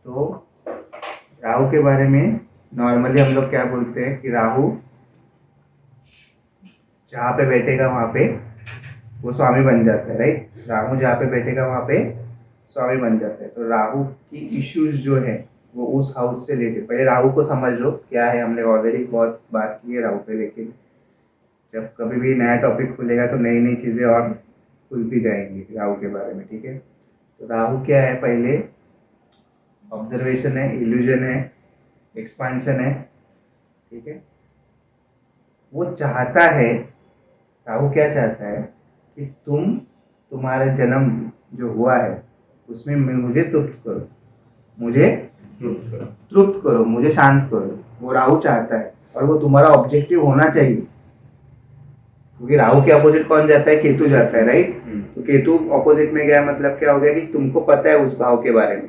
तो राहु के बारे में नॉर्मली हम लोग क्या बोलते हैं कि राहु जहाँ पे बैठेगा वहाँ पे वो स्वामी बन जाता है, राइट। राहु जहाँ पे बैठेगा वहाँ पे स्वामी बन जाता है। तो राहु की इश्यूज जो है वो उस हाउस से लेके, पहले राहु को समझ लो क्या है। हमने ऑलरेडी बहुत बात की है राहु पे, लेकिन जब कभी भी नया टॉपिक खुलेगा तो नई नई चीज़ें और खुलती जाएंगी राहु के बारे में, ठीक है। तो राहु क्या है, पहले ऑब्जर्वेशन है, इल्यूजन है, एक्सपांशन है, ठीक है। वो चाहता है, राहु क्या चाहता है कि तुम्हारे जन्म जो हुआ है उसमें मुझे तृप्त करो, मुझे तृप्त करो, मुझे शांत करो। वो राहु चाहता है और वो तुम्हारा ऑब्जेक्टिव होना चाहिए, क्योंकि राहु के अपोजिट कौन जाता है, केतु जाता है, राइट। तो केतु अपोजिट में गया मतलब क्या हो गया कि तुमको पता है उस भाव के बारे में।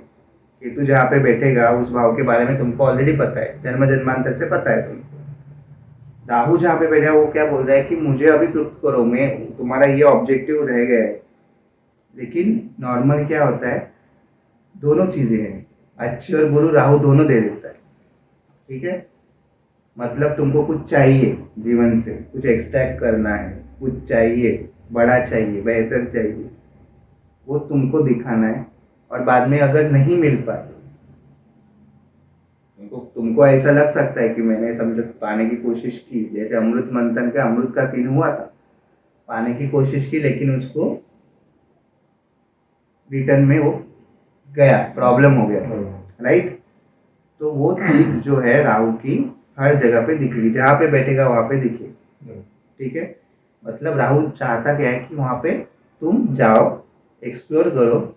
केतु जहाँ पे बैठेगा उस भाव के बारे में तुमको ऑलरेडी पता है, जन्म जन्मांतर से पता है तुमको। राहु जहाँ पे बैठा वो क्या बोल रहा है कि मुझे अभी तृप्त करो, मैं तुम्हारा ये ऑब्जेक्टिव रह गया है। लेकिन नॉर्मल क्या होता है, दोनों चीजें हैं, अच्छी और बुरी राहु दोनों दे देता है, ठीक है। मतलब तुमको कुछ चाहिए जीवन से, कुछ एक्सट्रैक्ट करना है, कुछ चाहिए, बड़ा चाहिए, बेहतर चाहिए, वो तुमको दिखाना है। और बाद में अगर नहीं मिल पाए, तुमको ऐसा लग सकता है कि मैंने समझो पाने की कोशिश की, जैसे अमृत मंथन का अमृत का सीन हुआ था, पाने की कोशिश की लेकिन उसको रिटर्न में वो गया, प्रॉब्लम हो गया, राइट। तो वो चीज जो है राहु की हर जगह पे दिखेगी, जहाँ पे बैठेगा वहां पे दिखेगी, ठीक है। मतलब राहु चाहता क्या है कि वहां पे तुम जाओ, एक्सप्लोर करो,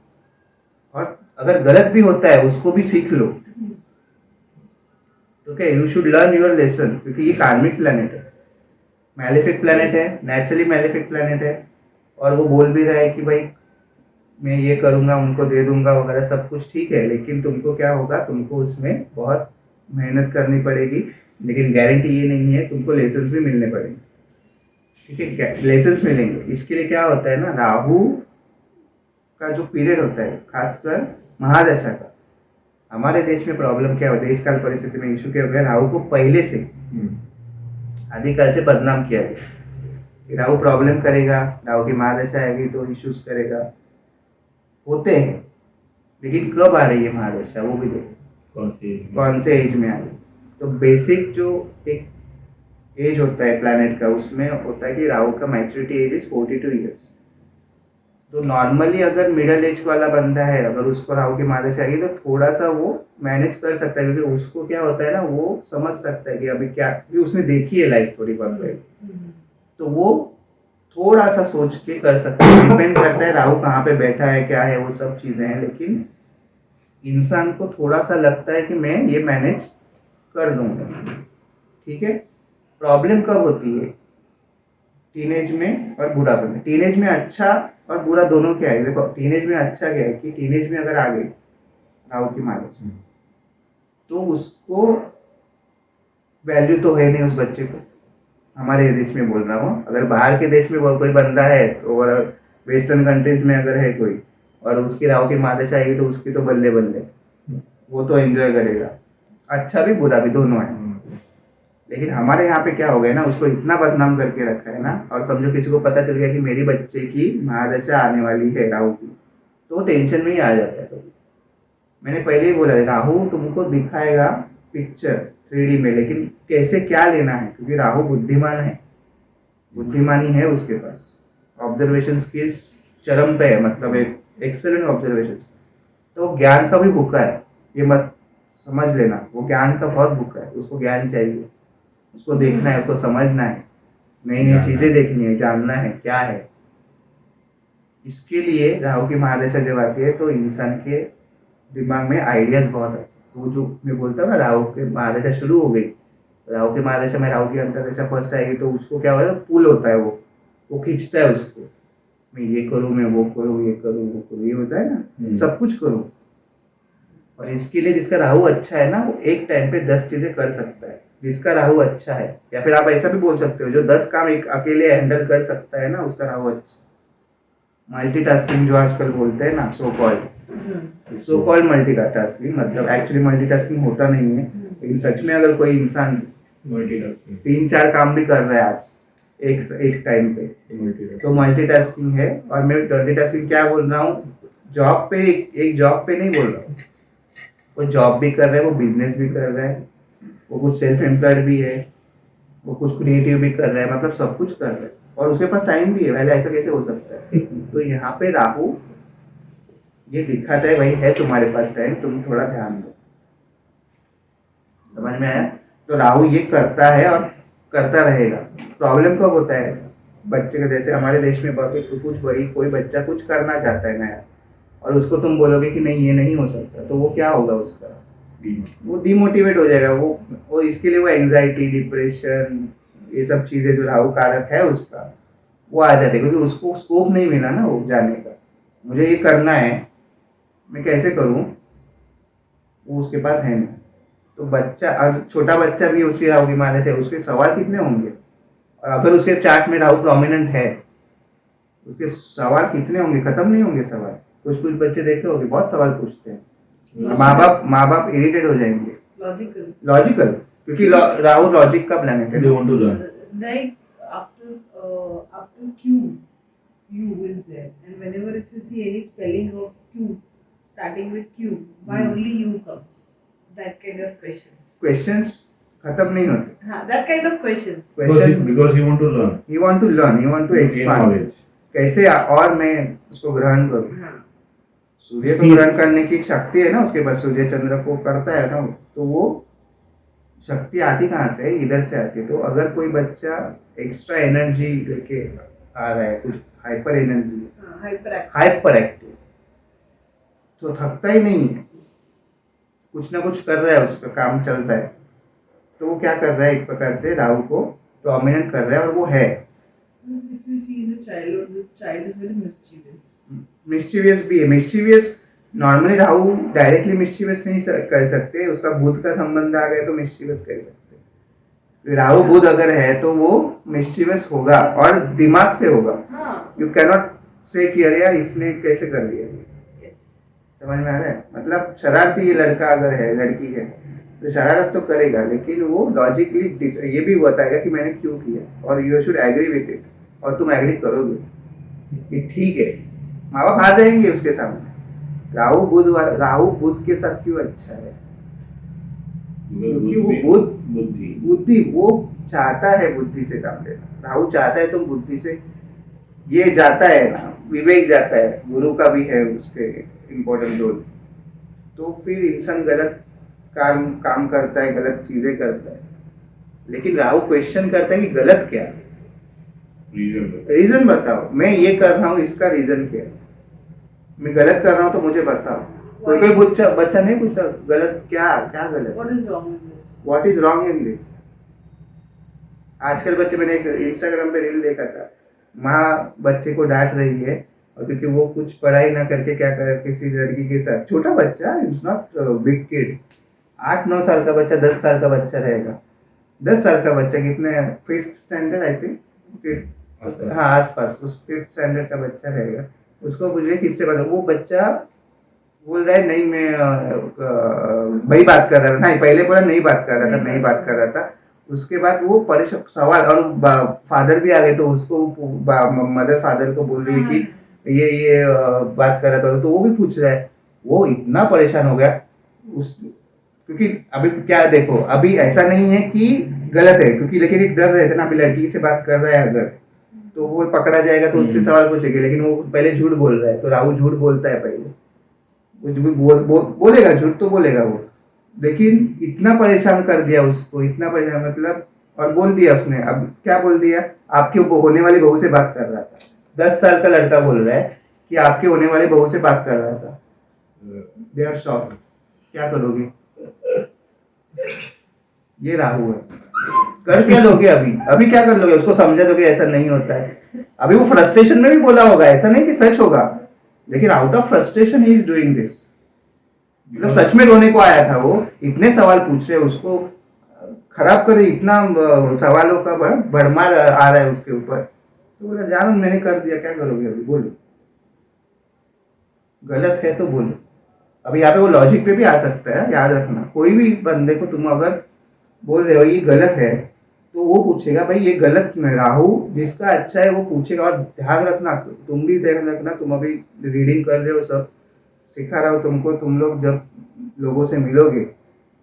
और अगर गलत भी होता है उसको भी सीख लो, okay. You should learn your lesson, क्योंकि ये कार्मिक प्लैनेट है, मैलेफिक प्लैनेट है, नेचुरली मैलेफिक प्लैनेट है। और वो बोल भी रहा है कि भाई मैं ये करूंगा, उनको दे दूंगा वगैरह, सब कुछ ठीक है, लेकिन तुमको क्या होगा, तुमको उसमें बहुत मेहनत करनी पड़ेगी। लेकिन गारंटी ये नहीं है, तुमको लेसन्स भी मिलने पड़ेंगे, ठीक है। लेसन्स मिलेंगे, इसके लिए क्या होता है ना, राहु का जो पीरियड होता है खासकर महादशा का, हमारे देश में प्रॉब्लम क्या होता है, देश काल परिस्थिति में इशू क्या हो गया, राहु को पहले से आदिकाल से बदनाम किया गया। राहु प्रॉब्लम करेगा, राहु की महादशा आएगी तो इश्यूज करेगा, होते हैं। लेकिन कब आ रही है महादशा वो भी देखो, कौन से एज में आ रही। तो बेसिक जो एक एज होता है प्लैनेट का, उसमें होता है कि राहु का मैच्योरिटी एज इज 42 ईयर्स। तो नॉर्मली अगर मिडिल एज वाला बंदा है, अगर उसको राहु की महादशा आएगी तो थोड़ा सा वो मैनेज कर सकता है, क्योंकि उसको क्या होता है ना, वो समझ सकता है कि अभी क्या, क्योंकि उसने देखी है लाइफ थोड़ी बहुत, तो वो थोड़ा सा सोच के कर सकते हैं। डिपेंड करता है राहु कहाँ पे बैठा है, क्या है, वो सब चीजें हैं। लेकिन इंसान को थोड़ा सा लगता है कि मैं ये मैनेज कर लूंगा, ठीक है। प्रॉब्लम कब होती है, टीनेज में और बुढ़ापे में। टीनेज में अच्छा और बुरा दोनों क्या है, देखो टीनेज में अच्छा क्या है कि टीनेज में अगर आ गई राहु की महादशा तो उसको वैल्यू तो है नहीं उस बच्चे को। हमारे देश में बोल रहा हूँ, अगर बाहर के देश में कोई बंदा है तो वेस्टर्न कंट्रीज में अगर है कोई और उसकी राहु की महादशा आएगी तो उसकी तो बल्ले बल्ले, वो तो एंजॉय करेगा, अच्छा भी बुरा भी दोनों है। लेकिन हमारे यहाँ पे क्या हो गया ना, उसको इतना बदनाम करके रखा है ना, और समझो किसी को पता चल गया कि मेरी बच्चे की महादशा आने वाली है राहु की, तो टेंशन में ही आ जाता है। तो मैंने पहले ही बोला राहु तुमको दिखाएगा पिक्चर 3D में, लेकिन कैसे क्या लेना है, क्योंकि राहु बुद्धिमान है, बुद्धिमानी है उसके पास, ऑब्जर्वेशन स्किल्स चरम पे है, मतलब एक एक्सेलेंट ऑब्जर्वेशन। तो ज्ञान का भी भूखा है, ये मत समझ लेना, वो ज्ञान का बहुत भूखा है, उसको ज्ञान चाहिए, उसको देखना है, उसको समझना है, नई नई चीजें देखनी है, जानना है क्या है। इसके लिए राहु की महादशा जब आती है तो इंसान के दिमाग में आइडियाज बहुत है। तो जो मैं बोलता हूँ ना, राहु की महादशा शुरू हो गई, राहु की महादशा में राहु की अंतर्दशा फर्स्ट आएगी तो उसको क्या होता है, पुल होता है, वो खींचता है उसको, मैं ये करूँ, मैं वो करूँ, ये करूँ, वो करूँ, ये होता है ना, सब कुछ करूँ। और इसके लिए जिसका राहु अच्छा है ना, वो एक टाइम पे 10 चीजें कर सकता है, जिसका राहु अच्छा है। या फिर आप ऐसा भी बोल सकते हो, जो 10 काम एक अकेले हैंडल कर सकता है ना, उसका राहु अच्छा। मल्टीटास्किंग जो आजकल बोलते हैं ना, so called, so called multitasking, मतलब एक्चुअली मल्टीटास्किंग होता नहीं है, लेकिन सच में अगर कोई इंसान मल्टीटास्किंग 3-4 काम भी कर रहा है आज एक टाइम पे, तो मल्टीटास्किंग है। और मैं मल्टीटास्किंग क्या बोल रहा हूँ, जॉब पे एक जॉब पे नहीं बोल रहा हूँ, वो जॉब भी कर रहा है, वो बिजनेस भी कर रहा है, वो कुछ सेल्फ एम्प्लॉयड भी है, वो कुछ क्रिएटिव भी कर रहा है, मतलब सब कुछ कर रहा है और उसके पास टाइम भी है। पहले ऐसा कैसे हो सकता है? तो यहाँ पे राहु ये दिखाता है भाई है तुम्हारे पास टाइम, तुम थोड़ा ध्यान दो। समझ में आया? तो राहु ये करता है और करता रहेगा। प्रॉब्लम कब होता है बच्चे के, जैसे हमारे देश में कुछ वही कोई बच्चा कुछ करना चाहता है नया और उसको तुम बोलोगे कि नहीं ये नहीं हो सकता, तो वो क्या होगा उसका, वो डिमोटिवेट हो जाएगा। वो इसके लिए वो एंजाइटी, डिप्रेशन, ये सब चीजें जो राहु कारक है उसका वो आ जाते, क्योंकि उसको स्कोप नहीं मिला ना वो जाने का। मुझे ये करना है, मैं कैसे करूं, वो उसके पास है नहीं। तो बच्चा, अब छोटा बच्चा भी उसकी राहु की माने से उसके सवाल कितने होंगे, और अगर उसके चार्ट में राहु प्रोमिनेंट है उसके सवाल कितने होंगे, खत्म नहीं होंगे सवाल। कुछ कुछ बच्चे देखे होंगे बहुत सवाल पूछते हैं, माँ बाप इरिटेट हो जाएंगे। लॉजिकल क्योंकि राहु लॉजिक का प्लैनेट है। They want to learn. Like after Q is there, and whenever if you see any spelling of Q starting with Q, why only U comes? That kind of questions. Questions खत्म नहीं होते। हाँ, that kind of questions. Because he want to learn. You want to learn, you want to Gain expand. knowledge. कैसे और मैं उसको ग्रहण करूँ। हाँ. सूर्य को ग्रहण करने की शक्ति है ना उसके पास, सूर्य चंद्र को करता है ना, तो वो शक्ति आती कहाँ से, इधर से आती है। तो अगर कोई बच्चा एक्स्ट्रा एनर्जी लेके आ रहा है, कुछ हाइपर एनर्जी, हाइपर एक्टिव, तो थकता ही नहीं है, कुछ ना कुछ कर रहा है, उसका काम चलता है, तो वो क्या कर रहा है, एक प्रकार से राहु को प्रोमिनेंट कर रहा है, और वो है। If you see in the childhood, the child is very mischievous. Mischievous भी है। Mischievous normally Rahu directly mischievous नहीं कर सकते, उसका बुध का संबंध आ गया तो मिस्चीवियस कर सकते। राहु बुध अगर है तो वो मिस्चीवियस होगा और दिमाग से होगा। यू कैन नॉट से कि अरे यार इसने कैसे कर दिया। समझ में आ रहा है? मतलब शरारती ये लड़का अगर है, लड़की है, तो शरारत तो करेगा, लेकिन वो लॉजिकली ये भी बताएगा कि मैंने क्यों किया, और you should agree with it, और तुम एग्री करोगे कि ठीक है। माँ बाप आ जाएंगे उसके सामने। राहु बुध के साथ क्यों अच्छा है, क्योंकि वो बुद्धि वो चाहता है बुद्धि से काम लेना। राहु चाहता है तुम बुद्धि से, ये जाता है ना, विवेक जाता है, गुरु का भी है उसके इम्पोर्टेंट रोल। तो फिर इंसान गलत काम करता है, गलत चीजें करता है, लेकिन राहु क्वेश्चन करता है कि गलत क्या है, रीजन बताओ, मैं ये कर रहा हूँ इसका रीजन क्या है, मैं गलत कर रहा हूँ तो मुझे बताओ। कोई बच्चा नहीं पूछता गलत क्या गलत, what is wrong in this. आजकल बच्चे, मैंने एक इंस्टाग्राम पे रील देखा था, माँ बच्चे को डांट रही है, और क्योंकि वो कुछ पढ़ाई ना करके क्या कर किसी लड़की के साथ, छोटा बच्चा, इट्स नॉट बिग किड, 8-9 साल का बच्चा, 10 साल का बच्चा रहेगा, 10 साल का बच्चा, कितने 5th स्टैंडर्ड आई थिंक, हाँ आसपास, उस 5th स्टैंडर्ड का बच्चा रहेगा। उसको पूछ रहे किससे बात, वो बच्चा बोल रहा है नहीं मैं वही बात कर रहा था, नहीं पहले बोला नहीं बात कर रहा था, उसके बाद वो परेशान सवाल, और फादर भी आ गए, तो उसको मदर फादर को बोल रही है कि ये बात कर रहा था, तो वो भी पूछ रहा है। वो इतना परेशान हो गया क्योंकि अभी क्या देखो, अभी ऐसा नहीं है कि गलत है, क्योंकि लेकिन एक डर रहता है ना, अभी लड़की से बात कर रहा है अगर, तो वो पकड़ा जाएगा तो उससे सवाल पूछेंगे, लेकिन वो पहले झूठ बोल रहा है, तो राहु झूठ बोलता है पहले, बोलेगा झूठ तो बोलेगा वो, लेकिन इतना परेशान कर दिया उसको, इतना परेशान मतलब, और बोल दिया उसने, अब क्या बोल दिया, आपकी होने वाली बहू से बात कर रहा था। 10 साल का लड़का बोल रहा है कि आपके होने वाली बहू से बात कर रहा था। They are shocked. क्या करोगे? ये राहु है। कर क्या लोगे अभी क्या कर लोगे? उसको समझा दोगे ऐसा नहीं होता है। अभी वो फ्रस्ट्रेशन में भी बोला होगा, ऐसा नहीं कि सच होगा, लेकिन out of frustration he is doing this. मतलब सच में रोने को आया था वो, इतने सवाल पूछ रहे, उसको खराब करे, इतना सवालों का भरमार आ रहा है उसके ऊपर, तो बोला जान मैंने कर दिया, क्या करोगे अभी बोलो। गलत है तो बोलो। अब यहाँ पे वो लॉजिक पे भी आ सकता है, याद रखना। कोई भी बंदे को तुम अगर बोल रहे हो ये गलत है, तो वो पूछेगा भाई ये गलत क्यों है। राहु जिसका अच्छा है वो पूछेगा। और ध्यान रखना, तुम भी ध्यान रखना, तुम अभी रीडिंग कर रहे हो, सब सिखा रहा हो तुमको। तुम लोग जब लोगों से मिलोगे,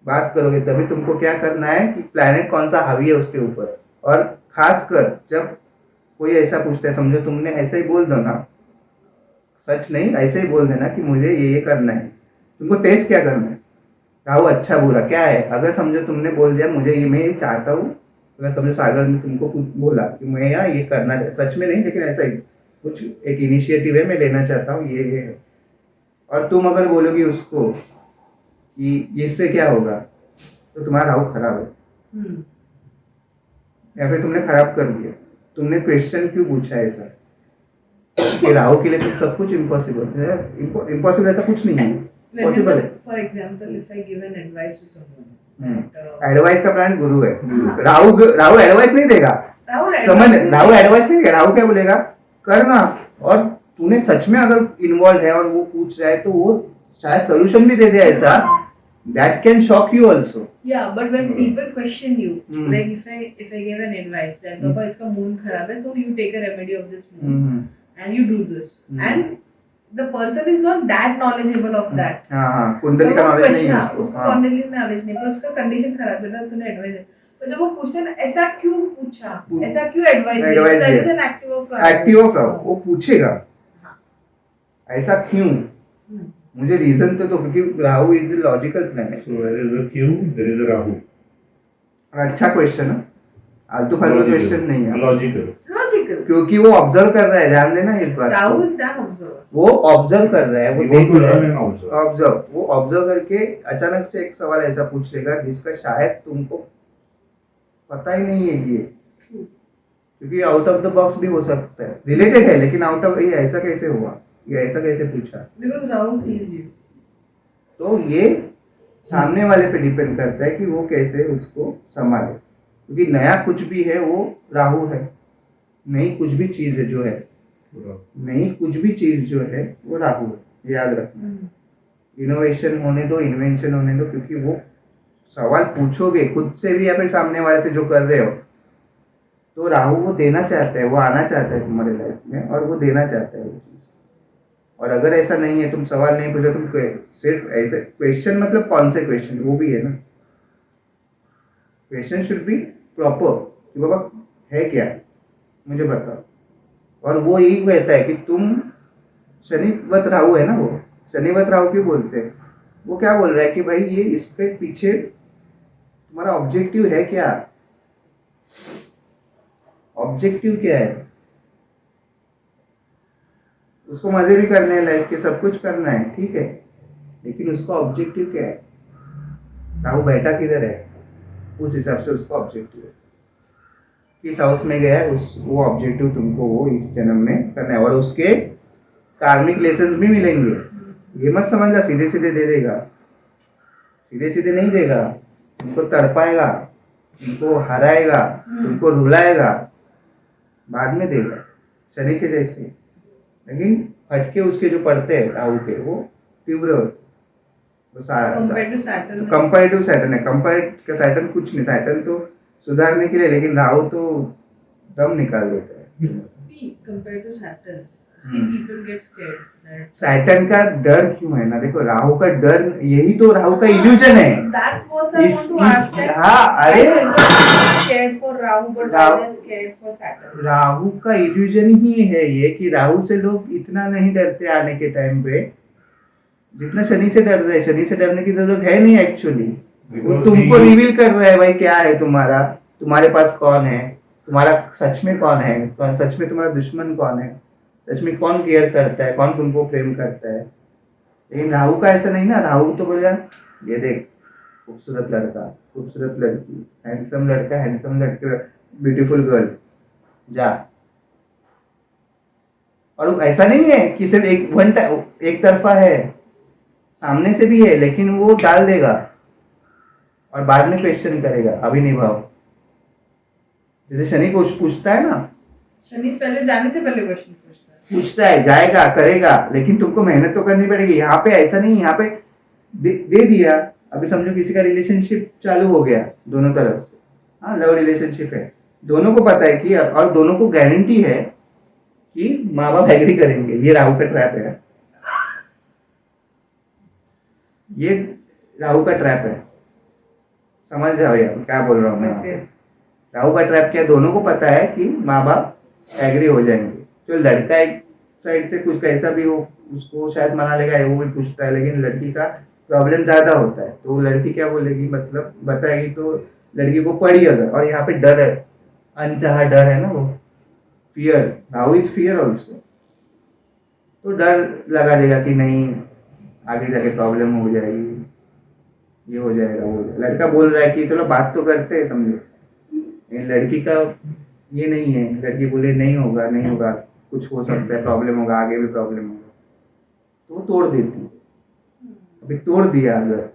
बात करोगे, तभी तुमको क्या करना है कि प्लैनेट कौन सा हावी है उसके ऊपर। और खासकर जब कोई ऐसा पूछता है, समझो तुमने ऐसे ही बोल दो ना, सच नहीं ऐसे ही बोल देना कि मुझे ये करना है। तुमको टेस्ट क्या करना है, राहु अच्छा बुरा क्या है। अगर समझो तुमने बोल दिया मुझे ये, मैं ये चाहता हूँ, अगर समझो सागर ने तुमको कुछ बोला कि मैं यार ये करना है, सच में नहीं लेकिन ऐसा ही कुछ एक इनिशिएटिव है, मैं लेना चाहता हूँ, ये है। और तुम अगर बोलोगी उसको कि इससे क्या होगा, तो तुम्हारा राहु खराब है, हम्म, या फिर तुमने खराब कर दिया। तुमने क्वेश्चन क्यों पूछा है ऐसा कि राहु के लिए तो सब कुछ इम्पॉसिबल है। इम्पॉसिबल ऐसा कुछ नहीं है, पॉसिबल है। For example, if I give an advice to someone, advice का प्लान गुरु है। हाँ। राहु एडवाइस नहीं देगा, राहुल समझ। advice राहु एडवाइस नहीं देगा, राहु क्या बोलेगा, करना। और तूने सच में अगर इन्वॉल्व है और वो पूछ रहा है, तो वो शायद सोल्यूशन भी दे दे ऐसा, that can shock you also. Yeah, but when people question you, Hmm. like if I give an advice that Papa इसका moon खराब है, तो you take a remedy of this moon and you do this, and the person is not that knowledgeable of that. हाँ हाँ, कुंडली का knowledge नहीं है उसको उसको। हाँ। कुंडली नॉलेज नहीं, पर उसका कंडीशन खराब है ना, तूने एडवाइस है। तो जब वो क्वेश्चन ऐसा क्यों पूछा, ऐसा क्यों एडवाइस दिया, Advice that is दिया। an active of Rahu. Active of Rahu, वो पूछेगा हाँ। ऐसा क्यों, हम्म, मुझे रीजन तो क्योंकि Rahu is a logical planet. So where is the Q? There is a Rahu. अच्छा क्वेश्चन है, आलतू फालतू क्वेश्चन नहीं है, Logical. logical. क्योंकि वो ऑब्जर्व कर रहा है। ध्यान देना इस बात Rahu को, is damn observer. वो ऑब्जर्व कर रहा है, वो You want देख to रहा learn है। and observe. ऑब्जर्व, वो ऑब्जर्व करके अचानक से एक सवाल ऐसा पूछ लेगा जिसका शायद तुमको पता ही नहीं है ये, True. क्योंकि आउट ऑफ द बॉक्स भी हो सकता है, रिलेटेड है लेकिन आउट ऑफ, ये ऐसा कैसे हुआ, ये ऐसा कैसे पूछा। Because Rahu sees you. तो ये सामने वाले पे डिपेंड करता है कि वो कैसे उसको संभाले, क्योंकि नया कुछ भी है वो राहु है, नई कुछ भी चीज है जो है, नई कुछ भी चीज जो है वो राहु है, याद रखना। इनोवेशन होने दो, इन्वेंशन होने दो, क्योंकि वो सवाल पूछोगे खुद से भी या फिर सामने वाले से जो कर रहे हो, तो राहु वो देना चाहता है, वो आना चाहता है तुम्हारे लाइफ में, और वो देना चाहता है वो चीज। और अगर ऐसा नहीं है, तुम सवाल नहीं पूछो, तुम सिर्फ ऐसे क्वेश्चन, मतलब कौन से क्वेश्चन, वो भी है ना, क्वेश्चन शुड बी प्रॉपर कि बाबा है क्या, मुझे बताओ। और वो यही कहता है कि तुम, शनिवत राहु है ना, वो शनिवत राहु क्यों बोलते हैं, वो क्या बोल रहा है कि भाई ये इसके पीछे तुम्हारा ऑब्जेक्टिव है क्या, ऑब्जेक्टिव क्या है। उसको मजे भी करने हैं लाइफ के, सब कुछ करना है, ठीक है, लेकिन उसका ऑब्जेक्टिव क्या है, राहु बैठा किधर है, उस हिसाब से उसका ऑब्जेक्टिव है, किस हाउस में गया है, उस वो ऑब्जेक्टिव तुमको वो इस जन्म में करना है। और उसके कार्मिक लेसन्स भी मिलेंगे। ये मत समझना सीधे सीधे दे देगा, सीधे सीधे नहीं देगा, तुमको तड़पाएगा, तुमको हराएगा, तुमको रुलाएगा, बाद में देगा, शनि के जैसे। लेकिन फटके उसके जो पड़ते हैं राहु के, वो तीव्र होते, Compared to Saturn. Compare to Saturn है। कंपेयर का सैटर्न कुछ नहीं, सैटर्न तो सुधारने के लिए, लेकिन राहु तो दम निकाल देता है। Compared to Saturn. See, people get scared. That Saturn का डर क्यों है ना, देखो राहु का डर, यही तो राहु का इल्यूजन है। that was I want to ask. That हाँ, अरे scared for Rahu, but Rahu- they are scared for Saturn. Rahu का इल्यूजन ही है ये, कि राहु से लोग इतना नहीं डरते आने के टाइम पे जितना शनि से डर रहे हैं। शनि से डरने की जरूरत है नहीं एक्चुअली, वो Because तुमको he- रिवील कर रहा है भाई क्या है तुम्हारा, तुम्हारे पास कौन है, तुम्हारा सच में कौन है, तो सच में तुम्हारा दुश्मन कौन है, सच में कौन केयर करता है, कौन तुमको प्रेम करता है। लेकिन राहु का ऐसा नहीं ना, राहु तो बोलेगा ये देख खूबसूरत लड़का, खूबसूरत लड़की, हैंडसम लड़का, हैंडसम लड़के, ब्यूटीफुल गर्ल, जा। और ऐसा नहीं है कि सिर्फ एक तरफा है, सामने से भी है, लेकिन वो डाल देगा और बाद में क्वेश्चन करेगा, अभी निभाओ। जैसे शनि को पूछता है ना, शनि पहले जाने से पहले क्वेश्चन पूछता है। पूछता है, जाएगा, करेगा, लेकिन तुमको मेहनत तो करनी पड़ेगी। यहाँ पे ऐसा नहीं, यहाँ पे दे दिया। अभी समझो किसी का रिलेशनशिप चालू हो गया दोनों तरफ से, हाँ लव रिलेशनशिप है, दोनों को पता है कि, और दोनों को गारंटी है कि माँ बाप एग्री करेंगे। ये राहु का ट्रैप है, ये राहु का ट्रैप है। समझ जाओ यार क्या बोल रहा हूँ मैं यहाँ पे। राहु का ट्रैप क्या है, दोनों को पता है कि माँ बाप एग्री हो जाएंगे। जो लड़का एक साइड से कुछ कैसा भी हो, उसको शायद मना लेगा, वो भी पूछता है, लेकिन लड़की का प्रॉब्लम ज्यादा होता है। तो लड़की क्या बोलेगी, मतलब बताएगी तो लड़की को पड़ी अगर, और यहाँ पे डर है, अनचाहा डर है ना, वो fear, Rahu is fear also. तो डर लगा देगा कि नहीं आगे जाके प्रॉब्लम हो जाएगी, ये हो जाएगा, वो हो जाएगा। लड़का बोल रहा है कि चलो बात तो करते हैं, समझो। लेकिन लड़की का ये नहीं है, लड़की बोले नहीं होगा, नहीं होगा, कुछ हो सकता है, प्रॉब्लम होगा, आगे भी प्रॉब्लम होगा, तो वो तोड़ देती है। अभी तोड़ दिया अगर,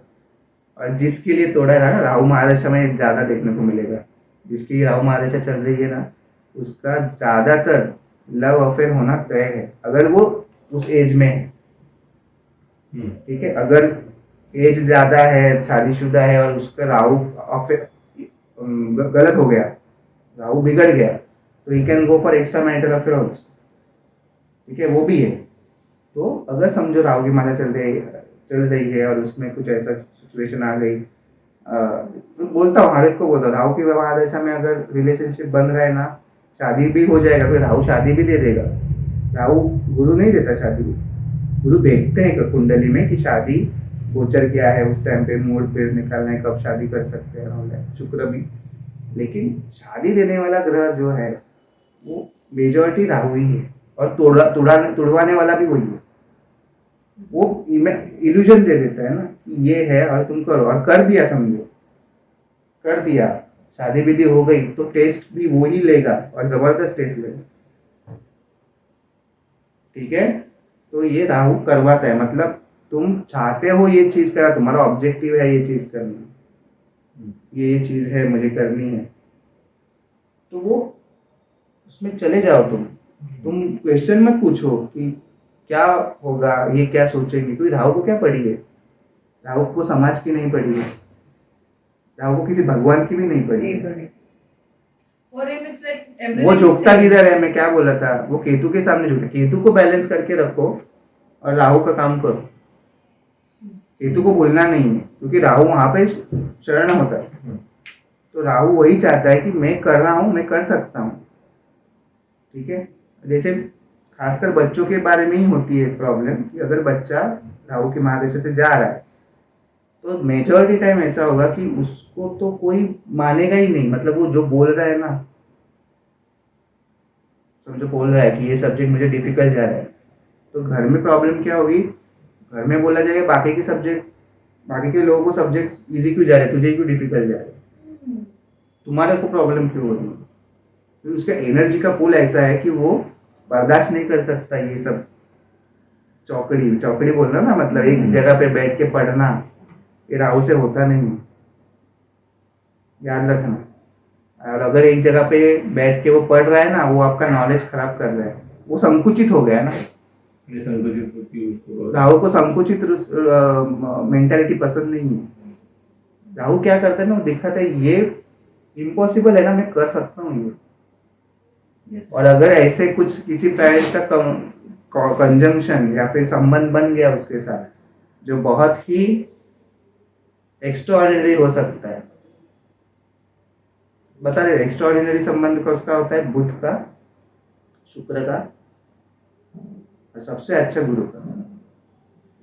और जिसके लिए तोड़ा रहा, राहु महादशा में ज्यादा देखने को मिलेगा। जिसकी राहु महादशा चल रही है ना, उसका ज्यादातर लव अफेयर होना तय है, अगर वो उस एज में है। ठीक है, अगर एज ज्यादा है, शादीशुदा है, और उसका राहु अफेयर गलत हो गया, राहु बिगड़ गया, तो he can go for extra marital affair also. ठीक है, वो भी है। तो अगर समझो राहु की माला चल रही है और उसमें कुछ ऐसा सिचुएशन आ गई, तो बोलता हूँ हर एक को बोलता हूँ, राहु की विवाह दशा में अगर रिलेशनशिप बन रहा है ना, शादी भी हो जाएगा, फिर राहु शादी भी दे देगा। राहु गुरु नहीं देता शादी, गुरु देखते हैं कुंडली में कि शादी गोचर क्या है, उस टाइम पे मूड पे निकालना है, कब शादी कर सकते हैं, शुक्र भी। लेकिन शादी देने वाला ग्रह जो है वो मेजॉरिटी राहु ही है, और तुड़वाने वाला भी वही है। वो इल्यूजन दे देता है ना कि ये है और तुम करो, और कर दिया, समझो कर दिया, शादी विधि हो गई, तो टेस्ट भी वो ही लेगा, और जबरदस्त टेस्ट लेगा। ठीक है, तो ये राहु करवाता है, मतलब तुम चाहते हो ये चीज करा, तुम्हारा ऑब्जेक्टिव है ये चीज करना, ये चीज है मुझे करनी है, तो वो उसमें चले जाओ। तुम क्वेश्चन मत पूछो कि क्या होगा, ये क्या सोचेंगे, क्योंकि राहु को क्या पड़ी है, राहु को समाज की नहीं पड़ी है, राहु को किसी भगवान की भी नहीं पड़ी है। For him it's like वो everything is झुकता same. किधर है, मैं क्या बोला था, वो केतु के सामने झुकता। केतु को बैलेंस करके रखो और राहु का काम करो। केतु को भूलना नहीं है, क्योंकि राहु वहां पे शरण होता है। तो राहु वही चाहता है कि मैं कर रहा हूं, मैं कर सकता हूं। ठीक है, जैसे खासकर बच्चों के बारे में ही होती है प्रॉब्लम, कि अगर बच्चा राहु के महादशा से जा रहा है तो मेजॉरिटी टाइम ऐसा होगा कि उसको तो कोई मानेगा ही नहीं, मतलब वो जो बोल रहा है ना, समझो बोल रहा है कि ये सब्जेक्ट मुझे डिफिकल्ट जा रहा है, तो घर में प्रॉब्लम क्या होगी, घर में बोला जाएगा बाकी के सब्जेक्ट, बाकी के लोगों को सब्जेक्ट इजी क्यों जा रहे हैं, तुझे क्यों डिफिकल्ट जा रहे हैं, तुम्हारे को प्रॉब्लम क्यों हो रही है। तो उसका एनर्जी का पुल ऐसा है कि वो बर्दाश्त नहीं कर सकता ये सब चौकड़ी चौकड़ी बोल रहा ना, मतलब एक जगह पे बैठ के पढ़ना, ये राहु से होता नहीं है, याद रखना। और अगर एक जगह पे बैठ के वो पढ़ रहा है ना, वो आपका नॉलेज खराब कर रहा है, वो संकुचित हो गया ना। ये संकुचित होती है उसको। राहु को संकुचित मेंटालिटी पसंद नहीं है। राहु क्या करता है ना, वो दिखाता है ये इम्पॉसिबल है ना, मैं कर सकता हूँ ये। Yes. और अगर ऐसे कुछ किसी पेरेंट्स का कंजंक्शन या फिर संबंध बन गया उसके साथ, जो बहुत ही एक्स्ट्राऑर्डिनरी हो सकता है, बता रहे एक्स्ट्राऑर्डिनरी संबंध का उसका होता है बुध का, शुक्र का, और सबसे अच्छा गुरु का।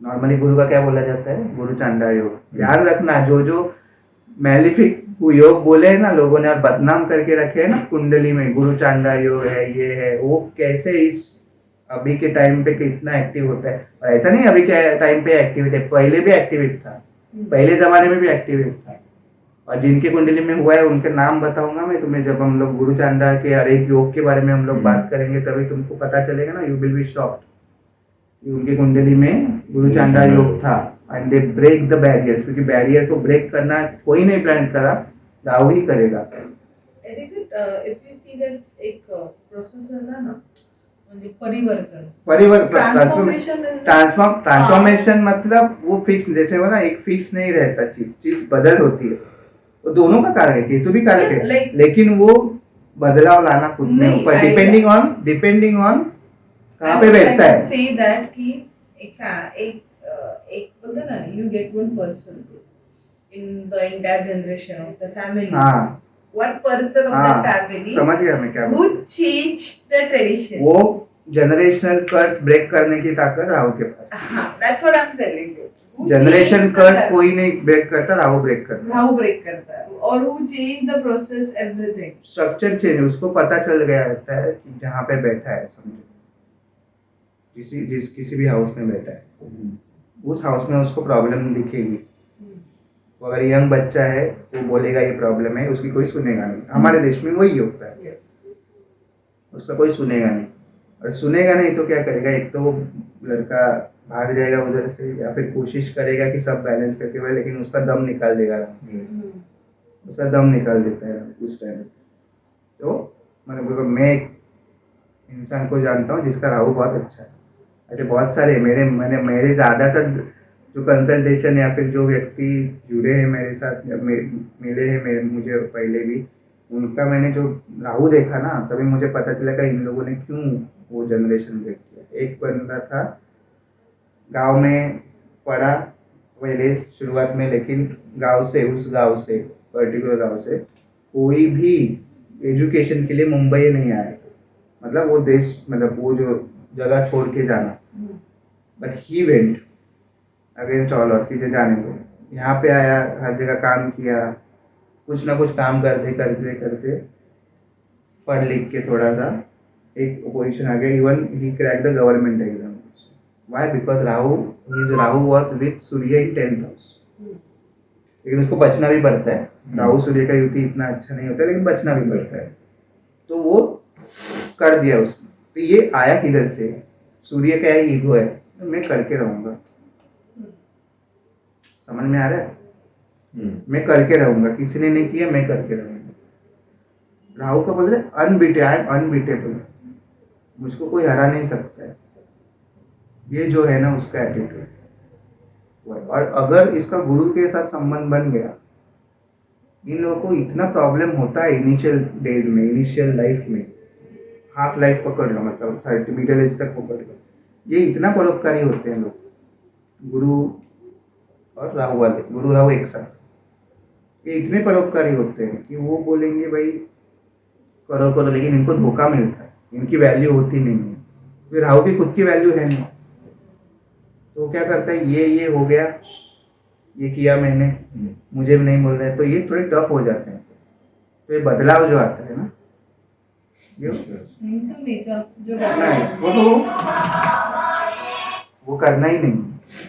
नॉर्मली गुरु का क्या बोला जाता है, गुरु चांडा योग। याद रखना, जो जो मैलिफिक योग बोले हैं ना लोगों ने और बदनाम करके रखे हैं ना कुंडली में, गुरु चांडा योग है, ये है, वो कैसे इस अभी के टाइम पे कितना एक्टिव होता है। और ऐसा नहीं अभी के टाइम पे एक्टिवेट है, पहले भी एक्टिवेट था, पहले जमाने में भी एक्टिवेट था। और जिनके कुंडली में हुआ है उनके नाम बताऊंगा मैं तुम्हें, जब हम लोग गुरु चांडा के और एक योग के बारे में हम लोग बात करेंगे, तभी तुमको पता चलेगा ना, यू विल बी शॉक्ड। उनकी कुंडली में गुरु चांडा योग था, and they break the barriers, क्योंकि बैरियर को ब्रेक करना कोई नहीं प्लान करा, राहु ही करेगा। I think that if we see that एक प्रोसेस रहता है ना, म्हणजे परिवर्तन ट्रांसफॉर्मेशन ट्रांसफॉर्मेशन इज मतलब वो फिक्स, जैसे वो ना एक फिक्स नहीं रहता, चीज बदल होती है, वो दोनों का कारक है, केतु भी कारक Yeah, है, like- लेकिन वो बदलाव लाना खुद में नहीं, ऊपर, I- डिपेंडिंग ऑन कहाँ पे बैठता है। से दैट कि एक बोलते ना, you get one person in the entire generation of the family, हाँ वन पर्सन ऑफ द हाँ, फैमिली समझ गया मैं क्या who changed the tradition. वो जनरेशनल कर्स ब्रेक करने की ताकत राहु के पास। हाँ, that's what I'm telling you. Who generation changed the curse curse? कोई नहीं ब्रेक करता, राहु ब्रेक करता। राहु ब्रेक करता है, और who changed the process, everything. Structure change, उसको पता चल गया रहता है कि जहाँ पे बैठा है, समझो किसी भी हाउस में बैठा है, उस हाउस में उसको प्रॉब्लम दिखेगी। वो अगर यंग बच्चा है वो बोलेगा ये प्रॉब्लम है, उसकी कोई सुनेगा नहीं। हमारे देश में वही होता है, Yes. उसका कोई सुनेगा नहीं, और सुनेगा नहीं तो क्या करेगा, एक तो वो लड़का भाग जाएगा उधर से, या फिर कोशिश करेगा कि सब बैलेंस करके हुए, लेकिन उसका दम निकाल देगा, उसका दम निकाल देता है उस टाइम। तो मैं एक इंसान को जानता हूँ जिसका राहु बहुत अच्छा है। ऐसे बहुत सारे मेरे ज़्यादातर जो कंसल्टेशन या फिर जो व्यक्ति जुड़े हैं मेरे साथ, मिले हैं मुझे पहले भी, उनका मैंने जो राहु देखा ना, तभी मुझे पता चला कि इन लोगों ने क्यों वो जनरेशन ब्रेक किया। एक बंदा था गांव में पढ़ा पहले शुरुआत में, लेकिन उस गांव से पर्टिकुलर गांव से कोई भी एजुकेशन के लिए मुंबई नहीं आया, मतलब वो देश, मतलब वो जो जगह छोड़ के जाना, but he went against all of चीज़ें जाने को, यहाँ पे आया, हर जगह काम किया, कुछ ना कुछ काम करते करते करते पढ़ लिख के थोड़ा सा एक पोजीशन आ गया। Even he crack the government exam. Why? Because Rahu was with Surya in 10th house, लेकिन उसको बचना भी पड़ता है। राहु सूर्य का युति इतना अच्छा नहीं होता, लेकिन बचना भी पड़ता है, तो वो कर दिया उसने। तो ये आया किधर से? सूर्य का ही ईगो है, मैं करके रहूंगा, समझ में आ रहा है? मैं करके रहूंगा, किसी ने नहीं किया, मैं करके रहूंगा। राहु का बोल रहे अनबीटेबल, मुझको कोई हरा नहीं सकता है, ये जो है ना उसका एटीट्यूड। और अगर इसका गुरु के साथ संबंध बन गया, इन लोगों को इतना प्रॉब्लम होता है इनिशियल डेज में, इनिशियल लाइफ में, हाफ लाइफ पकड़ लो, मतलब 30 मिडिल एज तक पकड़ लो, ये इतना परोपकारी होते हैं लोग, गुरु और राहु वाले, गुरु राहु एक साथ, ये इतने परोपकारी होते हैं कि वो बोलेंगे भाई करो करो, लेकिन इनको धोखा मिलता है, इनकी वैल्यू होती नहीं है, फिर राहु की खुद की वैल्यू है नहीं, तो क्या करता है, ये हो गया, ये किया मैंने, मुझे भी नहीं बोल रहे, तो ये थोड़े टफ हो जाते हैं। तो ये बदलाव जो आता है ना, ये नहीं तो नेचर जो करना है, वो करना ही नहीं।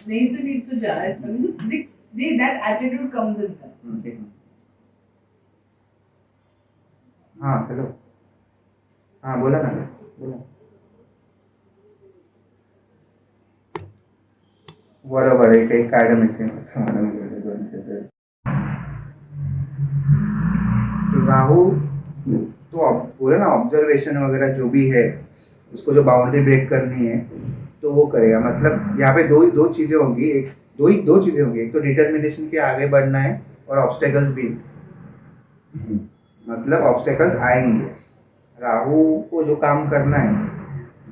नहीं तो जा ऐसा that attitude comes in them. हाँ हेलो, हाँ बोला ना, बोला। बरोबर आहे, काही काढ राहु तो बोले ना, ऑब्जर्वेशन वगैरह जो भी है, उसको जो बाउंड्री ब्रेक करनी है तो वो करेगा। मतलब यहाँ पे दो चीजें होंगी, दो चीजें होंगी, एक तो डिटर्मिनेशन के आगे बढ़ना है, और ऑब्स्टेकल्स भी, मतलब ऑब्स्टेकल्स आएंगे। राहु को जो काम करना है,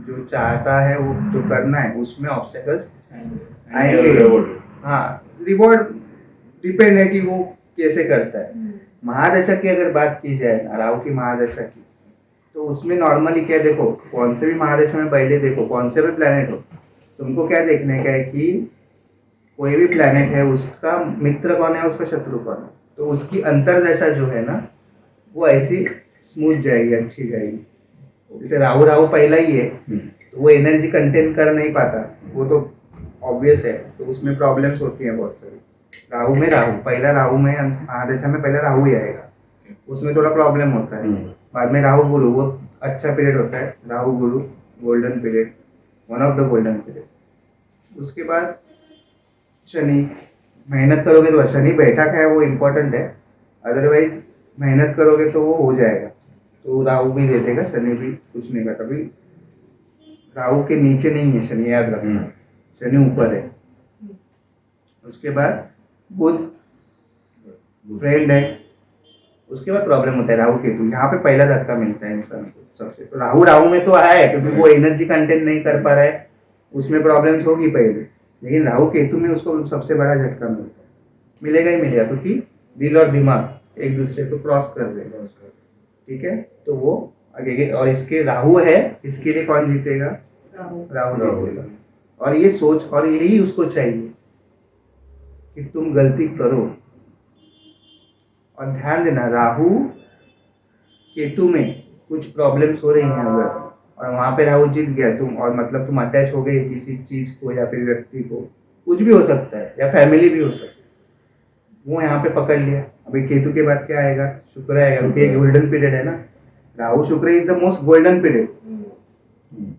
जो चाहता है वो जो करना है, उसमें ऑब्स्टेकल्स आएंगे। हाँ, रिवॉर्ड डिपेंड है कि वो कैसे करता है। महादशा की अगर बात की जाए ना, राहु की महादशा की, तो उसमें नॉर्मली क्या, देखो कौन से भी महादशा में पहले देखो, कौन से भी प्लैनेट हो, तुमको क्या देखने का है कि कोई भी प्लैनेट है, उसका मित्र कौन है, उसका शत्रु कौन है, तो उसकी अंतरदशा जो है ना, वो ऐसी स्मूथ जाएगी, अच्छी जाएगी। जैसे राहु पहला ही है, तो वो एनर्जी कंटेन कर नहीं पाता, वो तो ऑब्वियस है, तो उसमें प्रॉब्लम्स होती हैं बहुत सारी। राहु में महादशा में पहले राहु ही आएगा, उसमें थोड़ा प्रॉब्लम होता है। बाद में राहु गुरु, वो अच्छा पीरियड होता है, राहु गुरु golden period, one of the golden period. उसके बाद शनि, मेहनत करोगे तो, शनि बैठा है वो इम्पोर्टेंट है, अदरवाइज मेहनत करोगे तो वो हो जाएगा। तो राहु भी दे देगा, शनि भी कुछ नहीं करता। भी राहु के नीचे नहीं है शनि, याद रखना, शनि ऊपर है। उसके बाद बुध फ्रेंड है। उसके बाद प्रॉब्लम होता है राहु केतु, यहाँ पे पहला धक्का मिलता है इंसान को सबसे। तो राहु में तो है क्योंकि वो एनर्जी कंटेंट नहीं कर पा रहा है, उसमें प्रॉब्लम्स होगी पहले, लेकिन राहु केतु में उसको सबसे बड़ा झटका मिलता है, मिलेगा ही मिलेगा, क्योंकि दिल और दिमाग एक दूसरे को क्रॉस कर देगा उसका, ठीक है। तो वो आगे, और इसके राहु है, इसके लिए कौन जीतेगा? राहु जीतेगा। और ये सोच, और यही उसको चाहिए कि तुम गलती करो। और ध्यान देना, राहु केतु में कुछ प्रॉब्लम्स हो रही हैं अगर, और वहां पे राहु जीत गया तुम, और मतलब तुम अटैच हो गए किसी चीज को या फिर व्यक्ति को, कुछ भी हो सकता है, या फैमिली भी हो सकती है, वो यहाँ पे पकड़ लिया। अभी केतु के बाद क्या आएगा? शुक्र आएगा, क्योंकि एक गोल्डन पीरियड है ना, राहु शुक्र is the most golden period.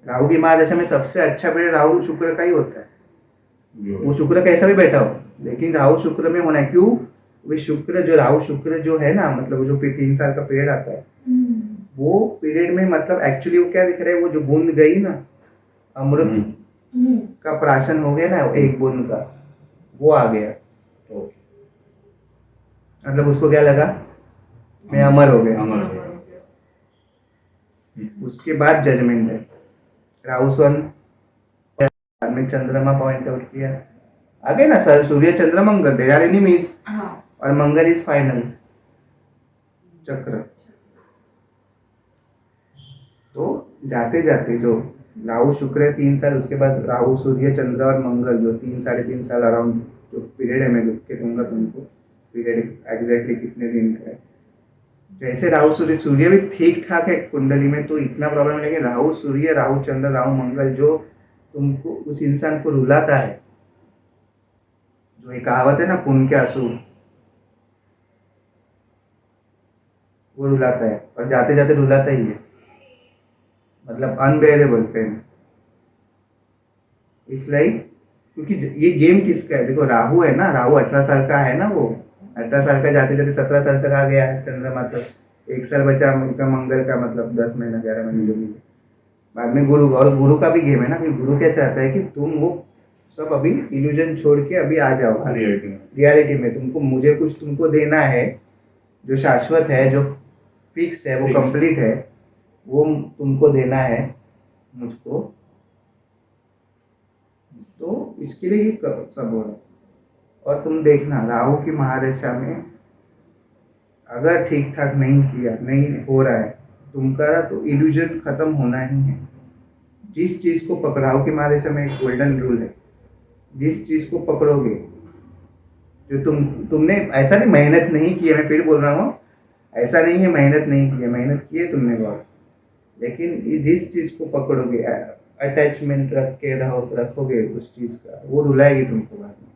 Rahu की महादशा में सबसे अच्छा पीरियड राहु शुक्र का ही होता है। वो शुक्र कैसा भी बैठा हो, लेकिन राहु शुक्र में होना है। क्यों? वे शुक्र जो, राहु शुक्र जो है ना, मतलब जो 3 साल का पीरियड आता है, वो पीरियड में मतलब एक्चुअली वो क्या दिख रहा है, वो जो बूंद गई ना अमृत का प्राशन हो गया ना, एक बूंद का, वो आ गया। मतलब उसको क्या लगा? मैं अमर हो गया। उसके बाद जजमेंट है। राहु सन बाद में चंद्रमा पॉइंट आउट किया, आगे ना sir, Surya Chandra Mangal, they are enemies, और मंगल इज फाइनल चक्र। तो जाते जाते जो राहु शुक्र 3 साल, उसके बाद राहु सूर्य चंद्र और मंगल जो 3-3.5 साल अराउंड जो पीरियड है, मैं लिख के दूंगा तुमको पीरियड एग्जैक्टली कितने दिन का है। जैसे राहु सूर्य भी ठीक ठाक है कुंडली में, तो इतना प्रॉब्लम नहीं, लेकिन राहु सूर्य, राहु चंद्र, राहु मंगल जो तुमको, उस इंसान को रुलाता है, जो एक कहावत है ना, पुण्य के आंसू, वो रुलाता है, और जाते जाते रुलाता ही है, मतलब अनबेरेबल पेन। इसलिए, क्योंकि ये गेम किसका है? देखो राहु है ना, राहु 18 साल का है ना, वो 18 साल का जाते जाते 17 साल तक आ गया है चंद्रमा तक, 1 साल बचा उनका मंगल का, मतलब 10 महीना 11 महीने जो भी है। बाद में गुरु, और गुरु का भी गेम है ना, कि गुरु क्या चाहता है कि तुम वो सब अभी इल्यूजन छोड़ के अभी आ जाओ रियलिटी में। तुमको, मुझे कुछ तुमको देना है जो शाश्वत है, जो फिक्स है, वो कंप्लीट है, वो तुमको देना है मुझको। तो इसके लिए ही सब हो रहा है। और तुम देखना, राहु की महादशा में अगर ठीक ठाक नहीं किया, नहीं हो रहा है तुमका, तो इल्यूजन खत्म होना ही है। जिस चीज को पकड़ाओ की महादशा में एक गोल्डन रूल है, जिस चीज को पकड़ोगे, जो तुमने ऐसा नहीं मेहनत नहीं की है, मैं फिर बोल रहा हूँ, ऐसा नहीं है मेहनत नहीं की है, मेहनत की है तुमने बहुत, लेकिन जिस चीज को पकड़ोगे, अटैचमेंट रख के रखोगे उस चीज का, वो रुलाएगी तुमको बाद में।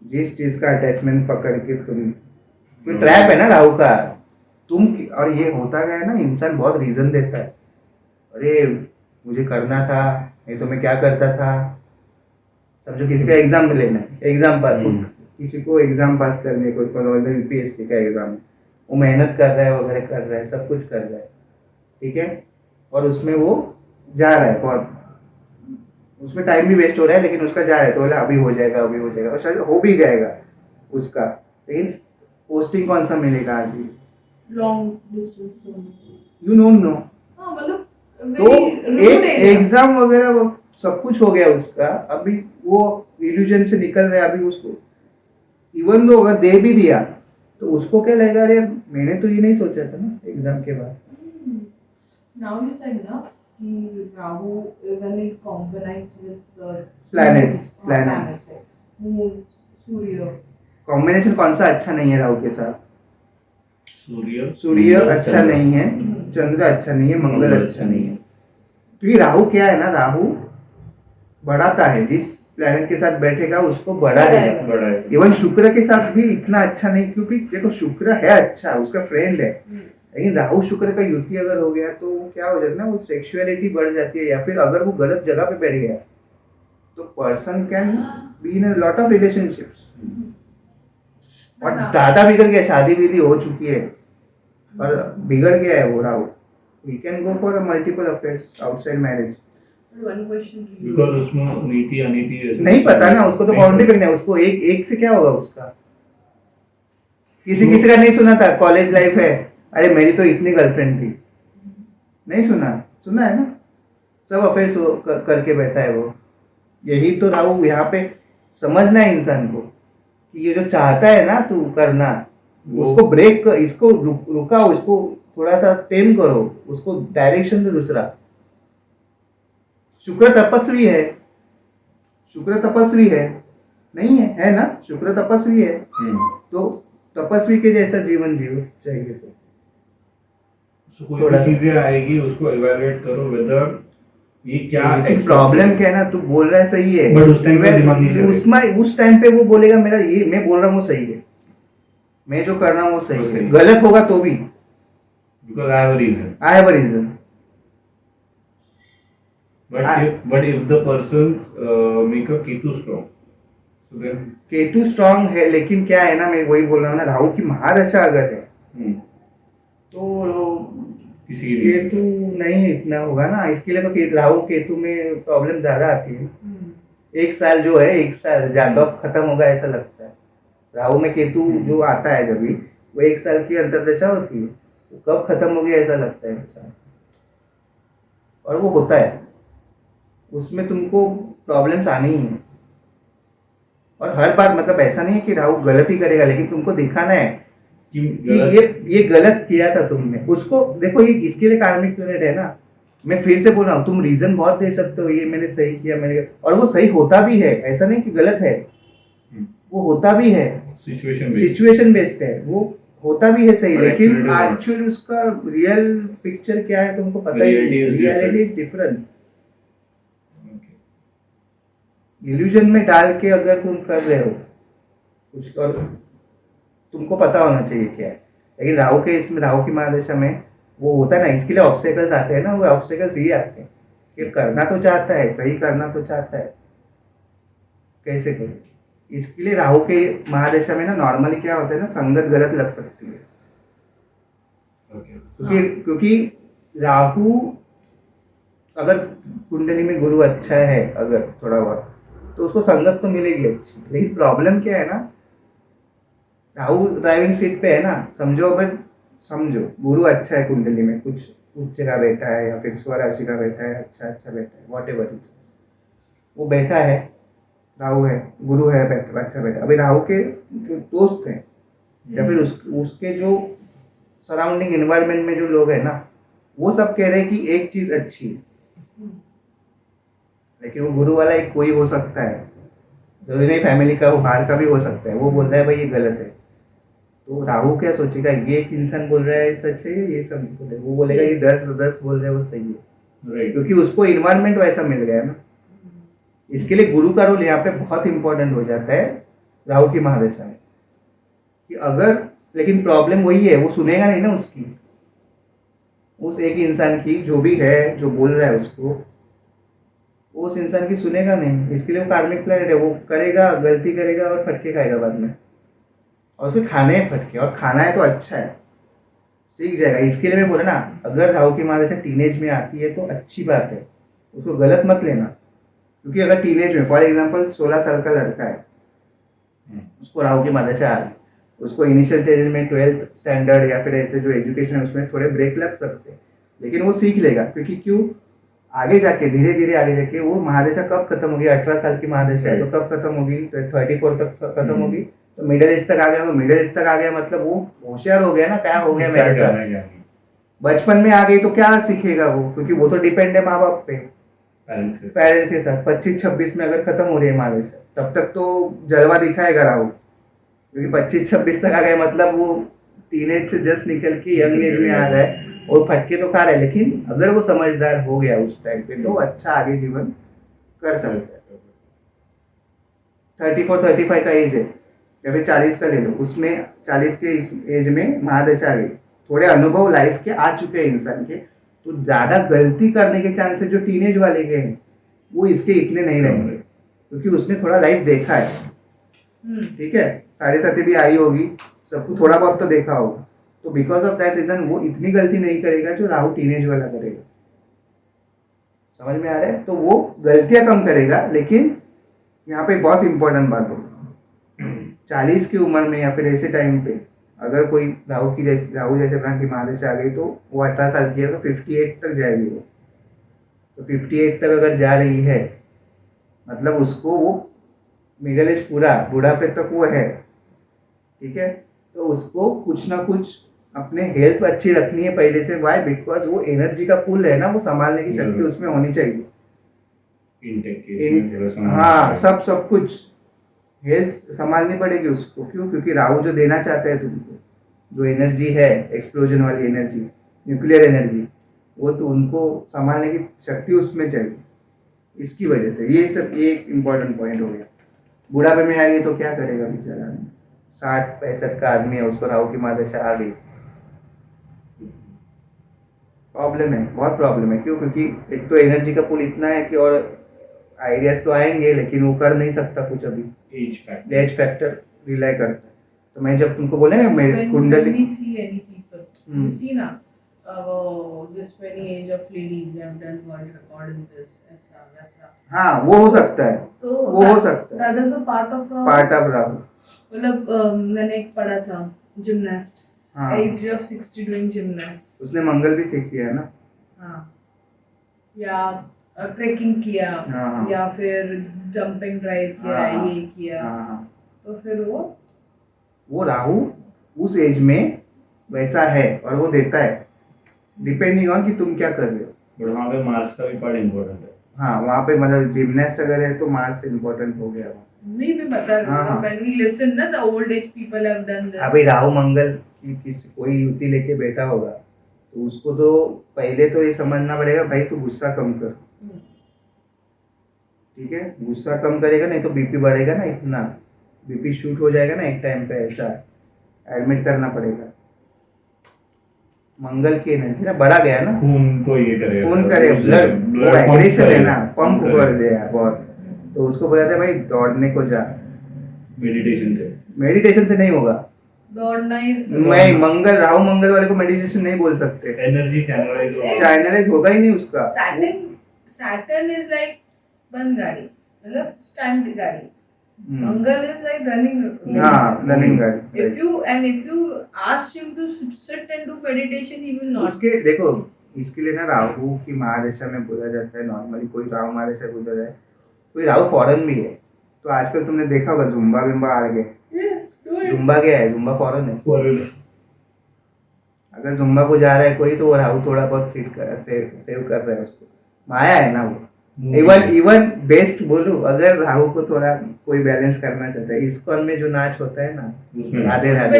जिस चीज का अटैचमेंट पकड़ के तुम, कोई ट्रैप है ना राहु का, तुम, और ये होता गया ना, इंसान बहुत रीजन देता है, अरे मुझे करना था, नहीं तो मैं क्या करता था। समझो किसी का एग्जाम में लेना है, एग्जाम पास, किसी को एग्जाम पास करने को, यूपीएससी का एग्जाम, वो मेहनत कर रहा है वगैरह कर रहा है, सब कुछ कर रहा है, ठीक है, और उसमें वो जा रहा है बहुत, उसमें टाइम भी वेस्ट हो रहा है, लेकिन उसका जा रहा है, तो बोला अभी हो जाएगा, अभी हो जाएगा, और शायद हो भी जाएगा उसका, लेकिन पोस्टिंग कौन सा मिलेगा आगे? Long distance, you don't know. हाँ मतलब तो एक एग्जाम वगैरह वो सब कुछ हो गया उसका, अभी वो इल्यूजन से निकल रहा है। अभी उसको इवन दो अगर दे भी दिया, तो उसको क्या लगेगा, अरे मैंने तो ये नहीं सोचा था ना एग्जाम के बाद। Now you said ना कि Rahu when it combines with the planets, moon, Surya, combination कौन सा अच्छा नहीं है राहु के साथ? सूर्य अच्छा नहीं है, चंद्र अच्छा नहीं है, मंगल अच्छा नहीं है। क्योंकि राहु क्या है ना, राहु बढ़ाता है, जिस प्लेनेट के साथ बैठेगा उसको बढ़ाएगा। इवन शुक्र के साथ भी इतना अच्छा नहीं, क्योंकि देखो शुक्र है अच्छा, उसका फ्रेंड है, लेकिन राहु शुक्र का युति अगर हो गया तो वो क्या हो जाता है ना, वो सेक्सुअलिटी बढ़ जाती है, या फिर अगर वो गलत जगह पे बैठ गया तो person can be in a lot of relationships, और दादा बिगड़ गया, शादी विधि हो चुकी है और बिगड़ गया है वो Rahu, We can go for a multiple affairs outside marriage. But one question to you. Because उसमें नीति अनीति है नहीं पता ना उसको, तो बाउंड्री करना है उसको। एक एक से क्या होगा उसका? किसी का नहीं सुना था, कॉलेज लाइफ है, अरे मेरी तो इतनी गर्लफ्रेंड थी, नहीं सुना? सुना है ना, सब अफेयर्स करके बैठा है वो। यही तो राहु यहाँ पे समझना है इंसान को कि ये जो चाहता है ना तू करना, उसको ब्रेक कर, इसको रुकाओ, इसको थोड़ा सा टेम करो, उसको डायरेक्शन दो दूसरा। शुक्र तपस्वी है, शुक्र तपस्वी है, नहीं है? है ना, शुक्र तपस्वी है, तो तपस्वी के जैसा जीवन जीव चाहिए। तो कोई भी चीजें आएगी उसको इवैल्यूएट करो वेदर ये क्या प्रॉब्लम क्या है ना, तू बोल रहा है सही है, बट उस टाइम पे दिमाग नहीं चलेगा। उसमें उस टाइम पे वो बोलेगा मेरा ये मैं बोल रहा हूँ वो सही है, मैं जो कर रहा हूँ वो सही है, गलत होगा तो भी because I have a reason, I have a reason. but if the person make a ketu strong so then Ketu strong है, लेकिन क्या है ना, मैं वही बोल रहा हूँ ना, राहु की महादशा अगर है तो किसी की केतु नहीं इतना होगा ना, इसके लिए तो राहु केतु में प्रॉब्लम ज्यादा आती है। एक साल जो है, एक साल ज्यादा खत्म होगा ऐसा लगता है। राहु में केतु जो आता है जब भी, वो एक साल की अंतर्दशा होती है, तो कब खत्म होगी ऐसा लगता है इंसान, और वो होता है, उसमें तुमको प्रॉब्लम्स आनी ही है। और हर बार मतलब ऐसा नहीं है कि राहु गलत ही करेगा, लेकिन तुमको दिखाना है कि ये गलत किया था तुमने उसको। देखो ये इसके लिए कार्मिक प्लैनेट है ना, मैं फिर से बोल रहा हूँ, तुम रीजन बहुत दे सकते हो, ये मैंने सही किया, मैंने, और वो सही होता भी है, ऐसा नहीं कि गलत है, वो होता भी है, सिचुएशन बेस्ड है, वो होता भी है सही, लेकिन एक्चुअली उसका रियल पिक्चर क्या है तुमको पता ही नहीं। Reality is different. इल्यूजन में डाल के अगर तुम कर रहे हो कुछ, और तुमको पता होना चाहिए क्या है, लेकिन राहु के इसमें, राहु की महादशा में वो होता है ना, इसके लिए ऑब्स्टेकल्स आते हैं ना, वो ऑब्स्टेकल्स ये आते हैं कि करना तो चाहता है, सही करना तो चाहता है, कैसे करें। इसके लिए राहु के महादशा में ना नॉर्मली क्या होता है ना, संगत गलत लग सकती है, क्योंकि राहु अगर कुंडली में गुरु अच्छा है अगर थोड़ा बहुत, तो उसको संगत तो मिलेगी अच्छी, लेकिन प्रॉब्लम क्या है ना, राहु ड्राइविंग सीट पे है ना, समझो अगर समझो गुरु अच्छा है कुंडली में, कुछ उच्च का बैठा है या फिर स्वराशि का बैठा है, अच्छा बैठा है, वॉट एवर वो बैठा है, राहु है, गुरु है, अच्छा बैठा। अभी राहु के जो दोस्त हैं या फिर उसके जो सराउंडिंग एनवायरनमेंट में जो लोग हैं ना, वो सब कह रहे हैं कि एक चीज अच्छी है, लेकिन वो गुरु वाला एक कोई हो सकता है, जरूरी नहीं फैमिली का हो, बाहर का भी हो सकता है, वो बोल रहा है भाई ये गलत है, तो राहु क्या सोचेगा, ये एक इंसान बोल रहा है सच है, ये सब वो बोलेगा ये 10 बोल रहे हैं वो सही है, क्योंकि उसको इन्वायरमेंट वैसा मिल गया है ना। इसके लिए गुरु का रोल यहाँ पे बहुत इंपॉर्टेंट हो जाता है राहु की महादशा में, कि अगर, लेकिन प्रॉब्लम वही है, वो सुनेगा नहीं ना उसकी, उस एक इंसान की जो भी है, जो बोल रहा है उसको, उस इंसान की सुनेगा नहीं। इसके लिए वो कार्मिक प्लैनेट है, वो करेगा, गलती करेगा और फटके खाएगा बाद में, और उसके खाने हैं फटके, और खाना है तो अच्छा है, सीख जाएगा। इसके लिए मैं बोला ना, अगर राहु की महादशा टीनेज में आती है तो अच्छी बात है, उसको गलत मत लेना, क्योंकि अगर टीनेज में फॉर एग्जांपल 16 साल का लड़का है, उसको राहु की महादशा आ रही, उसको इनिशियल स्टेज में 12th स्टैंडर्ड या फिर ऐसे जो एजुकेशन है उसमें थोड़े ब्रेक लग सकते हैं, लेकिन वो सीख लेगा, क्योंकि क्यों, आगे जाके धीरे धीरे आगे जाके वो महादशा कब खत्म होगी, 18 साल की महादशा है तो कब खत्म होगी, 34 तक खत्म होगी, तो मिडिल एज तक आ गया, तो मिडिल एज तक आ गया मतलब वो होशियार हो गया ना, क्या हो गया मेरे साथ, बचपन में आ गई तो क्या सीखेगा वो, क्योंकि वो तो डिपेंड है माँ बाप पे, पेरेंट्स के साथ। 25-26 में अगर खत्म हो रही है महादशा, तब तक तो जलवा दिखाएगा राहु, क्योंकि 25-26 तक आ गए मतलब वो टीनेज से जस्ट निकल के यंग एज में आ रहा है, और फटके तो खा रहा है, लेकिन अगर वो समझदार हो गया उस टाइम पे तो अच्छा आगे जीवन कर सकता है। 34-35 का एज है या फिर 40 का ले लो, उसमें 40 के इस एज में महादशा आ गई, थोड़े अनुभव लाइफ के आ चुके हैं इंसान के, तो ज्यादा गलती करने के चांसेस जो टीनेज वाले के हैं वो इसके इतने नहीं रहेंगे, क्योंकि उसने थोड़ा लाइफ देखा है, ठीक है, 7.5 भी आई होगी, सबको थोड़ा बहुत तो देखा होगा, तो बिकॉज ऑफ दैट रीजन वो इतनी गलती नहीं करेगा जो राहु टीनेज वाला करेगा। समझ में आ रहा है? तो वो गलतियां कम करेगा, लेकिन यहाँ पे बहुत इंपॉर्टेंट बात हो, 40 की उम्र में या फिर ऐसे टाइम पे अगर कोई राहु जैसे ग्रह की महादशा आ गई तो वो 18 साल की है तो 58 तक जाएगी वो। तो 58 तक अगर जा रही है मतलब उसको वो मिडिल एज पूरा बुढ़ापे तक वो है, ठीक है। तो उसको कुछ ना कुछ अपने हेल्थ अच्छी रखनी है पहले से। वाई? बिकॉज वो एनर्जी का पुल है ना, वो संभालने की शक्ति उसमें होनी चाहिए। हाँ, सब कुछ हेल्थ संभालनी पड़ेगी उसको। क्यों? क्योंकि राहु जो देना चाहता है तुमको, जो एनर्जी है, एक्सप्लोजन वाली एनर्जी, न्यूक्लियर एनर्जी, वो तो उनको संभालने की शक्ति उसमें चाहिए। इसकी वजह से ये सब एक इम्पोर्टेंट पॉइंट हो गया। बुढ़ापे में आ गई तो क्या करेगा बेचारा? 60-65 का आदमी है, उसको राहु की महादशा आ गई, प्रॉब्लम है, बहुत प्रॉब्लम है। क्यों? क्योंकि एक तो एनर्जी का पुल इतना है कि और आइडियाज तो आएंगे लेकिन वो कर नहीं सकता कुछ अभी, एज फैक्टर रिलाई करता है। तो मैं जब तुमको बोले ना मेरे कुंडली we see any people, you see ना, this many age of ladies have done world record in this, ऐसा वैसा। हाँ, वो हो सकता है, तो वो हो सकता है, that is a part of Rahu. मतलब मैंने एक पढ़ा था, जिमनास्ट, हाँ, एज ऑफ 60 डूइंग जिमनास्ट, उसने मंगल भी ठीक किया है ना। हाँ, या ट्रेकिंग किया, हाँ, या फिर जंपिंग ड्राइव किया, हाँ, ये किया, हाँ, तो फिर वो राहु उस एज में वैसा है और वो देता है, डिपेंडिंग ऑन कि तुम क्या कर रहे हो। बट वहाँ पे मार्स का भी पार्ट इम्पोर्टेंट है। हाँ, वहाँ पे मतलब जिमनास्ट अगर है तो मार्स इम्पोर्टेंट हो गया। मैं भी बता रही हूँ, when we listen ना, the old age people have done this। अभी राहु मंगल की किसी कोई युति लेके बैठा होगा तो उसको तो पहले तो ये समझना पड़ेगा, भाई तू गुस्सा कम कर, ठीक है। गुस्सा कम करेगा नहीं तो बीपी बढ़ेगा ना, इतना बीपी शूट हो जाएगा ना एक टाइम पे, ऐसा एडमिट करना पड़ेगा। मंगल की एनर्जी ना बढ़ा गया ना, खून को ये करेगा, खून करे, ब्लड वो एग्रेशन है ना, पंप कर दिया बहुत। तो उसको बोला था भाई दौड़ने को जा, मेडिटेशन से नहीं होगा, दौड़ना ही मैं मंगल राहु मंगल वाले को मेडिटेशन नहीं बोल सकते, एनर्जी चैनलाइज होगा ही नहीं उसका। सैटर्न इज लाइक बंद गाड़ी, मतलब स्टंट गाड़ी। मंगल इज लाइक रनिंग, हाँ, रनिंग गाड़ी। if you ask him to sit and do meditation, he will not। उसके देखो, इसके लिए ना राहु की महादशा में बोला जाता है, नॉर्मली कोई राहु महादशा गुजर जाए, कोई राहु फॉरेन भी है तो आजकल तुमने देखा होगा जुम्बा बिम्बा आ गए। जुम्बा क्या है? जुम्बा फॉरेन है। अगर जुम्बा को जा रहा है कोई तो वो राहु थोड़ा बहुत सेव कर रहा है उसको, माया है ना वो। इवन बेस्ट बोलूं, अगर राहु को थोड़ा कोई बैलेंस करना चाहता है, इस्कॉन में जो नाच होता है ना, राधे राधे,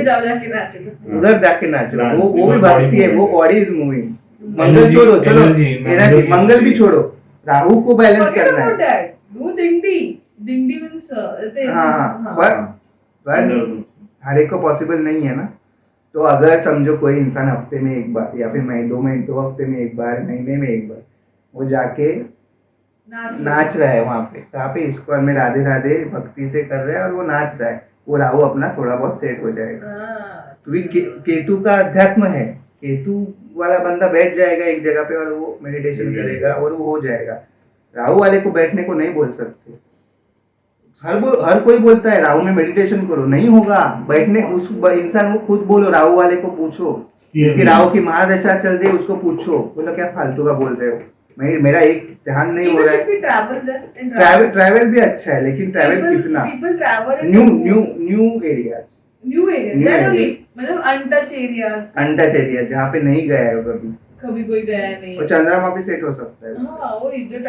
उधर जाके नाचो, वो भी भक्ति है, वो बॉडी इज मूविंग। मंगल छोड़ो, चलो एनर्जी, मंगल भी छोड़ो, राहु को बैलेंस करना है। दिंडी मींस हर एक को पॉसिबल नहीं है ना। तो अगर समझो कोई इंसान हफ्ते में एक बार या फिर दो हफ्ते में एक बार, महीने में एक बार वो जाके नाच रहा है वहाँ पे, कहाँ पे? इस्कॉन में राधे राधे भक्ति से कर रहा है और वो नाच रहा है, वो राहु अपना थोड़ा बहुत सेट हो जाएगा। तो केतु का अध्यात्म है, केतु वाला बंदा बैठ जाएगा एक जगह पे और वो मेडिटेशन करेगा और वो हो जाएगा। राहु वाले को बैठने को नहीं बोल सकते। हर कोई बोलता है राहु में मेडिटेशन करो, नहीं होगा बैठने। उस इंसान को खुद बोलो, राहु वाले को पूछो, इसकी राहु की महादशा चल रही है, उसको पूछो, बोलो क्या फालतू का बोल रहे हो, मेरा एक ध्यान नहीं हो रहा है। ट्रैवल भी अच्छा है लेकिन ट्रैवल कितना? न्यू एरियाज, मतलब अनटच एरियाज जहाँ पे नहीं गया है कभी कोई गया नहीं, और चंद्रमा भी सेट हो सकता है।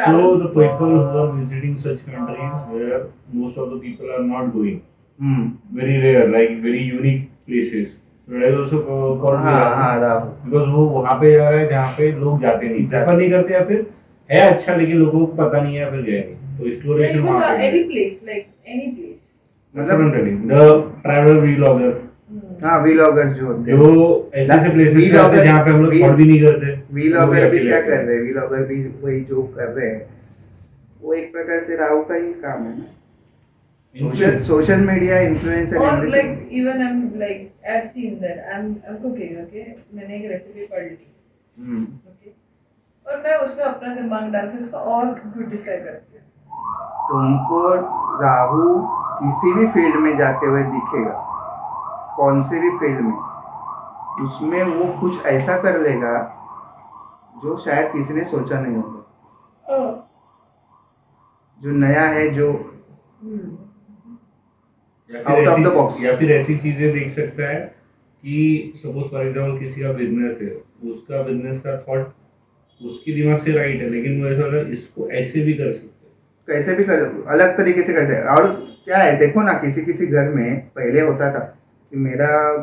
So the people who are visiting such countries where most of the people are not going, very rare, like very unique places, that is also called Rahu, because वो वहाँ पे जा रहा है जहाँ पे लोग जाते नहीं, प्रेफर नहीं करते, या फिर है अच्छा लेकिन लोगों को पता नहीं है, फिर गए नहीं, तो एक्सप्लोरेशन वहाँ पे any place मतलब the travel vlogger, हाँ, वीलॉगर्स जो होते हैं, जो ऐसे प्लेसेस जाते हैं जहाँ पे हम लोग खोज भी नहीं करते। वीलॉगर भी क्या कर रहे हैं? वीलॉगर भी वही जो कर रहे हैं, वो एक प्रकार से राहु का ही काम है ना। Social media influence and or everything. like even I'm like I've seen that I'm cooking, okay, मैंने एक रेसिपी पढ़ ली, हम्म, okay, और मैं उसमें अपना दिमाग डाल के उसको और ब्यूटीफाई करती हूँ। तुमको राहु किसी भी फील्ड में जाते हुए दिखेगा, कौन से भी फील्ड में, उसमें वो कुछ ऐसा कर लेगा जो शायद किसी ने सोचा नहीं होगा, जो नया है, जो आउट ऑफ द बॉक्स। या फिर ऐसी चीजें देख सकता है कि सपोज फॉर एग्जाम्पल किसी का बिजनेस है, उसका बिजनेस का थॉट उसके दिमाग से राइट है, लेकिन वो ऐसा लगा इसको ऐसे भी कर सकते हैं। कैसे भी कर, अलग तरीके से कर सकते। और क्या है, देखो ना, किसी किसी घर में पहले होता था कि मेरा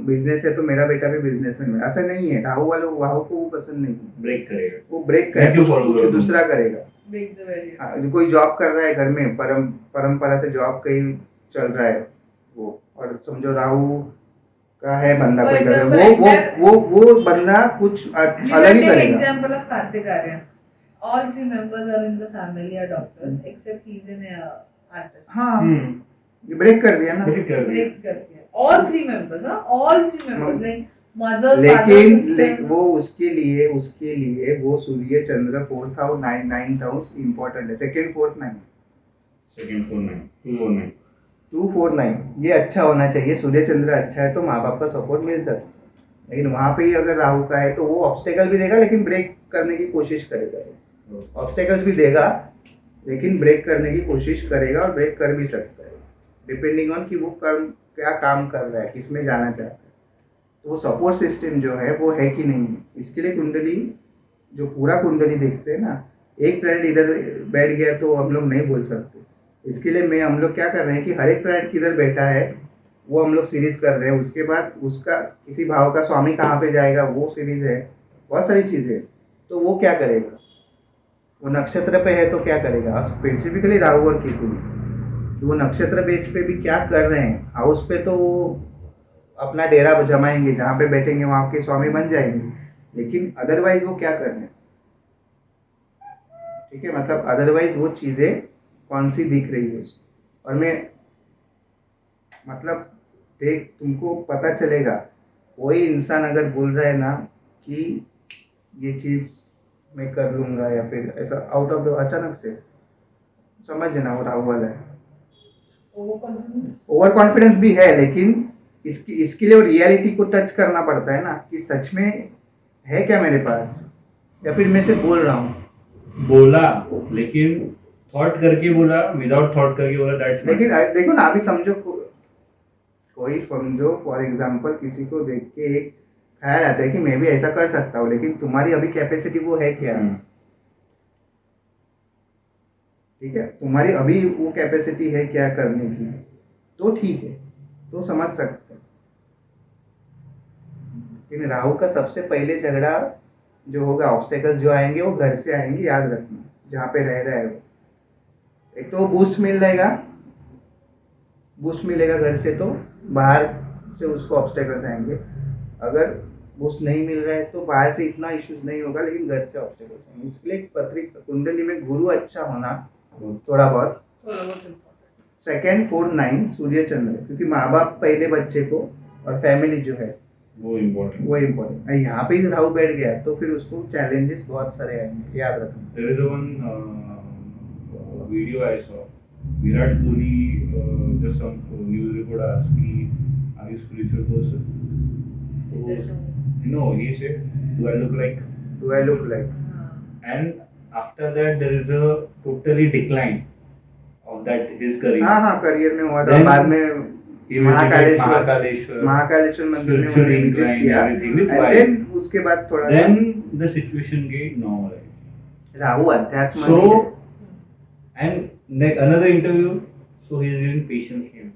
बिजनेस है तो मेरा बेटा भी बिजनेसमैन है, ऐसा नहीं है। राहु को वो पसंद नहीं है, ब्रेक करेगा, वो ब्रेक मैं क्यों करेगा, follow कुछ करूं? दूसरा करेगा। Break the barrier. हाँ, जो कोई जॉब कर रहा है घर में, परंपरा से जॉब कहीं चल रहा है वो, और समझो राहु का है बंदा कोई घर में, वो बंदा कुछ अलग ही करेगा। Example of Kartik Aryan. All three members are in the family are doctors, except he's an artist. हाँ, ये ब्रेक कर दिया ना। ब्रेक कर दिया। Break करते हैं। All three members, हाँ, all three members like mother, father, लेकिन sister. वो उसके लिए वो सूर्य चंद्र 4th house 9th house important है। सेकंड 4th 9 सेकंड 4 9 2 4 9 ये अच्छा होना चाहिए। सूर्य चंद्र अच्छा है तो माँ बाप का सपोर्ट मिल सकता है, लेकिन वहाँ पे ही अगर राहु का है तो वो ऑब्स्टेकल भी देगा लेकिन ब्रेक करने की कोशिश करेगा। ऑब्स्टेकल्स भी देगा लेकिन ब्रेक करने की कोशिश करेगा, और ब्रेक कर भी सकता है डिपेंडिंग ऑन कि वो क्या काम कर रहा है, किस में जाना चाहता है। तो वो सपोर्ट सिस्टम जो है वो है कि नहीं, इसके लिए कुंडली, जो पूरा कुंडली देखते हैं ना, एक प्लैनेट इधर बैठ गया तो हम लोग नहीं बोल सकते। इसके लिए हम लोग क्या कर रहे हैं कि हर एक प्लैनेट किधर बैठा है वो हम लोग सीरीज कर रहे हैं। उसके बाद उसका किसी भाव का स्वामी कहाँ पे जाएगा वो सीरीज है, बहुत सारी चीज़ें। तो वो क्या करेगा, वो नक्षत्र पे है तो क्या करेगा, स्पेसिफिकली राहु और केतु, कि वो नक्षत्र बेस पे भी क्या कर रहे हैं। हाउस पे तो वो अपना डेरा जमाएंगे, जहाँ पे बैठेंगे वहाँ के स्वामी बन जाएंगे, लेकिन अदरवाइज वो क्या कर रहे हैं, ठीक है, मतलब अदरवाइज वो चीज़ें कौन सी दिख रही है। और मैं मतलब देख, तुमको पता चलेगा, कोई इंसान अगर बोल रहा है ना कि ये चीज़ मैं कर लूँगा, या फिर ऐसा आउट ऑफ द अचानक से, समझ ना, वो राहु वाला है। ओवर कॉन्फिडेंस भी है, लेकिन इसके लिए रियलिटी को टच करना पड़ता है ना, कि सच में है क्या मेरे पास, या फिर मैं सिर्फ बोल रहा हूँ। बोला लेकिन थॉट करके बोला, विदाउट थॉट करके बोला, दैट्स लेकिन देखो ना, अभी समझो कोई समझो फॉर एग्जांपल किसी को देख के एक ख्याल आता है कि मैं भी ऐसा कर सकता हूँ, लेकिन तुम्हारी अभी कैपेसिटी वो है क्या, ठीक है, तुम्हारी अभी वो कैपेसिटी है क्या करने की, तो ठीक है, तो समझ सकते हैं। लेकिन राहु का सबसे पहले झगड़ा जो होगा, ऑब्स्टेकल्स जो आएंगे वो घर से आएंगे, याद रखना, जहाँ पे रह रहा है वो। एक तो बूस्ट मिलेगा घर से, तो बाहर से उसको ऑब्स्टेकल्स आएंगे। अगर बूस्ट नहीं मिल रहा है तो बाहर से इतना इश्यूज नहीं होगा, लेकिन घर से ऑब्स्टेकल्स आएंगे। इसलिए पत्रिका कुंडली में गुरु अच्छा होना थोड़ा बहुत सेकंड 4 9 सूर्य चंद्र, क्योंकि माँ बाप पहले बच्चे को, और फैमिली जो है वो इम्पोर्टेंट। यहाँ पे ही राहु बैठ गया तो फिर उसको चैलेंजेस बहुत सारे आएंगे, याद रखना। There is one video I saw. Virat Kohli just some news report asked कि are you spiritual person? No, he said, do I look like? And after that there is a totally decline of that his career. हाँ, career में हुआ था। बाद में महाकालेश्वर मंदिर में उन्होंने विजिट किया, and then उसके बाद थोड़ा then the situation get normalized. Rahu अध्यात्म। So and another interview, so he is giving patience games.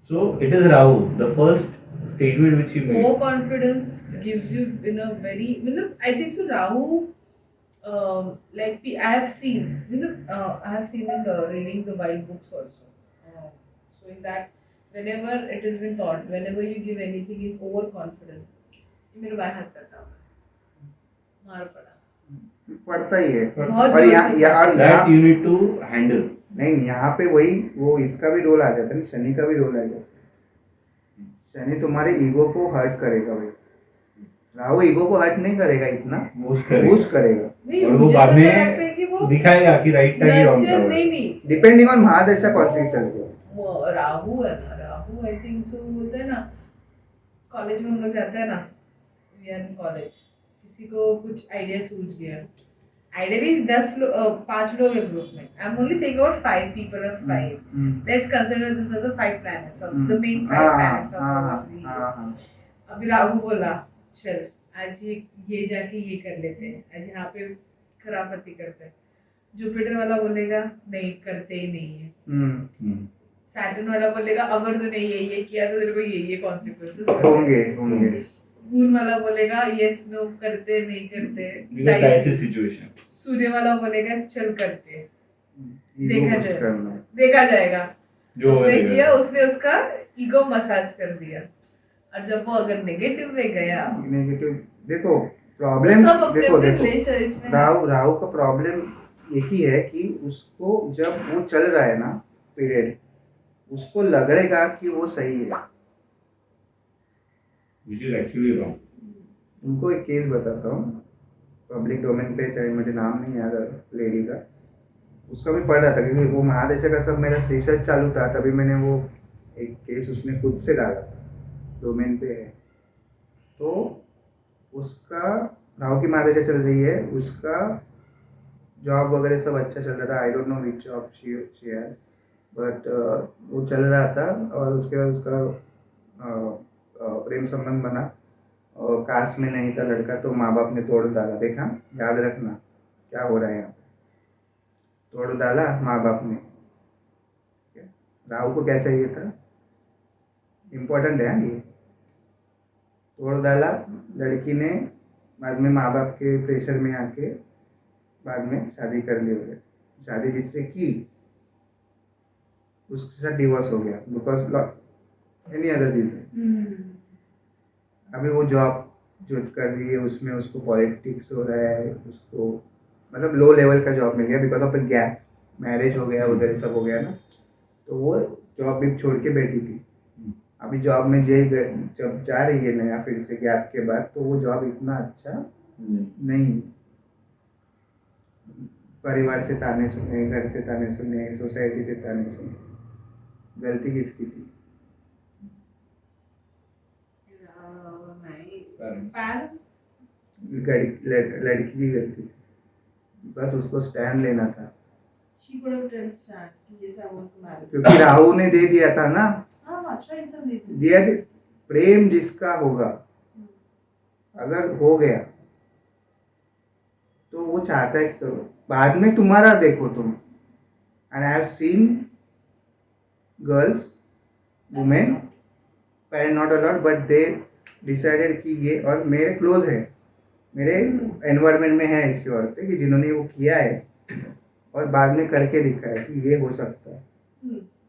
So it is Rahu, the first statement which he made. More confidence gives you in a very, I think so. Rahu, like I have seen, I have seen in reading the wild books also. So in that, whenever it has been taught, whenever you give anything in overconfidence, ये मेरे बाएं हाथ का काम है, मार पड़ा, पड़ता ही है। बहुत और जोर यहाँ से। यहाँ That you need to handle. नहीं, यहाँ पे वही वो इसका भी रोल आ जाता है ना, शनि का भी रोल आ जाता है। शनि तुम्हारे ईगो को हर्ट करेगा भाई, राहु ईगो को हर्ट नहीं करेगा, इतना Boost करेगा। बूस्ट करेगा। नहीं, और वो मुझे बाद तो ऐसा लगता है में कि वो दिखाएगा कि राइट था कि रॉन्ग नर्चर था। नहीं डिपेंडिंग ऑन महादशा कौन सी चल रही है। वो राहु है ना, राहु आई थिंक सो बोलते हैं ना, कॉलेज में हम लोग जाते हैं ना, वी आर इन कॉलेज, किसी को कुछ आइडिया सूझ गया, आइडियली 5 लोग हैं ग्रुप में, I am only saying about 5 people or 5, let's consider this as the 5 planets of the main 5 planets of our wheel. अभी राहु बोला चल आज ये जाके ये कर लेते हैं, आज यहाँ पे खराबती करते हैं, जुपिटर वाला बोलेगा नहीं करते ही नहीं है, सैटर्न वाला बोलेगा अगर तूने ये किया तो तेरे को ये कॉन्सिक्वेंसेस होंगे। मून वाला बोलेगा यस नो करते नहीं करते, ऐसी सिचुएशन। सूर्य वाला बोलेगा चल करते, करना देखा जाएगा। जो उसने होगा किया, उसने उसका ईगो मसाज कर दिया, और जब वो अगर नेगेटिव में गया, नेगेटिव देखो प्रॉब्लम, सब अपने देखो अपने देखो रिलेशन इसमें राहु का प्रॉब्लम एक ही है कि उसको जब वो चल रहा है ना पीरियड, उसको लगेगा कि वो सही है, which is actually wrong. उनको एक केस बताता हूँ पब्लिक डोमेन पे, चाहे मुझे नाम नहीं याद है लेडी का, उसका भी पढ़ रहा था क्योंकि वो महादशा का सब मेरा रिसर्च चालू था, तभी मैंने वो एक केस उसने खुद से डाला था, डोमेन पे है। तो उसका राहु की महादशा चल रही है, उसका जॉब वगैरह सब अच्छा चल रहा था, I don't know which job she has, but वो चल रहा था, और उसके बाद उसका प्रेम संबंध बना, और कास्ट में नहीं था लड़का, तो माँ बाप ने तोड़ डाला। देखा, याद रखना क्या हो रहा है यहाँ पे, तोड़ डाला माँ बाप ने। राहु को क्या चाहिए था, इम्पोर्टेंट है ये, तोड़ डाला लड़की ने, बाद में माँ बाप के प्रेशर में आके बाद में शादी कर ली वगैरह, शादी जिससे की उसके साथ डिवोर्स हो गया बिकॉज एनी अदर रीजन। अभी वो जॉब जो कर रही है उसमें उसको पॉलिटिक्स हो रहा है, उसको मतलब लो लेवल का जॉब मिल गया because of the gap, marriage हो गया वगैरह सब हो गया ना, तो वो जॉब भी छोड़ के बैठी थी। अभी जॉब में जब जा रही है नया फिर से गैप के बाद, तो वो जॉब इतना अच्छा नहीं, परिवार से ताने सुने, घर से ताने सुने, सोसाइटी से ताने सुने, गलती किसकी थी? लड़की की गलती थी, बस उसको स्टैंड लेना था, क्योंकि राहु ने दे दिया था ना, दिया कि प्रेम जिसका होगा अगर हो गया तो वो चाहता है कि करो, बाद में तुम्हारा देखो तुम। And I have seen girls, women, parent not a lot, but they decided कि ये, और मेरे क्लोज है, मेरे एनवायरनमेंट में है ऐसी औरतें कि जिन्होंने वो किया है और बाद में करके दिखाया कि ये हो सकता है।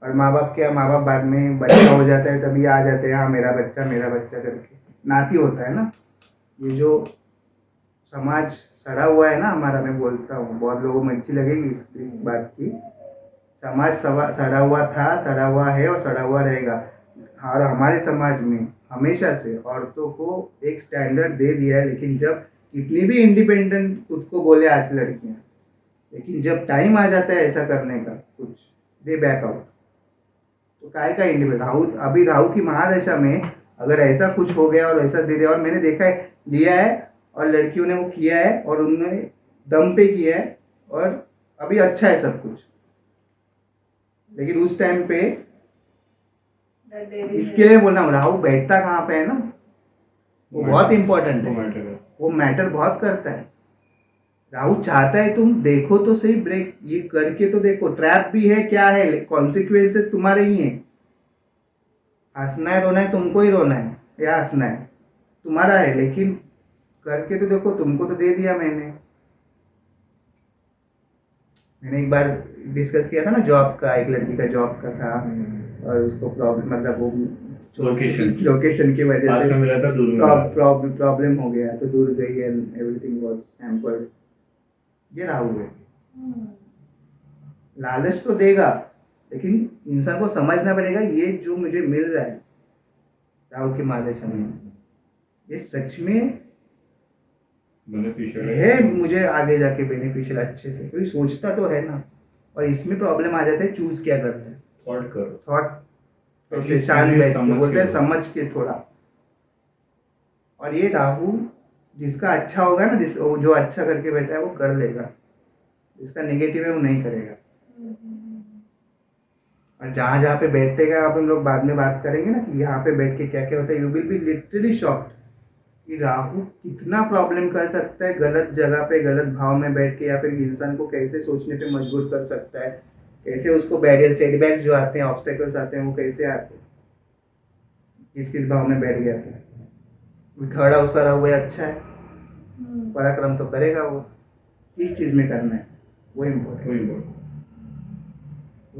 और माँ बाप बाद में बच्चा हो जाता है तभी आ जाते हैं, हाँ मेरा बच्चा करके नाती होता है ना। ये जो समाज सड़ा हुआ है ना हमारा, मैं बोलता हूँ बहुत लोगों को अच्छी लगेगी इस बात की, समाज सड़ा हुआ था, सड़ा हुआ है और सड़ा हुआ रहेगा। और हमारे समाज में हमेशा से औरतों को एक स्टैंडर्ड दे दिया है, लेकिन जब कितनी भी इंडिपेंडेंट खुद को बोले आज लड़कियां, लेकिन जब टाइम आ जाता है ऐसा करने का कुछ, दे बैक आउट। तो काय का इंडिपेंडेंट अभी राहु की महादशा में अगर ऐसा कुछ हो गया और ऐसा दे दिया, और मैंने देखा है लिया है और लड़कियों ने वो किया है और उन्होंने दम पे किया है और अभी अच्छा है सब कुछ, लेकिन उस टाइम पे इसके लिए बोलना राहु बैठता कहाँ पे है ना, वो बहुत इंपॉर्टेंट है, वो मैटर बहुत करता है। राहु चाहता है तुम देखो तो सही, ब्रेक ये करके तो देखो, ट्रैप भी है, क्या है कॉन्सिक्वेंसेस तुम्हारे ही हैं। हंसना है रोना है तुमको ही रोना है, या हंसना है तुम्हारा है, लेकिन करके तो देखो, तुमको तो दे दिया मैंने एक बार डिस्कस किया था ना जॉब का, एक लड़की का जॉब का था और उसको प्रॉब्लम, मतलब वो लोकेशन की वजह से प्रॉब्लम हो गया, तो दूर गई एंड एवरीथिंग वाज हैम्पर्ड। ये राहु है। लालच तो देगा, लेकिन इंसान को समझना पड़ेगा ये जो मुझे मिल रहा है राहु के मार्गदर्शन में, ये सच में बेनिफिशियल है मुझे आगे जाके बेनिफिशियल अच्छे से, कोई सोचता तो है ना। और इसमें प्रॉब्लम आ जाता है चूज क्या करते हैं, थॉट करो, थॉट अपनी शांत चीजें बैठ के समझ बोलते हैं के समझ के थोड़ा। और ये राहु जिसका अच्छा होगा ना, जिस जो अच्छा करके बैठा है वो कर लेगा, जिसका नेगेटिव है वो नहीं करेगा। और जहाँ जहाँ पे बैठेगा, आप हम लोग बाद में बात करेंगे ना कि यहाँ पे बैठ के क्या क्या होता है, you will be literally shocked कि राहु कितना प्रॉब्लम कर सकता है गलत जगह पे गलत भाव में बैठ के, या फिर इंसान को कैसे सोचने पे मजबूर कर सकता है, कैसे उसको बैरियर सेटबैक जो आते हैं, ऑब्स्टेकल्स आते हैं, वो कैसे आते हैं, किस किस भाव में बैठ गया था। थर्ड हाउस का राहु है, अच्छा है, पराक्रम तो करेगा वो, किस चीज में करना है वो इम्पोर्टेंट।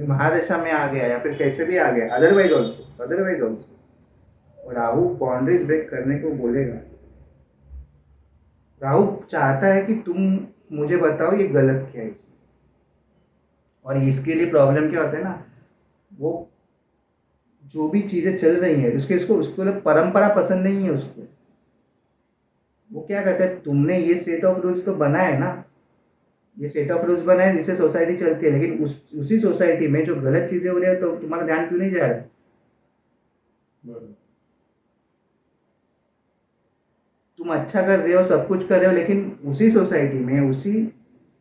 महादशा में आ गया या फिर कैसे भी आ गया, otherwise also Rahu boundaries break करने को बोलेगा। राहु चाहता है कि तुम मुझे बताओ ये गलत क्या है इसमें। और इसके लिए प्रॉब्लम क्या होता है ना, वो जो भी चीजें चल रही हैं उसको परंपरा पसंद नहीं है उसको। वो क्या कहता है, तुमने ये सेट ऑफ रूल्स तो बनाए ना, ये सेट ऑफ रूल्स बनाए जिससे सोसाइटी चलती है, लेकिन उसी सोसाइटी में जो गलत चीजें हो रही है तो तुम्हारा ध्यान क्यों नहीं जा रहा है। तुम अच्छा कर रहे हो, सब कुछ कर रहे हो, लेकिन उसी सोसाइटी में उसी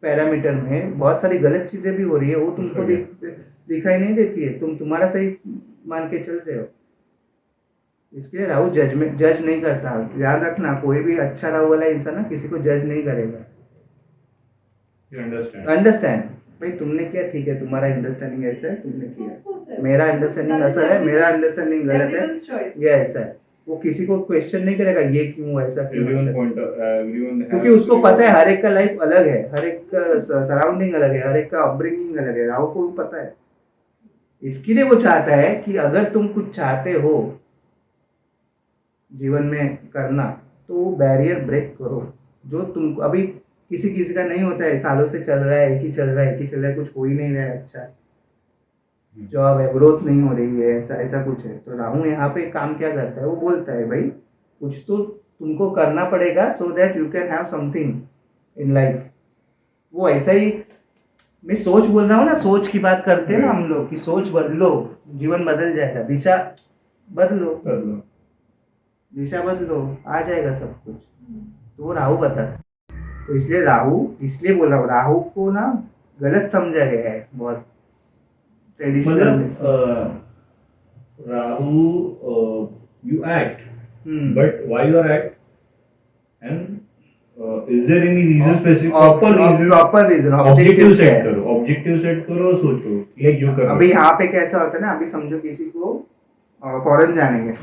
पैरामीटर में बहुत सारी गलत चीजें भी हो रही है, वो तुमको दिखाई नहीं देती है, तुम्हारा सही मान के चल रहे हो। इसलिए राहु जज नहीं करता। याद रखना, कोई भी अच्छा राहु वाला इंसान ना किसी को जज नहीं करेगा। अंडरस्टैंड भाई, तुमने किया ठीक है, तुम्हारा अंडरस्टैंडिंग ऐसा है, तुमने किया, मेरा अंडरस्टैंडिंग ऐसा है, मेरा अंडरस्टैंडिंग गलत है, ये ऐसा है। वो किसी को क्वेश्चन नहीं करेगा ये क्यों ऐसा क्यों, क्योंकि उसको पता है हर एक का लाइफ अलग है, हर एक का सराउंडिंग अलग है, हर एक का अपब्रिंगिंग अलग है। राहु को पता है, इसके लिए वो चाहता है कि अगर तुम कुछ चाहते हो जीवन में करना तो बैरियर ब्रेक करो। जो तुम अभी किसी का नहीं होता है, सालों से चल रहा है, एक ही चल रहा है, कुछ हो ही नहीं रहा है, अच्छा जॉब है, ग्रोथ नहीं हो रही है, ऐसा कुछ है। तो राहु यहाँ पे काम क्या करता है, वो बोलता है भाई कुछ तो तुमको करना पड़ेगा सो that you can have something in life. वो ऐसा ही, मैं सोच बोल रहा हूँ ना, सोच की बात करते हैं ना हम लोग कि सोच बदलो जीवन बदल जाएगा, दिशा बदलो, दिशा बदलो, आ जाएगा सब कुछ। तो वो राहु बताता है। तो इसलिए बोल रहा हूँ, राहु को ना गलत समझा गया है बहुत traditional. Rahu you act, but why you are act, and is there any reason specific proper reason objective set करो, सोचो ये जो कर। अभी यहाँ पे कैसा होता है ना, अभी समझो किसी को फॉरेन जाने है,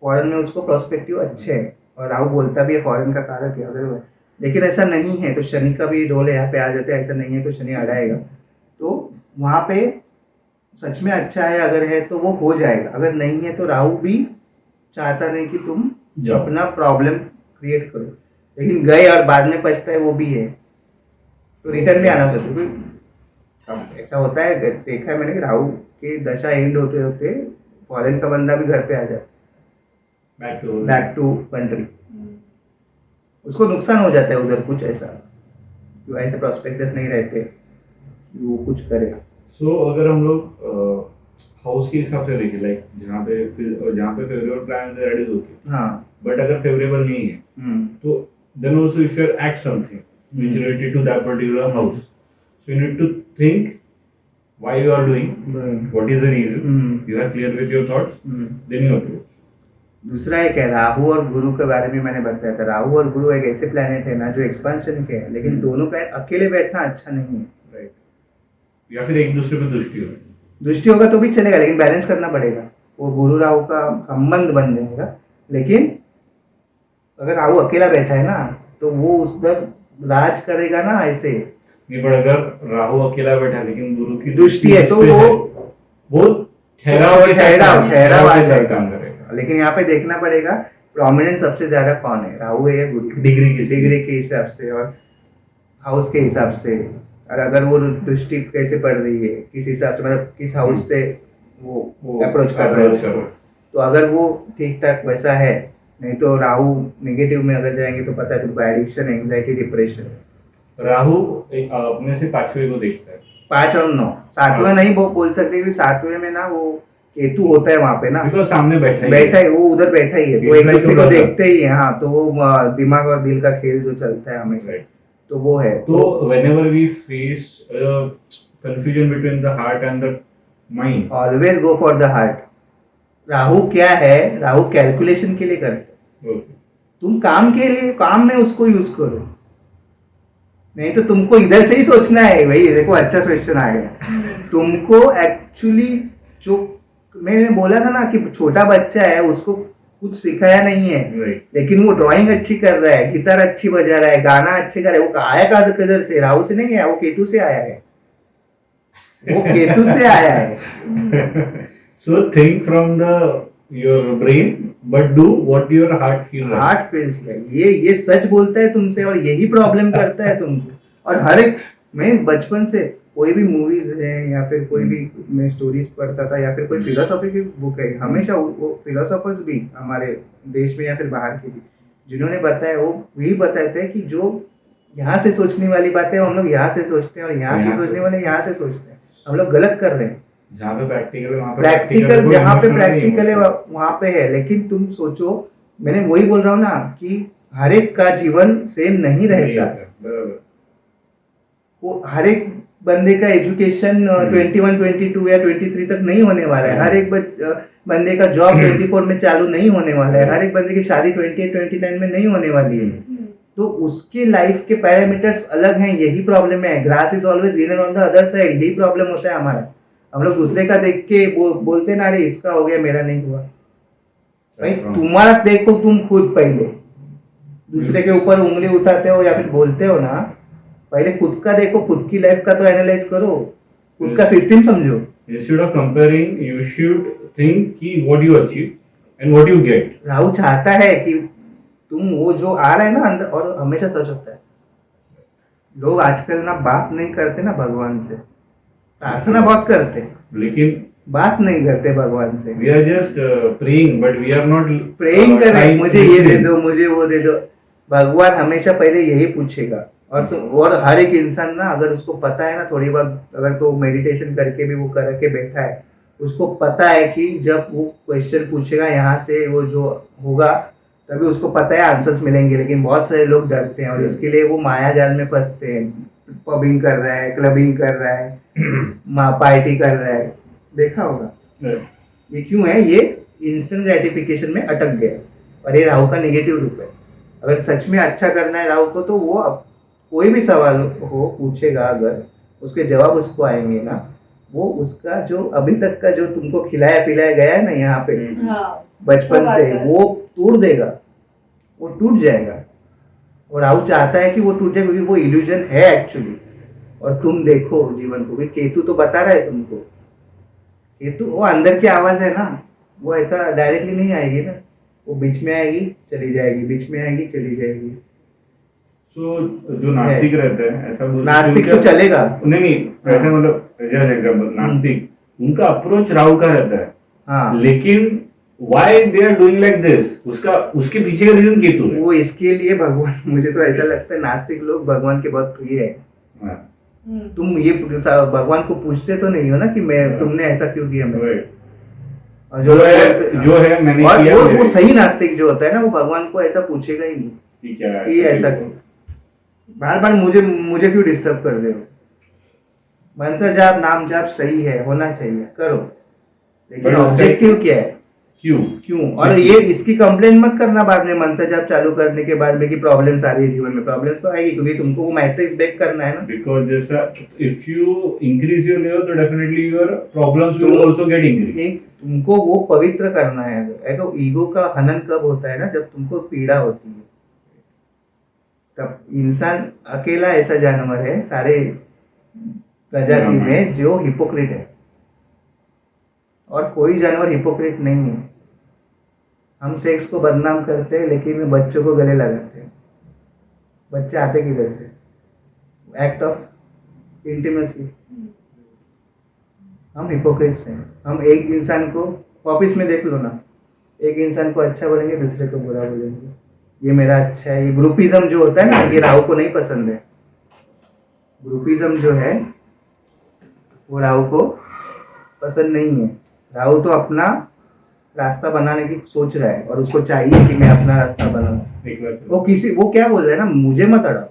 फॉरेन में उसको प्रोस्पेक्टिव अच्छे है और राहु बोलता भी है फॉरेन का कारक है, अगर लेकिन ऐसा नहीं है तो शनि का भी रोल यहाँ पे आ जाता है, ऐसा नहीं है तो शनि अड़ाएगा। तो वहाँ पे सच में अच्छा है अगर है तो वो हो जाएगा, अगर नहीं है तो राहु भी चाहता नहीं कि तुम अपना प्रॉब्लम क्रिएट करो, लेकिन गए और बाद में पछता है वो भी है, तो रिटर्न में आना चाहिए। क्योंकि ऐसा होता है, देखा है मैंने कि राहु के दशा एंड होते होते फॉरेन का बंदा भी घर पे आ जाता, बैक टू कंट्री, उसको नुकसान हो जाता है उधर कुछ ऐसा, जो ऐसे प्रोस्पेक्टस नहीं रहते वो कुछ करे। सो अगर हम लोग हाउस के हिसाब से देखें, लाइक जहाँ पे फेवरेबल प्लैनेट रेडी होती है, हाँ, बट अगर फेवरेबल नहीं है तो then also if you act something which related to that particular house, so you need to think why you are doing, what is the reason, you are clear with your thoughts, then you approach. दूसरा एक है राहु और गुरु के बारे में मैंने बताया था। राहु और गुरु एक ऐसे प्लैनेट है ना जो एक्सपेंशन के हैं, लेकिन दोनों प्लैनेट अकेले बैठना अच्छा नहीं है, राइट, या फिर एक दूसरे पे दृष्टि होगा तो भी चलेगा, लेकिन बैलेंस करना पड़ेगा। वो गुरु राहु का संबंध बन जाएगा, लेकिन अगर राहु अकेला बैठा है ना तो वो उधर राज करेगा ना ऐसे नहीं, पर अगर राहु अकेला बैठा लेकिन गुरु की दृष्टि है तो वो ठहराव आ जाएगा। लेकिन यहाँ पे देखना पड़ेगा प्रोमिनेंट सबसे ज्यादा कौन है, राहु है या गुरु, डिग्री के हिसाब से और हाउस के हिसाब से, और अगर वो दृष्टि कैसे पड़ रही है, किस हिसाब से, मतलब किस हाउस से वो अप्रोच कर रहा है उसको। तो अगर वो ठीक ठाक वैसा है, नहीं तो राहु नेगेटिव में अगर जाएंगे तो पता है तुमको एडिक्शन, एंग्जाइटी, डिप्रेशन। राहु अपने से 5वें को देखता है। 5 और 9, 7वें नहीं वो बोल सकते कि 7वें में ना वो केतु होता है वहां पे ना, बिल्कुल सामने बैठा है, वो उधर बैठा ही है, तो It's एक like दूसरे को a देखते ही है। हाँ, तो वो दिमाग और दिल का खेल जो चलता है हमेशा, Right. तो वो है। तो whenever we face confusion between the heart and the mind, always go for the heart. Rahu क्या है, राहु कैलकुलेशन के लिए करते हैं, okay. तुम काम के लिए, काम में उसको यूज करो, नहीं तो तुमको इधर से ही सोचना है। भाई देखो अच्छा क्वेश्चन आ गया, तुमको एक्चुअली जो मैंने बोला था ना कि छोटा बच्चा है, उसको कुछ सिखाया नहीं है, Right. लेकिन वो ड्राइंग अच्छी कर रहा है, गिटार अच्छी बजा रहा है, गाना अच्छे कर रहा है, वो आया कहाँ किधर से, राहु से नहीं आया, वो केतु से आया है, वो केतु से आया है। So think from the your brain, but do what your heart feels. Heart feels like, ये सच बोलता है तुमसे, और यही प्रॉब्लम करता है तुमको। और हर एक, मैं बचपन से कोई भी मूवीज है या फिर कोई भी मैं स्टोरीज पढ़ता था या फिर कोई फिलोसॉफी की बुक है, हमेशा वो फिलोसोफर्स भी हमारे देश में या फिर बाहर के भी जिन्होंने बताया, वो यही बताते हैं कि जो यहाँ से सोचने वाली बातें हम लोग यहाँ से सोचते हैं, और यहाँ से सोचने वाले यहाँ से सोचते हैं, हम लोग गलत कर रहे हैं। जहाँ पे प्रैक्टिकल है वहाँ पे प्रैक्टिकल, जहाँ पे प्रैक्टिकल है emotional वहाँ पे है, लेकिन तुम सोचो, मैंने वही बोल रहा हूँ ना कि हर एक का जीवन सेम नहीं नहीं रहता। रहता, बराबर। वो हर एक बंदे का एजुकेशन 21, 22 या 23 तक नहीं होने वाला है, हर एक बंदे का जॉब 24 में चालू नहीं होने वाला है, हर एक बंदे की शादी 28, 29 में नहीं होने वाली है। तो उसके लाइफ के पैरामीटर्स अलग हैं, यही प्रॉब्लम है। Grass is always greener on the other side, यही प्रॉब्लम होता है हमारा। हम लोग दूसरे का देख के बोलते ना, अरे इसका हो गया मेरा नहीं हुआ। भाई तुम्हारा देखो, तुम खुद पहले दूसरे के ऊपर उंगली उठाते हो या फिर बोलते हो ना, पहले खुद का देखो, खुद की लाइफ का तो एनालाइज करो, खुद का सिस्टम समझो। Instead of comparing, you should think कि what you achieve and what you get. Rahu चाहता है कि तुम वो जो आ रहा है ना अंदर, और हमेशा सच होता है। लोग आजकल ना बात नहीं करते ना भगवान से, प्रार्थना बहुत करते, लेकिन बात नहीं करते भगवान से। we are just praying, but we are not praying कर रहे हैं, trying मुझे to ये दे listen. दो, मुझे वो दे दो। भगवान हमेशा पहले यही पूछेगा। और हर एक इंसान ना, अगर उसको पता है ना थोड़ी बहुत, अगर तो मेडिटेशन करके भी वो करके बैठा है, उसको पता है कि जब वो क्वेश्चन पूछेगा यहाँ से वो जो होगा, तभी उसको पता है आंसर्स मिलेंगे। लेकिन बहुत सारे लोग डरते हैं और इसके लिए वो माया जाल में फंसते हैं। पबिंग कर रहा है, क्लबिंग कर रहा है, पार्टी कर रहा है, देखा होगा। ये क्यों है? ये इंस्टेंट ग्रेटिफिकेशन में अटक गया, और ये राहु का नेगेटिव रूप है। अगर सच में अच्छा करना है राहु को, तो वो कोई भी सवाल हो पूछेगा, अगर उसके जवाब उसको आएंगे ना, वो उसका जो अभी तक का जो तुमको खिलाया पिलाया गया है ना यहाँ पे बचपन से, वो तोड़ देगा, वो टूट जाएगा। और राहु चाहता है कि वो टूट जाए, क्योंकि वो इल्यूजन है एक्चुअली। और तुम देखो जीवन को, केतु तो बता रहा है तुमको, केतु वो अंदर की आवाज है ना, वो ऐसा डायरेक्टली नहीं आएगी ना, वो बीच में आएगी चली जाएगी, बीच में आएगी चली जाएगी। So, जो नास्तिक रहते हैं, ऐसा नास्तिक तो चलेगा नहीं, ऐसा मतलब जैसे एग्जांपल नास्तिक, उनका अप्रोच राहु का रहता है। हाँ, लेकिन why they are doing like this, उसके पीछे का रीजन केतु है। वो इसके लिए भगवान, मुझे तो ऐसा लगता है नास्तिक लोग भगवान के बहुत प्रिय है। तुम ये भगवान को पूछते तो नहीं हो ना कि मैं तुमने ऐसा क्यों किया मेरे। और जो है मैंने किया, वो सही नास्तिक जो होता है ना, वो भगवान को ऐसा पूछेगा ही नहीं कि ऐसा क्यों, बार बार मुझे क्यों डिस्टर्ब कर रहे हो। मंत्र जाप नाम जाप सही है, होना चाहिए, करो, लेकिन ऑब्जेक्टिव क्या है, क्यों। और ये इसकी कंप्लेन मत करना बाद में, मंत्र जाप चालू करने के बाद में कि प्रॉब्लम्स आ रही है जीवन में। प्रॉब्लम्स तो आएगी, क्योंकि तुमको वो मैट्रिक्स ब्रेक करना है ना। बिकॉज जैसा if you increase your level, तो definitely your problems will also get increase. तुमको वो पवित्र करना है। तो ईगो का हनन कब होता है ना, जब तुमको पीड़ा होती है, तब इंसान अकेला ऐसा जानवर है सारे प्रजाति में जो हिपोक्रेट है, और कोई जानवर हिपोक्रेट नहीं है। हम सेक्स को बदनाम करते हैं, लेकिन बच्चों को गले लगाते हैं। बच्चे आते किधर से? Act of intimacy. हम हिपोक्रेट्स हैं। हम एक इंसान को ऑफिस में देख लो ना, एक इंसान को अच्छा बोलेंगे, दूसरे को बुरा बोलेंगे, ये मेरा अच्छा है। ये ग्रुपिज्म जो होता है ना, ये राहु को नहीं पसंद है। ग्रुपिज्म जो है वो राहु को पसंद नहीं है। राहु तो अपना रास्ता बनाने की सोच रहा है और उसको चाहिए कि मैं अपना रास्ता बनाऊं। वो क्या बोल रहा है ना, मुझे मत अड़ाओ,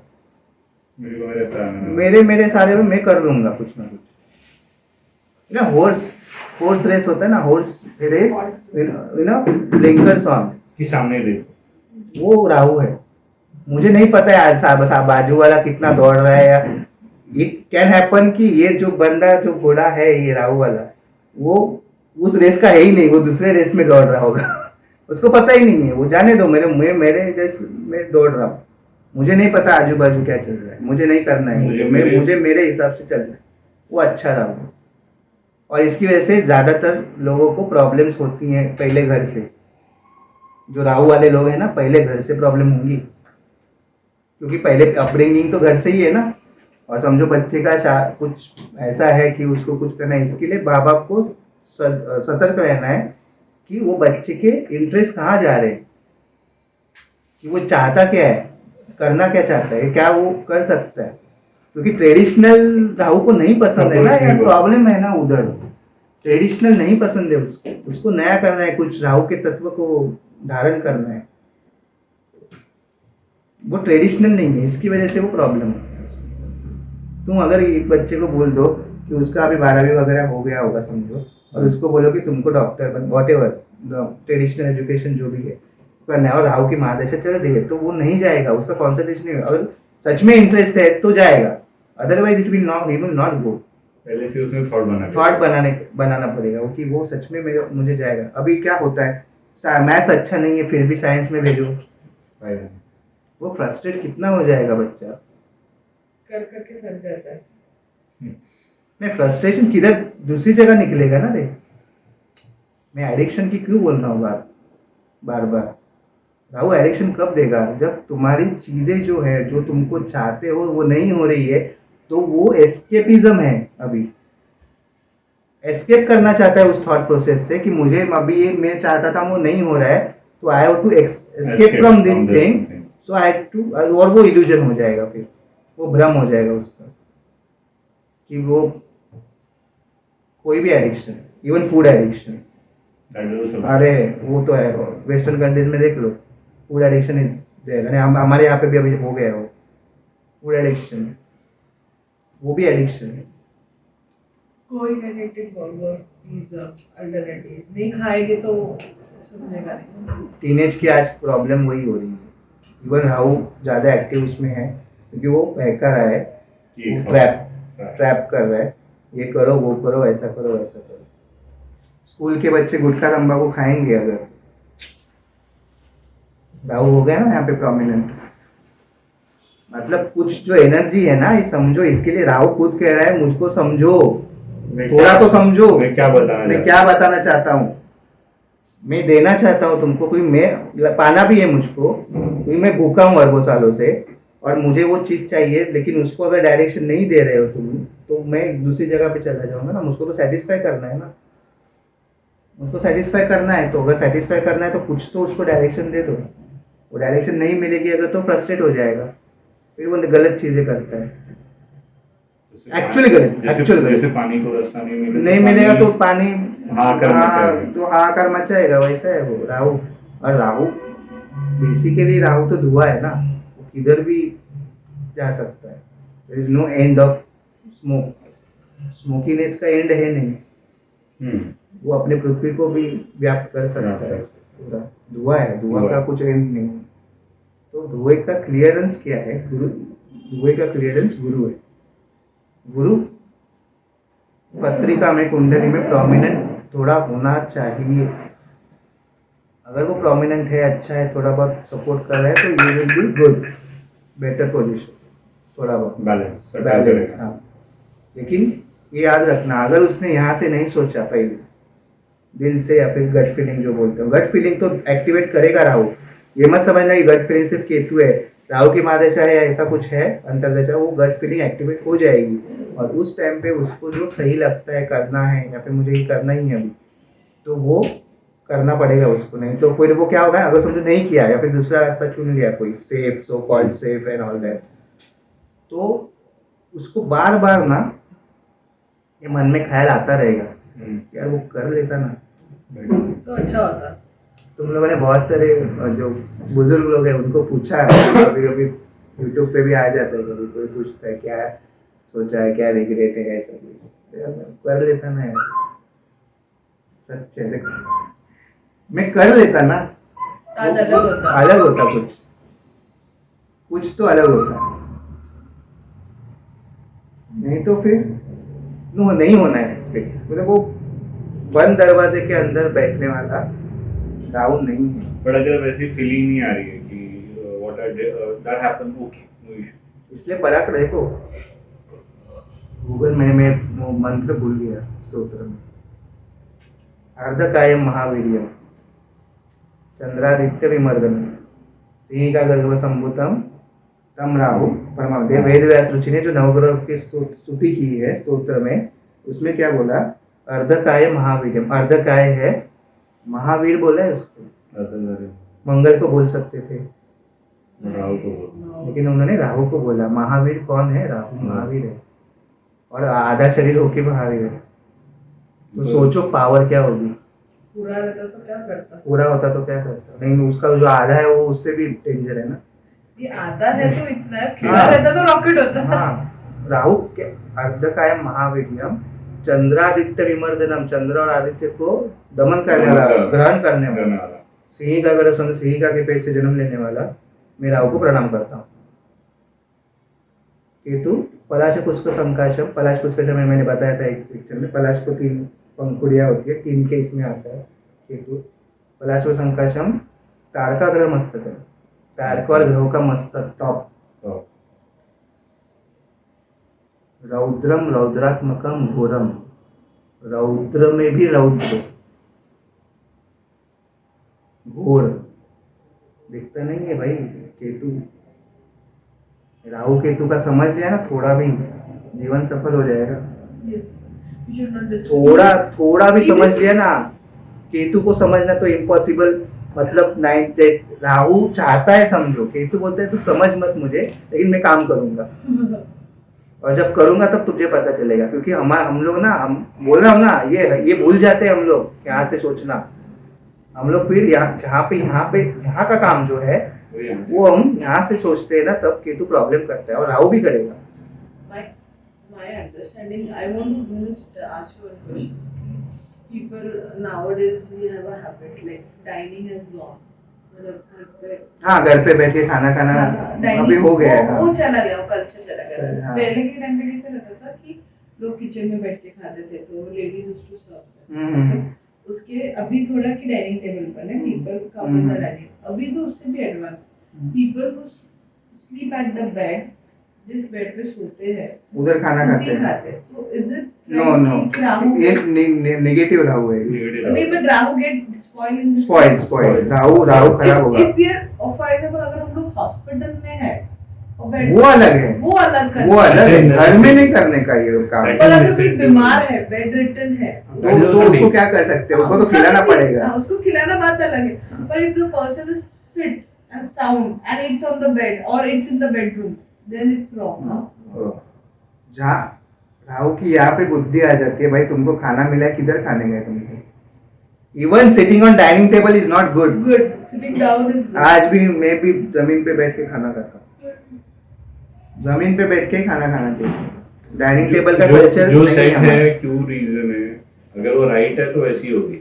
मेरे सारे में मैं कर लूंगा कुछ ना कुछ। ना हॉर्स रेस होता है ना, हॉर्स रेस ब्लिंकर्स ऑन कि सामने देखो, वो राहु है। मुझे नहीं पता है बाजू वाला कितना दौड़ रहा है, या इट कैन हैपन कि ये जो बंदा जो घोड़ा है ये राहु वाला, वो उस रेस का है ही नहीं, वो दूसरे रेस में दौड़ रहा होगा। उसको पता ही नहीं है, वो जाने दो, मेरे रेस में दौड़ रहा हूँ, मुझे नहीं पता आजू बाजू क्या चल रहा है, मुझे नहीं करना है, मुझे मेरे हिसाब से चलना है। वो अच्छा राहु। और इसकी वजह से ज्यादातर लोगों को प्रॉब्लम्स होती हैं पहले घर से। जो राहु वाले लोग हैं ना, पहले घर से प्रॉब्लम होंगी, क्योंकि पहले अपब्रिंगिंग तो घर से ही है ना। और समझो बच्चे का कुछ ऐसा है कि उसको कुछ करना है, इसके लिए माँ बाप को सतर्क रहना है कि वो बच्चे के इंटरेस्ट कहाँ जा रहे हैं, कि वो चाहता क्या है, करना क्या चाहता है, क्या वो कर सकता है। क्योंकि ट्रेडिशनल राहु को नहीं पसंद है ना, यार प्रॉब्लम है ना उधर। ट्रेडिशनल नहीं पसंद है उसको नया करना है, कुछ राहु के तत्व को धारण करना है। वो ट्रेडिशनल नहीं है, इसकी वजह से वो प्रॉब्लम है। तुम अगर एक बच्चे को बोल दो कि उसका अभी 12वीं वगैरह हो गया होगा समझो, और उसको बोलो कि तुमको डॉक्टर बन, वॉट एवर ट्रेडिशनल एजुकेशन जो भी है करना है, और राहु की महादशा चल रही है, तो वो नहीं जाएगा, उसका कॉन्सेंट्रेशन नहीं होगा। अगर सच में इंटरेस्ट है तो जाएगा, otherwise it will not go. पहले से उसमें थॉट बनाना पड़ेगा वो, कि वो सच में मुझे जाएगा। अभी क्या होता है, मैथ्स अच्छा नहीं है फिर भी साइंस में भेजो, वो फ्रस्ट्रेट कितना हो जाएगा बच्चा, कर करके थक जाता है। मैं फ्रस्ट्रेशन किधर दूसरी जगह निकलेगा ना। देख, मैं एडिक्शन की क्यों बोल रहा हूँ बार बार। राहु एडिक्शन कब देगा, जब तुम्हारी चीजें जो है, जो तुमको चाहते हो वो नहीं हो रही है, तो वो एस्केपिज्म है। अभी एस्केप करना चाहता है उस थॉट प्रोसेस से कि मुझे अभी ये मैं चाहता था वो नहीं हो रहा है, तो I have to escape from this thing, so I have to. और वो इल्यूजन हो जाएगा, फिर वो भ्रम हो जाएगा उसका, कि वो कोई भी एडिक्शन, इवन फूड एडिक्शन, अरे वो तो है, वेस्टर्न कंट्रीज में देख लो, फूड एडिक्शन इज देयर। हमारे यहाँ पे भी अभी हो गया वो फूड एडिक्शन, वो भी एडिक्शन है। कोई नेगेटिव बर्गर पिज्जा अल्टरनेटिव नहीं खाएंगे तो समझेगा नहीं। टीनेज की आज प्रॉब्लम वही हो रही है। इवन राहु ज़्यादा एक्टिव उसमें है, क्योंकि वो बहका रहा है, ट्रैप कर रहा है, ये करो वो करो, ऐसा करो वैसा करो। स्कूल के बच्चे गुटखा तंबाकू खाएंगे अगर राहु हो गया ना यहाँ पे प्रोमिनेंट, मतलब कुछ जो एनर्जी है ना, ये समझो, इसके लिए राहु खुद कह रहा है मुझको समझो, थोड़ा तो समझो मैं क्या बताना चाहता हूँ, मैं देना चाहता हूँ तुमको। कोई मैं पाना भी है मुझको, क्योंकि मैं भूखा हूँ अरबों सालों से और मुझे वो चीज चाहिए, लेकिन उसको अगर डायरेक्शन नहीं दे रहे हो तुम, तो मैं दूसरी जगह पे चला जाऊंगा ना। मुझको तो सेटिस्फाई करना है ना, मुझको सेटिस्फाई करना है, तो अगर सेटिस्फाई करना है तो कुछ तो उसको डायरेक्शन दे दो। वो डायरेक्शन नहीं मिलेगी अगर, तो फ्रस्ट्रेट हो जाएगा, फिर वो गलत चीजें करता है। एक्चुअली गलत, जैसे पानी को रास्ता नहीं मिलेगा तो पानी हाहाकार मचाएगा, वैसा है वो राहु। और राहु बेसिकली, राहु तो धुआं है ना, वो किधर भी जा सकता है। There is no end of smoke, smokiness का एंड है नहीं। वो अपने पृथ्वी को भी व्याप्त कर सकता है पूरा। धुआं है, धुआं का कुछ एंड नहीं। तो धुएं का क्लियरेंस क्या है, धुएं का क्लियरेंस गुरु है। गुरु पत्रिका में, कुंडली में प्रोमिनेंट थोड़ा होना चाहिए। अगर वो प्रोमिनेंट है, अच्छा है, थोड़ा बहुत सपोर्ट कर रहा है, तो you will be good, better position, थोड़ा बहुत बैलेंस। हाँ, लेकिन ये याद रखना, अगर उसने यहाँ से नहीं सोचा पहले दिल से, या फिर गट फीलिंग जो बोलते हो, गट फीलिंग तो एक्टिवेट करेगा राहु। ये मत समझना कि गट फीलिंग सिर्फ केतु है राहु की महादशा है या ऐसा कुछ है अंतर्दशा, वो गट फीलिंग एक्टिवेट हो जाएगी और उस टाइम पे उसको जो सही लगता है करना है या फिर मुझे ये करना ही है अभी, तो वो करना पड़ेगा उसको। नहीं तो फिर वो क्या होगा, अगर समझो नहीं किया या फिर दूसरा रास्ता चुन लिया कोई safe, so called safe and all that, तो उसको बार बार ना ये मन में ख्याल आता रहेगा यार वो कर लेता ना तो अच्छा होता। तुम लोगों ने बहुत सारे जो बुजुर्ग लोग हैं उनको पूछा है, कभी कभी यूट्यूब पे भी आ जाता है, कभी कोई पूछता है क्या सोचा है, क्या रिग्रेट है, ऐसा कुछ यार कर लेता ना यार, सच है देख, मैं कर लेता ना, आज अलग होता। अलग होता, कुछ तो अलग होता, नहीं तो फिर नो नहीं होना है फिर, मतलब वो बंद दरवाजे के अंदर बैठने वाला राहुल नहीं है। बट अगर वैसी फीलिंग नहीं आ रही है कि what are that happen, okay no issue, इसलिए पराग देखो गूगल में मैं वो मंत्र भूल गया स्तोत्र में, अर्धकायम महावीर्यम चंद्रादित्य विमर्दन सिंह का गर्भ संभूतम तम राहु परमादेव। वेद व्यास रुचि ने जो नवग्रह की स्तुति की है स्तोत्र में, उसमें क्या बोला, अर्धकाय महावीर्यम, अर्धकाय है महावीर बोला है उसको, मंगल को बोल सकते थे राहु को बोल, लेकिन उन्होंने राहु को बोला। महावीर कौन है, राहु महावीर है और आधा शरीर होके महावीर है, तो सोचो पावर क्या होगी। पूरा रहता तो क्या करता? पूरा होता तो क्या करता, नहीं उसका जो आधा है वो उससे भी डेंजर है ना, ये आधा है तो इतना है, पूरा हाँ। रहता तो रॉकेट होता। हाँ राहु के अर्धकायम महावीर्यम चंद्रादित्य विमर्दनम, चंद्र और आदित्य को दमन करने वाला, ग्रहण करने वाला, सिंह का अगर सिंहिका के पेट से जन्म लेने वाला, मैं राहु को प्रणाम करता हूँ। केतु पलाश पुष्क संकाशम, पलाश पुष्क मैंने बताया था एक पिक्चर में, पलाश को 3 पंखुड़ियां होती है, 3 के इसमें आता है केतु। पलाश को संकाशम तारका ग्रह मस्तक है, तारका और ग्रहों का मस्तक टॉप। रौद्रम रौद्रात्मकम घोरम, रौद्र में भी रौद्र, घोर दिखता नहीं है भाई केतु। राहु केतु का समझ लिया ना थोड़ा भी, जीवन सफल हो जाएगा। Yes. You should not disturb. थोड़ा भी समझ लिया ना, केतु को समझना तो इम्पॉसिबल, मतलब 9 राहु चाहता है समझो, केतु बोलते हैं तू समझ मत मुझे, लेकिन मैं काम करूंगा और जब करूंगा तब तुझे पता चलेगा। क्योंकि हम लोग ना, हम बोल रहा हूँ ना, ये भूल जाते हैं हम लोग यहाँ से सोचना, हम लोग फिर यहाँ का काम जो है वो हम यहाँ से सोचते हैं ना, तब केतु प्रॉब्लम करता है और राहु भी करेगा। My understanding, I want to just ask you one question. People nowadays we have a habit like dining has gone. हाँ घर पे बैठ के खाना खाना अभी हो गया है, वो चला गया, वो कल्चर चला गया। हाँ। पहले के टाइम पे कैसे रहता था कि लोग किचन में बैठ के खाते थे, तो लेडीज उसको सर्व, उसके अभी थोड़ा की डाइनिंग टेबल पर है, people come in the dining, अभी तो उससे भी advance, people who sleep at the bed, जिस बेड पे सोते हैं उधर खाना खाते हैं। तो इज इट नो ये नेगेटिव राहु है, नहीं, but Rahu get spoil in spoil Rahu खराब होगा। If we are for example अगर हम लोग हॉस्पिटल में है और बेड, वो अलग है, वो अलग है, घर में नहीं करने का ये काम। पर अगर कोई बीमार है, बेड रिटन है, तो उसको क्या कर सकते हैं, उसको तो खिलाना पड़ेगा। उसको खिलाना बात अलग है, पर if the person is fit and sound and it's on the bed or it's in the bedroom, then it's wrong, no? जहाँ राहु की यहाँ पे बुद्धि आ जाती है, भाई तुमको खाना मिला, किधर खाने गए तुमको? Even sitting on dining table is not good. Sitting down is good. आज भी मैं भी जमीन पे बैठ के खाना खाता हूँ, जमीन पे बैठ के खाना खाना चाहिए। डाइनिंग टेबल का कल्चर जो सेट है, क्यों रीजन है, अगर वो राइट है तो ऐसी होगी,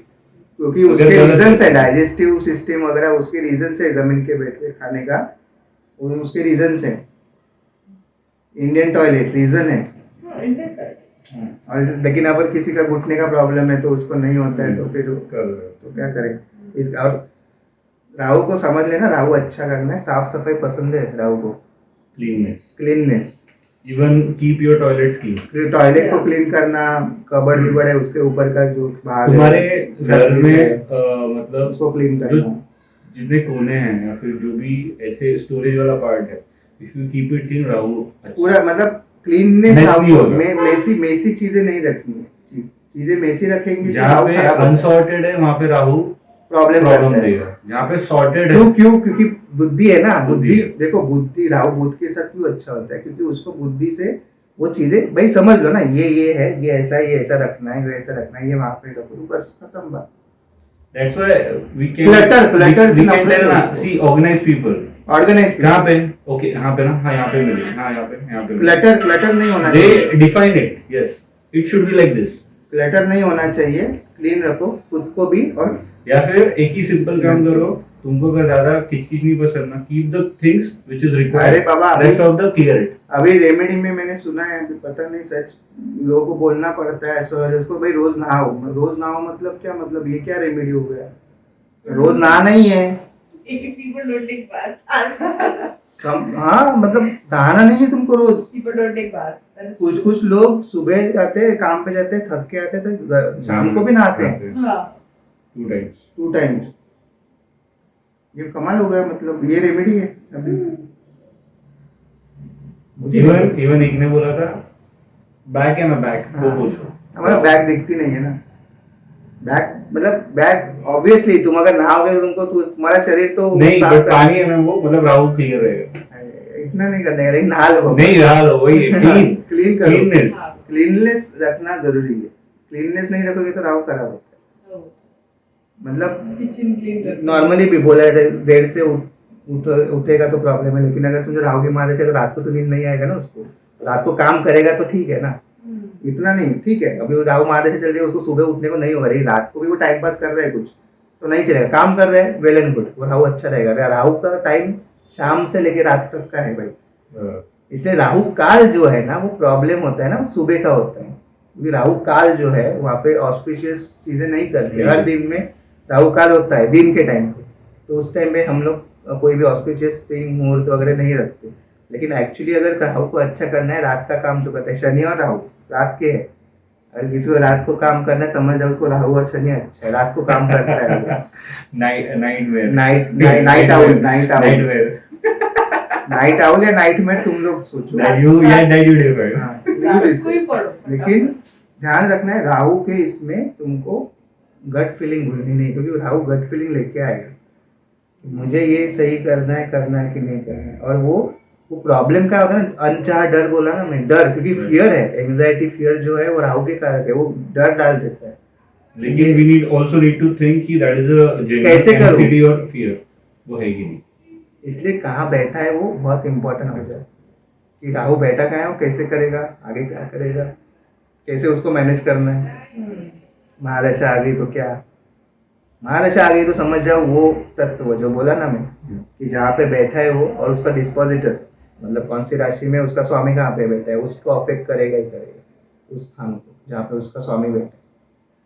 क्योंकि उसके रीजन है, डाइजेस्टिव सिस्टम वगैरह उसके रीजन से जमीन के बैठ के खाने का, उसके रीजन से। इंडियन टॉयलेट रीजन है, और लेकिन अगर किसी का घुटने का प्रॉब्लम है तो उसको नहीं होता है, तो फिर तो क्या करें। और राहु को समझ लेना, राहु अच्छा करना है, साफ सफाई पसंद है राहु को, cleanness, even keep your toilet clean, toilet को क्लीन करना, कबर्ड विबर्ड है उसके ऊपर का जो भाग तुम्हारे घर में मतलब उसको क्लीन करना, जितने कोने हैं या फिर जो भी ऐसे स्टोरेज वाला पार्ट है, if you keep it clean, Rahu पूरा मतलब क्लीननेस Mess नहीं होगा। मेसी मेसी चीजें नहीं रखनी है, चीजें मेसी रखेंगे तो जहाँ राहु पे खराब अनसॉर्टेड है वहाँ पे राहु प्रॉब्लम प्रॉब्लम करता है। देगा, जहाँ पे सॉर्टेड है क्यों क्योंकि बुद्धि है ना, बुद्धि बुद्धि है। देखो, बुद्धि राहु बुद्ध के साथ क्यों अच्छा होता है, क्योंकि उसको बुद्धि से वो चीजें भाई समझ लो ना, ये है, ये ऐसा रखना है, ये ऐसा रखना है, ये वहां पे रखो, बस खत्म बात। That's why we can Clutter से we can नफरत tell है ना, उसको। see organized people ऑर्गेनाइज कहाँ पे, ओके यहाँ पे ना, हाँ यहाँ पे मिले, हाँ यहाँ पे मिले। क्लटर नहीं होना चाहिए, They define it, yes, it should be like this। Clutter नहीं होना चाहिए, क्लीन रखो खुद को भी। और या फिर एक ही सिंपल काम करो, तुमको अगर ज्यादा खिचखिच नहीं पसंद ना, keep the things which is अरे रिक्वायर्ड, बाबा, rest of the clear it. अभी रेमेडी में मैंने सुना है, अभी पता नहीं सच, लोगों को बोलना पड़ता है एस्ट्रोलॉजर्स को, भाई रोज नहाओ। रोज नहाओ मतलब क्या, मतलब ये क्या रेमेडी हो गया, रोज नहाना ही है। People don't take bath. हाँ मतलब नहाना नहीं है तुमको रोज। People don't take bath. That is कुछ true. कुछ लोग सुबह जाते हैं, काम पे जाते हैं, थक के आते हैं, तो शाम को भी नहाते हैं हाँ. 2 times। 2 टाइम्स। ये कमाल हो गया, मतलब ये रेमेडी है अभी। इवन एक ने बोला था बैक है ना, बैक वो हाँ। पूछो। हमारा बैक दिखती नहीं है ना, बैक मतलब बैक ऑब्वियसली तुम अगर नहाओगे तो तुमको तुम्हारा शरीर तो नहीं, साफ बट कर- पानी है ना, वो मतलब राहु क्लियर रहेगा। इतना नहीं करने का, लेकिन नहा लो। नहीं रहा लो, वही क्लीन क्लीन करो। क्लीननेस। हाँ. क्लीननेस रखना जरूरी है, क्लीननेस नहीं रखोगे तो राहु खराब होता है। Oh. मतलब Kitchen clean रखो. नॉर्मली भी बोला है देर से उठेगा तो प्रॉब्लम है, लेकिन अगर समझो राहु की मारे से तो रात को तो नींद नहीं आएगा ना उसको, रात को काम करेगा तो ठीक है ना, Hmm. इतना नहीं ठीक है। अभी वो राहु मारे से चल रही है, उसको सुबह उठने को नहीं होगा, रही रात को भी वो टाइम पास कर रहा है कुछ तो नहीं चलेगा, काम कर रहे हैं वेल एंड गुड, वो राहु अच्छा रहेगा। राहु का टाइम शाम से लेकर रात तक का है भाई, इसलिए राहु काल जो है ना वो प्रॉब्लम होता है ना, वो सुबह का होता है, क्योंकि राहु काल जो है वहाँ पे ऑस्पिशियस चीजें नहीं करती, हर दिन में राहु काल होता है दिन के टाइम पे, तो उस टाइम पे हम लोग कोई भी ऑस्पिशियस थिंग मुहूर्त वगैरह नहीं रखते। लेकिन एक्चुअली अगर राहु को अच्छा करना है, रात का काम जो करता है, शनि और राहु रात के है, अगर किसी को रात को काम करना है, समझ जाओ उसको राहु और शनि अच्छा है, रात को काम करता है। नाइटमेयर नाइट आउल या नाइट में तुम लोग सोचो। That you define. हाँ, रात को ही पढ़ो. लेकिन ध्यान रखना है राहु के इसमें तुमको गट फीलिंग भूलनी नहीं, क्योंकि राहु गट फीलिंग लेके आएगा, मुझे ये सही करना है कि नहीं करना है। और वो प्रॉब्लम क्या होता है ना, अनचाहा डर बोला ना मैं, डर, क्योंकि फियर है, एंजाइटी फियर जो है वो राहु के कारक है, वो डर डाल देता है। लेकिन वी नीड टू थिंक कि दैट इज अ कैसे जेन्युइन करूं? एंग्जाइटी और फियर, वो है कि नहीं। इसलिए कहाँ बैठा है वो बहुत इंपॉर्टेंट हो जाए, कि राहु बैठा कहाँ है, वो कैसे करेगा, आगे क्या करेगा, कैसे उसको मैनेज करना है। Hmm. महादशा आ गई तो क्या, महादशा आ गई तो समझ जाओ वो तत्व जो बोला ना मैं, कि जहाँ पे बैठा है वो और उसका डिस्पोजिटर, मतलब कौन सी राशि में उसका स्वामी कहाँ पे बैठा है, उसको अफेक्ट करेगा ही करेगा उस स्थान को जहाँ पे उसका स्वामी बैठा है।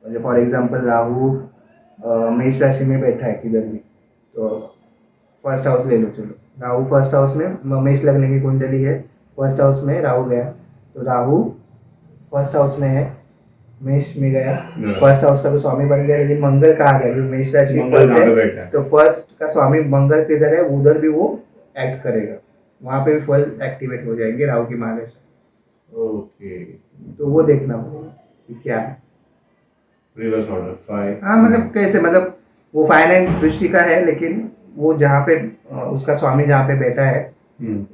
मतलब फॉर एग्जाम्पल राहु मेष राशि में बैठा है किधर भी, तो फर्स्ट हाउस ले लो, चलो राहु फर्स्ट हाउस में, मेष लगने की कुंडली है, फर्स्ट हाउस में राहु गया, तो राहु फर्स्ट हाउस में है, मेष में गया, फर्स्ट हाउस का तो स्वामी बन गया, लेकिन मंगल कहाँ गया, जो मेष राशि मंगल फर्स्ट कहाँ पे है, बैठा है? तो फर्स्ट का स्वामी मंगल किधर है, उधर भी वो एक्ट करेगा, वहाँ पे भी फल एक्टिवेट हो जाएंगे राहु की महादशा। ओके, तो वो देखना पड़ेगा कि क्या है। Reverse order 5। हाँ मतलब कैसे, मतलब वो फाइनेंस दृष्टि का है, लेकिन वो जहाँ पे उसका स्वामी जहाँ पे बैठा है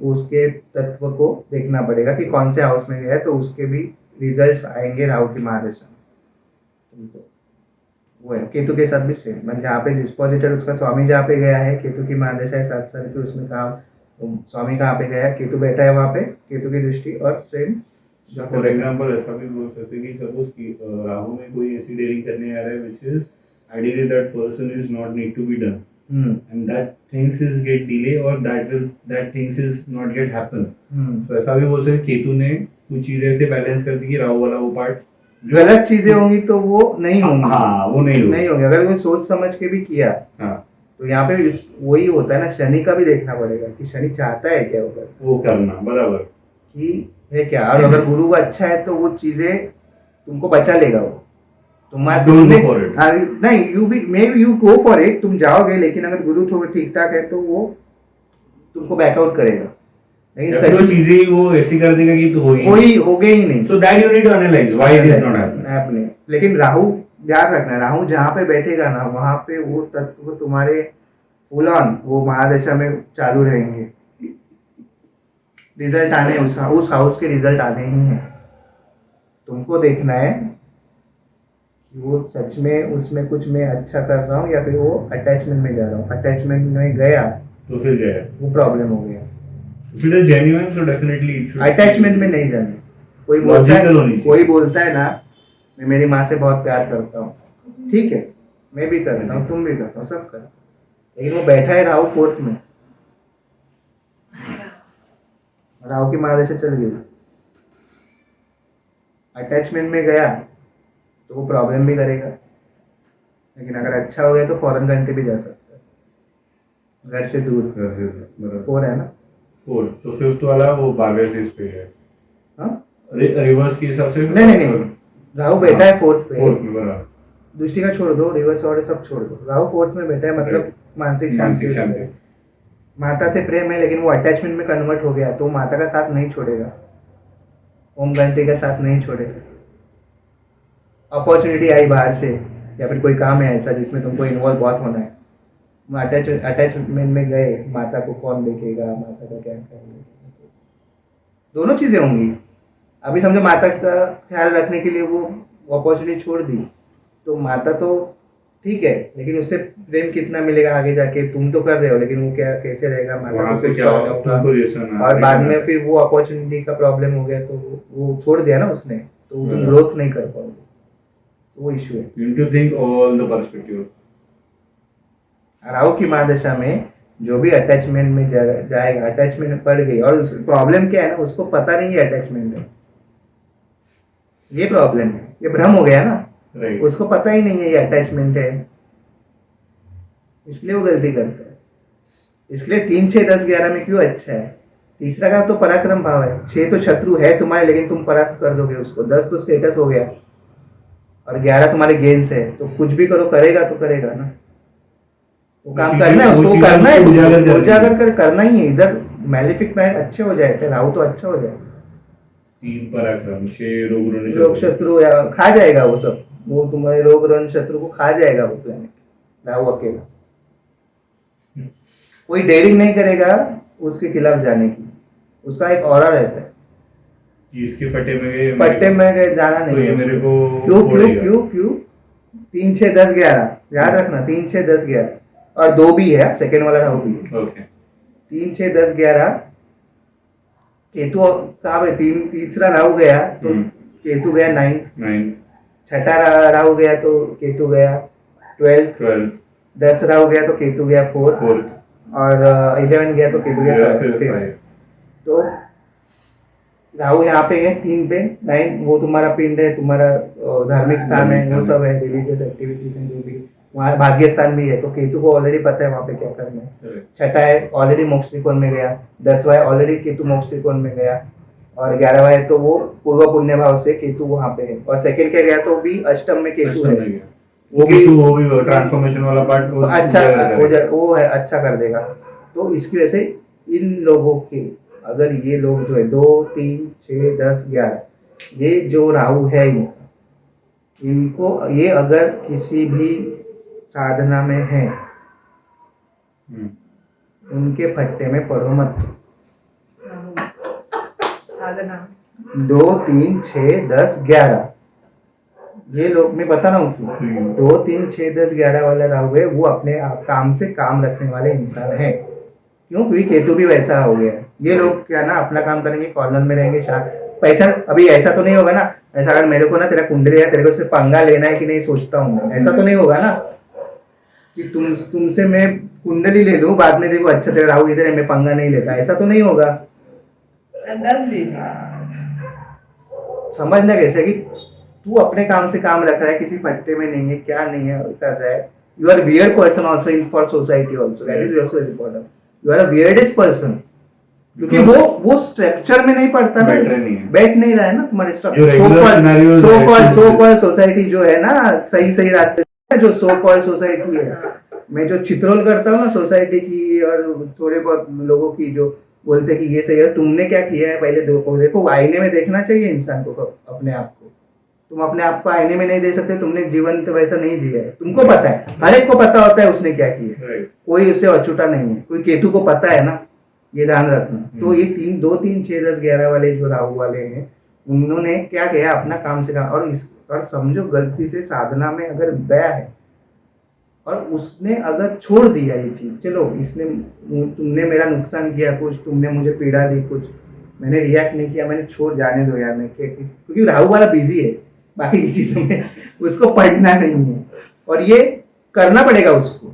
उसके तत्व को देखना पड़ेगा कि कौन से हाउस में गया है, तो उसके भी रिजल्ट्स आएंगे राहु की महादशा में। तो वो है केतु के साथ भी सेम, मतलब जहाँ पे डिस्पोजिटर उसका स्वामी जहाँ पे गया है, केतु की महादशा है 7 साल की, उसमें कहा स्वामी कहाँ पे गया है, केतु बैठा है वहाँ पे, केतु की दृष्टि, और सेम फॉर एग्जांपल ऐसा भी बोल सकते हैं कि सपोज कि राहु में कोई ऐसी डीलिंग करने आ रहा है which is ideally that person is not need to be done, and that things is get delay or that things is not get happen। तो ऐसा भी बोल सकते हैं केतु ने कुछ चीजें ऐसे बैलेंस कर दी कि राहु वाला वो पार्ट गलत चीजें होंगी तो वो नहीं होंगी। हाँ, वो नहीं होंगी अगर कोई सोच समझ के भी किया। हाँ, तो यहाँ पे वही होता है ना, शनि का भी देखना पड़ेगा कि शनि चाहता है क्या होगा वो करना, बराबर कि है क्या, और अगर गुरु का अच्छा है तो वो चीजें तुमको बचा लेगा वो, तुम्हारा Don't go तुमने- for it. हाँ, नहीं यू भी may you go for it, तुम जाओगे, लेकिन अगर गुरु थोड़ा ठीक ठाक है तो वो तुमको बैकआउट करेगा। लेकिन या फिर वो सच चीजें वो ऐसी कर देगा कि तो होगी कोई हो गए ही नहीं। So that you need to analyse why it is not happening. happening। लेकिन राहु याद रखना, राहु जहाँ पे बैठेगा ना वहाँ पे वो तत्व तुम्हारे फुल ऑन वो महादशा में चालू रहेंगे। रिजल्ट आने उस हाउस के रिजल्ट आने ही हैं। तुमको देखना है कि वो सच में उसमें कुछ मैं अच्छा कर रहा हूँ या फिर वो अटैचमेंट में जा रहा हूँ। अटैचमेंट में गया तो फिर क्या है, वो प्रॉब्लम हो गया। फिर genuine so definitely it should attachment में नहीं जाना। कोई Logical होनी चाहिए। कोई बोलता है ना मैं मेरी माँ से बहुत प्यार करता हूँ, ठीक है, मैं भी करता हूँ, तुम भी करता हूँ, सब करता हूँ, लेकिन वो बैठा है राहु फोर्थ में, राहु की महादशा चल गई, अटैचमेंट में गया तो वो प्रॉब्लम भी करेगा। लेकिन अगर अच्छा हो गया तो फॉरेन कंट्री भी जा सकता है, घर से दूर। बराबर। फोर है ना। 4 तो फिफ्थ वाला वो 12वें फेज पे है। हाँ रिवर्स के हिसाब से नहीं, राहु बैठा है फोर्थ पे। फोर्थ में बराबर। दृष्टि का छोड़ दो, रिवर्स ऑर्डर सब छोड़ दो, राहु फोर्थ में बैठा है, मतलब मानसिक शांति। माता से प्रेम है लेकिन वो अटैचमेंट में कन्वर्ट हो गया तो माता का साथ नहीं छोड़ेगा, होम कंट्री का साथ नहीं छोड़ेगा। अपॉर्चुनिटी आई बाहर से या फिर कोई काम है ऐसा जिसमें तुमको इन्वॉल्व बहुत होना है, अटैचमेंट में गए, माता को कौन देखेगा, माता का क्या करेंगे, दोनों चीजें होंगी। अभी समझो माता का ख्याल रखने के लिए वो अपॉर्चुनिटी छोड़ दी तो माता तो ठीक है, लेकिन उससे प्रेम कितना मिलेगा आगे जाके, तुम तो कर रहे हो लेकिन वो क्या कैसे रहेगा, माता वहाँ को पे कुछ क्या करना तुमको होगा। रिएक्शन और बाद में फिर वो अपॉर्चुनिटी का प्रॉब्लम हो गया तो वो छोड़ दिया ना उसने, तो तुम ग्रोथ नहीं कर पाओगे, तो वो इशू है। You need to think all the perspective. Rahu की महादशा में जो भी अटैचमेंट में जाएगा, अटैचमेंट पड़ गई, और उस प्रॉब्लम क्या है ना, उसको पता नहीं है अटैचमेंट है, ये प्रॉब्लम है, ये भ्रम हो गया ना, राइट। उसको पता ही नहीं है ये अटैचमेंट है, इसलिए वो गलती करता है। इसलिए 3, 6, 10, 11 में क्यों अच्छा है? तीसरा का तो पराक्रम भाव है, 6 तो शत्रु है तुम्हारे लेकिन तुम परास्त कर दोगे उसको, 10 तो स्टेटस हो गया और 11 तुम्हारे गेंस है, तो कुछ भी करो करेगा तो करेगा ना, वो काम करना है, उसको करना है, उजागर करना ही है। इधर मैलेफिक प्लैनेट अच्छे हो जाए थे, राहु तो अच्छा हो जाए, 3 पराक्रम 6 रोग रोग शत्रु या खा जाएगा वो सब, वो तुम्हारे रोग रण शत्रु को खा जाएगा वो प्लैनेट, राहु अकेला। कोई डेयरिंग नहीं करेगा उसके खिलाफ जाने की, उसका एक ऑरा रहता है, इसके पट्टे में जाना नहीं तो ये है। मेरे को क्यों 3, 6, 10, 11 याद रखना, 3, 6, 10, 11 और 2 भी है, सेकेंड वाला राहु भी है। ओके 3, 6, 10, 11 केतु कहाँ पे, तीसरा राहु गया तो केतु गया 9, छठा राहु गया तो केतु गया 12, 10 राहु गया तो केतु गया 4 और 11 गया तो केतु गया 5। तो राहु यहाँ पे है 3 पे, 9 वो तुम्हारा पिंड है, तुम्हारा धार्मिक स्थान है, वो सब है, रिलीजियस एक्टिविटीज है जो भी, वहाँ भाग्य स्थान भी है, तो केतु को ऑलरेडी पता है वहाँ पे क्या करना है। छठा है ऑलरेडी मोक्ष त्रिकोण में गया, 10वां है ऑलरेडी केतु मोक्ष त्रिकोण में गया और 11वां है तो वो पूर्व पुण्य भाव से केतु वहाँ पे है, और सेकंड क्या गया तो भी अष्टम में केतु है, वो भी ट्रांसफॉर्मेशन वाला पार्ट वो है, अच्छा कर देगा। तो इसकी वजह से इन लोगों के, अगर ये लोग जो है 2, 3, 6, 10, 11 ये जो राहु है इनको ये अगर किसी भी साधना में है उनके फट्टे में पड़ो मत। साधना 2, 3, 6, 10, 11 ये लोग, मैं बता रहा हूँ क्यों, 2, 3, 6, 10, 11 वाला राहु है वो अपने आप काम से काम रखने वाले इंसान है। क्यों? क्योंकि केतु भी वैसा हो गया है। ये लोग क्या ना अपना काम करेंगे, कॉर्नर में रहेंगे, पहचान। अभी ऐसा तो नहीं होगा ना, ऐसा अगर मेरे को ना तेरा कुंडली है, तेरे को सिर्फ पंगा लेना है कि नहीं सोचता हूँ, ऐसा तो नहीं होगा ना कि तुमसे मैं कुंडली ले लूं बाद में देखो अच्छा तेरा राहु इधर है मैं पंगा नहीं लेता, ऐसा तो नहीं होगा। अंदाज लेना, समझना कैसे कि तू अपने काम से काम रख रहा है, किसी पट्टे में नहीं है, क्या नहीं है कर रहा है। You are weird person also in for society also, that is also important. You are a weirdest person, क्योंकि वो स्ट्रक्चर में नहीं पड़ता ना, बैठ रहे नहीं है। बैठ नहीं रहा है ना तुम्हारे जो regular scenarios सो है, कॉल सोसाइटी जो है ना, सही सही रास्ते पे जो सो कॉल सोसाइटी है, मैं जो चित्रोल करता हूँ ना सोसाइटी की और थोड़े बहुत लोगों की जो बोलते हैं कि ये सही है, तुमने क्या किया है पहले देखो आईने में देखना चाहिए इंसान को अपने आप को। तुम अपने आप को आईने में नहीं दे सकते, तुमने जीवन तो वैसा नहीं जिया है, तुमको पता है, हर एक को पता होता है उसने क्या किया, Right. कोई उससे अछूता नहीं है, कोई केतु को पता है ना, ये ध्यान रखना। तो ये 3 6 10 11 वाले जो राहु वाले हैं, उन्होंने क्या किया, अपना काम से काम, और समझो गलती से साधना में अगर गया है और उसने अगर छोड़ दिया ये चीज, चलो इसने तुमने मेरा नुकसान किया कुछ, तुमने मुझे पीड़ा दी कुछ, मैंने रिएक्ट नहीं किया, मैंने छोड़ जाने दो यार, मैं क्योंकि राहु वाला बिजी है बाकी की चीजों में, उसको पढ़ना नहीं है और ये करना पड़ेगा उसको।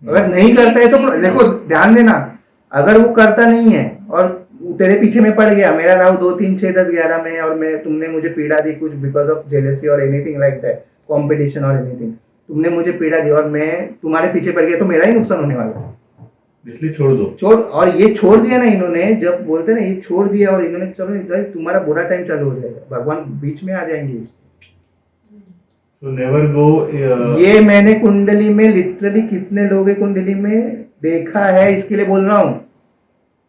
अगर नहीं करता है तो देखो ध्यान देना, अगर वो करता नहीं है और तेरे पीछे में पड़ गया, मेरा राहु 2 3 6 10 11 में, और मैं तुमने मुझे पीड़ा दी कुछ बिकॉज ऑफ जेलेसी और एनीथिंग लाइक दैट, कॉम्पिटिशन और एनीथिंग, तुमने मुझे पीड़ा दी और मैं तुम्हारे पीछे पड़ गया, तो मेरा ही नुकसान होने वाला है। इसलिए छोड़ दो। और ये छोड़ दिया ना इन्होंने, जब बोलते ना ये छोड़ दिया और इन्होंने, चलो तुम्हारा बुरा टाइम चालू हो जाएगा, भगवान बीच में आ जाएंगे। So never go. ये मैंने कुंडली में लिटरली कितने लोगों के कुंडली में देखा है, इसके लिए बोल रहा हूँ,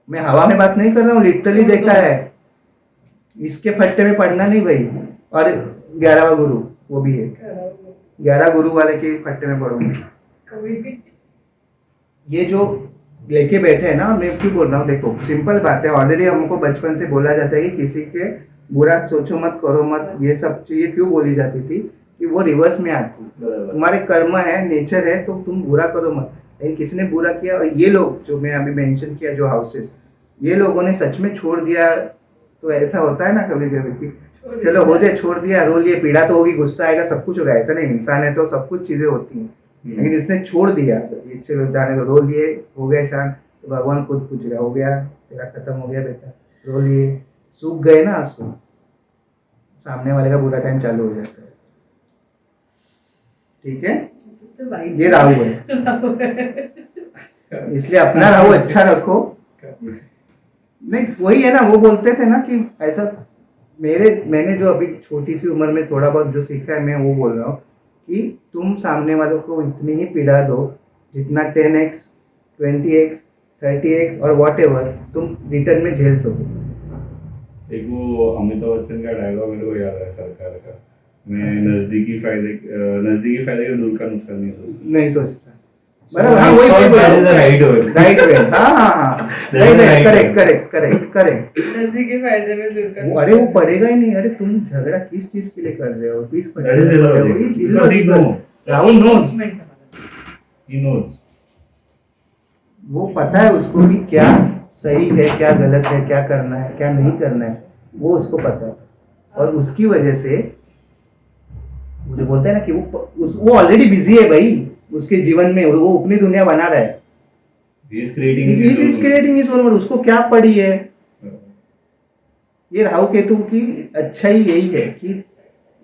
मैं हवा में बात नहीं कर रहा हूँ, लिटरली देखा है। इसके फट्टे में पड़ना नहीं भाई। और 11वां गुरु वो भी है, 11 गुरु वाले के फट्टे में पड़ोगे। ये जो लेके बैठे हैं ना, मैं क्यों बोल रहा हूँ, देखो सिंपल बात है, ऑलरेडी हमको बचपन से बोला जाता है कि किसी के बुरा सोचो मत, करो मत, ये सब चीजें क्यों बोली जाती थी कि वो रिवर्स में आती, तुम्हारे कर्म है, नेचर है, तो तुम बुरा करो मत। लेकिन किसी ने बुरा किया, और ये लोग जो मैं अभी मेंशन किया जो हाउसेस, ये लोगों ने सच में छोड़ दिया, तो ऐसा होता है ना कभी कभी, चलो हो जाए, छोड़ दिया, रो लिए, पीड़ा तो होगी, गुस्सा आएगा, सब कुछ होगा, ऐसा नहीं, इंसान है तो सब कुछ चीजें होती हैं, लेकिन इसने छोड़ दिया, ये चलो जाने दो, रो लिए, हो गए शांत, तो भगवान खुद पूछ रहा, हो गया तेरा, खत्म हो गया बेटा, रो लिए, सूख गए ना आंसू, सामने वाले का बुरा टाइम चालू हो जाता है। ठीक है, ये राहु है, इसलिए अपना राहु अच्छा रखो। नहीं वही है ना, वो बोलते थे ना कि ऐसा, मैंने जो अभी छोटी सी उम्र में थोड़ा बहुत जो सीखा है, मैं वो बोल रहा हूँ कि तुम सामने वालों को इतनी ही पीड़ा दो जितना 10x 20x 30x और whatever तुम रिटर्न में झेल सको। एक वो अमिताभ बच्चन का डायलॉग मेरे को याद है सरकार का, मैं नजदीकी फायदे के दूर का नुकसान नहीं सोचता। बराबर, हाँ वही राइट वे, हाँ करेक्ट। नजदीकी फायदे में दूर कर, अरे वो पड़ेगा ही नहीं, अरे तुम झगड़ा किस चीज के लिए कर रहे हो, पीस राहुल नोज, वो पता है उसको कि क्या सही है, क्या गलत है, क्या करना है, क्या नहीं करना है, वो उसको पता है। और उसकी वजह से मुझे बोलते हैं ना कि वो ऑलरेडी बिजी है भाई, उसके जीवन में वो अपनी दुनिया बना रहा है, क्रिएटिंग हिज ओन वर्ल्ड, उसको क्या पड़ी है। ये राहु केतु की अच्छाई यही है कि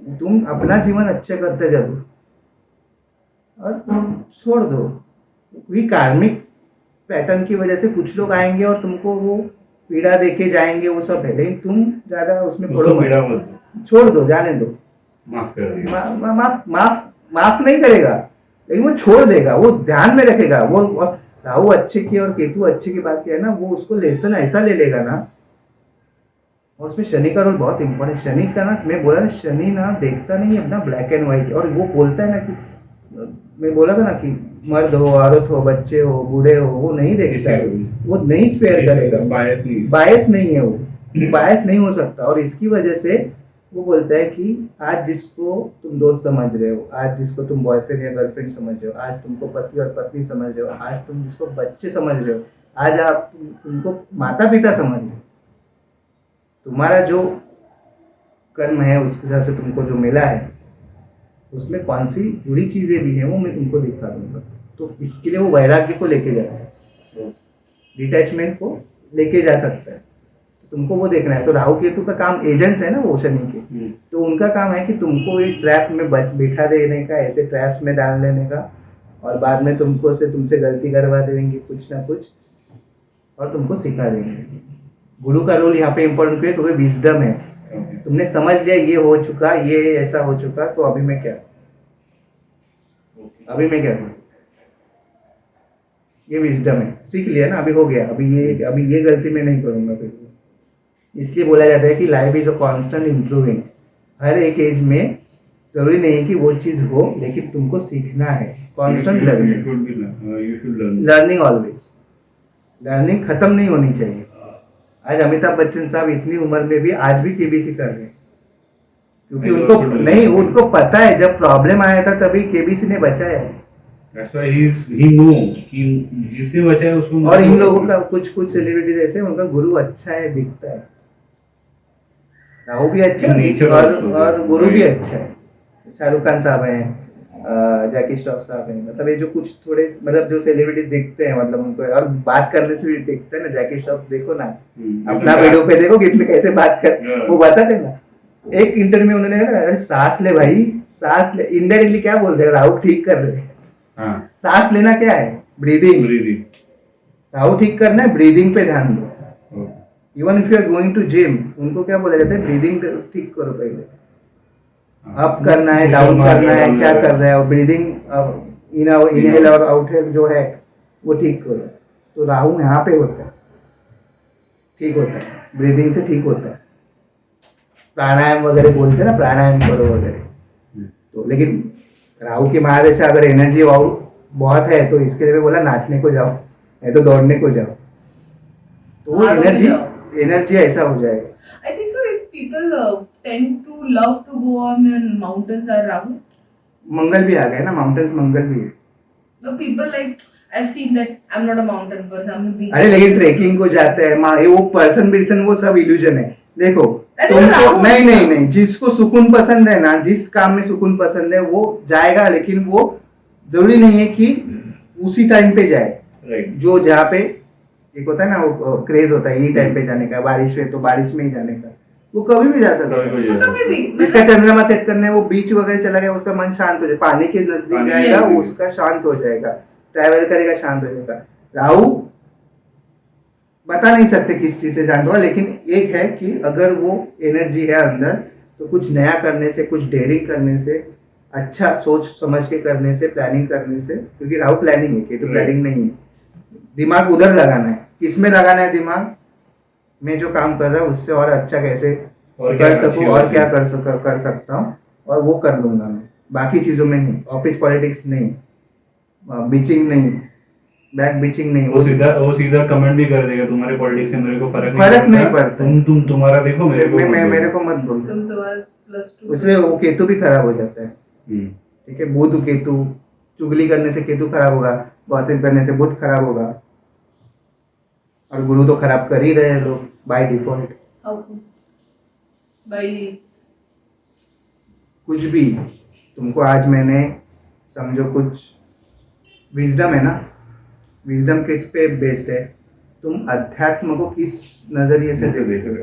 तुम अपना जीवन अच्छे करते जाओ और छोड़ दो। कार्मिक पैटर्न की वजह से कुछ लोग आएंगे और तुमको वो पीड़ा देके जाएंगे, वो सब है, लेकिन तुम ज्यादा उसमें पड़ो मत, छोड़ दो, जाने दो, माफ कर देगा, माफ नहीं करेगा, लेकिन वो छोड़ देगा, वो ध्यान में रखेगा। वो राहु अच्छे की और केतु अच्छे की बात क्या है ना, वो उसको लेसन ऐसा ले लेगा ना, और उसमें शनि का रोल बहुत इंपॉर्टेंट। शनि का ना, मैं बोला ना, शनि ना देखता नहीं है अपना ब्लैक एंड व्हाइट, और वो बोलता है ना कि, मैं बोला था ना कि मर्द हो, औरत हो, बच्चे हो, बूढ़े हो, वो नहीं देखता है, वो नहीं स्पेयर करेगा, बायस नहीं है, वो बायस नहीं हो सकता। और इसकी वजह से वो बोलता है कि आज जिसको तुम दोस्त समझ रहे हो, आज जिसको तुम बॉयफ्रेंड या गर्लफ्रेंड समझ रहे हो, आज तुमको पति और पत्नी समझ रहे हो, आज तुम जिसको बच्चे समझ रहे हो, आज आप तुमको माता पिता समझ रहे हो, तुम्हारा जो कर्म है उसके हिसाब से तुमको जो मिला है, उसमें कौन सी बुरी चीजें भी हैं वो मैं तुमको दिखा दूंगा। तो इसके लिए वो वैराग्य को लेके जाता है, डिटैचमेंट को लेके जा सकता है, तुमको वो देखना है। तो राहु केतु का काम एजेंट्स है ना वो शनि के, तो उनका काम है कि तुमको एक ट्रैप में बिठा देने का, ऐसे ट्रैप्स में डाल लेने का, और बाद में तुमसे गलती करवा देंगे कुछ ना कुछ, और तुमको सिखा देंगे। गुरु का रोल यहाँ पे इम्पोर्टेंट क्यों है? क्योंकि विजडम है। Okay. तुमने समझ लिया ये हो चुका, ये ऐसा हो चुका, तो अभी मैं क्या, Okay. अभी मैं क्या करूं? ये विजडम है, सीख लिया ना, अभी हो गया, अभी ये गलती मैं नहीं करूंगा फिर। इसलिए बोला जाता है कि life is a constant improving. हर एक एज में जरूरी नहीं है कि वो चीज हो, लेकिन तुमको सीखना है। Constant You learning, should be you should learn. Learning always, learning खत्म नहीं होनी चाहिए। आज अमिताभ बच्चन साहब इतनी उम्र में भी आज भी केबीसी कर रहे हैं, क्योंकि नहीं, उनको वो तो नहीं, उनको पता है जब प्रॉब्लम आया था तभी केबीसी ने बचाया है। That's why he know कि जिसने बचाया उसको। और इन लोगों का कुछ सेलिब्रिटीज ऐसे हैं, उनका गुरु अच्छा है, दिखता है, राहु भी अच्छा है Nature और also, गुरु भी right. अच्छा है। शाहरुख खान साहब हैं, जैकी श्रॉफ साहब हैं, मतलब ये जो कुछ थोड़े मतलब जो सेलिब्रिटीज दिखते हैं, मतलब उनको और बात करने से भी दिखते हैं ना। जैकी श्रॉफ देखो ना, अपना वीडियो पे देखो कितने कैसे बात कर, Yeah. वो बताते ना। एक इंटरव्यू में उन्होंने कहा, अरे सांस ले भाई, सांस ले। इनडायरेक्टली क्या बोल रहे हैं? राहु ठीक कर रहे हैं। हाँ, सांस लेना क्या है? ब्रीदिंग। breathing. राहु ठीक करना है, ब्रीदिंग पे ध्यान दो। Okay. Even if you are going to gym, उनको क्या बोला जाता है? ब्रीदिंग ठीक करो पहले। अप करना है, डाउन करना है, क्या कर रहे हो, ब्रीदिंग इनहेल और आउटहेल जो है वो ठीक करो। तो राहु यहाँ पे होता है, ठीक होता है, ब्रीदिंग से ठीक होता है। प्राणायाम वगैरह बोलते हैं ना, प्राणायाम करो वगैरह। तो लेकिन राहु की महादशा अगर एनर्जी और बहुत है तो इसके लिए बोला नाचने को जाओ, नहीं तो दौड़ने को जाओ, तो वो भागो एनर्जी जाओ। एनर्जी ऐसा हो जाएगा। I think so. If people tend to love to go on in mountains are Rahu, मंगल भी आ गया ना, माउंटेन्स मंगल भी है। the people like I've seen that I'm not a mountain person. I'm a beach. अरे लेकिन ट्रेकिंग को जाते हैं ये वो पर्सन वो सब इल्यूजन है। देखो अरे तुमको राहु नहीं है। नहीं नहीं, जिसको सुकून पसंद है ना, जिस काम में सुकून पसंद है वो जाएगा, लेकिन वो जरूरी नहीं है कि उसी टाइम पे जाए। Right. जो जहाँ पे एक होता है ना, वो क्रेज होता है यही टाइम पे जाने का, बारिश में तो बारिश में ही जाने का, वो कभी भी जा सकता कभी भी है। जा तो कभी भी जिसका चंद्रमा सेट करने वो बीच वगैरह चला गया, उसका मन शांत हो जाए, पानी के नजदीक पानी जाएगा, के वो उसका शांत हो जाएगा, ट्रैवल करेगा, शांत हो जाएगा। राहु बता नहीं सकते किस चीज से शांत होगा, लेकिन एक है कि अगर वो एनर्जी है अंदर तो कुछ नया करने से, कुछ डेयरिंग करने से, अच्छा सोच समझ के करने से, प्लानिंग करने से, क्योंकि राहु प्लानिंग है, केतु प्लानिंग नहीं है। दिमाग उधर लगाना है, किसमें लगाना है दिमाग? मैं जो काम कर रहा हूँ उससे और अच्छा कैसे और क्या कर सकूं अच्छी और होती क्या है। कर सकता हूँ, और वो कर लूंगा मैं। बाकी चीजों में नहीं, ऑफिस पॉलिटिक्स नहीं, बीचिंग नहीं, बैक बीचिंग नहीं, वो सीधा कमेंट भी कर देगा, तुम्हारे पॉलिटिक्स से मेरे को फर्क नहीं पड़ता। तुम्हारा देखो, मेरे को मेरे को मत बोल। तुम तुम्हारा +2 उसमें वो केतु भी खराब हो जाता है। हम्म, ठीक है, बुध केतु, चुगली करने से केतु खराब होगा, गॉसिप करने से बुध खराब होगा, और गुरु तो खराब कर ही रहे हैं लोग बाय डिफॉल्ट। भाई कुछ भी तुमको आज मैंने समझो कुछ विजडम है ना, विजडम किस पे बेस्ड है? तुम अध्यात्म को किस नजरिए से देखते हो?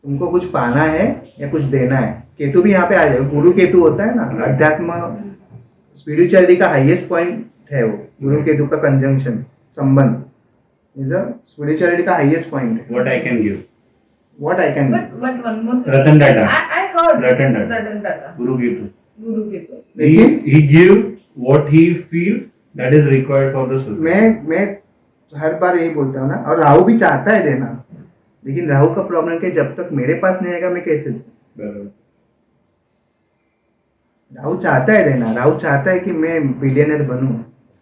तुमको कुछ पाना है या कुछ देना है? केतु भी यहाँ पे आ जाए, गुरु केतु होता है ना, अध्यात्म स्पिरिचुअलिटी का हाईएस्ट पॉइंट है वो, गुरु केतु का कंजंक्शन संबंध इज अ स्पिरिचुअलिटी का हाईएस्ट पॉइंट है। What I can give, what I can but one more thing. Ratan Tata. I heard Ratan Tata. Ratan Tata. Guru Ketu, Guru Ketu. he give what he feel that is required for the society. मैं हर बार यही बोलता हूँ ना, और राहु भी चाहता है देना, लेकिन राहु का प्रॉब्लम क्या है, जब तक मेरे पास नहीं आएगा मैं कैसे दूं? बराबर। राहु चाहता है देना, राहु चाहता है कि मैं billionaire बनूं।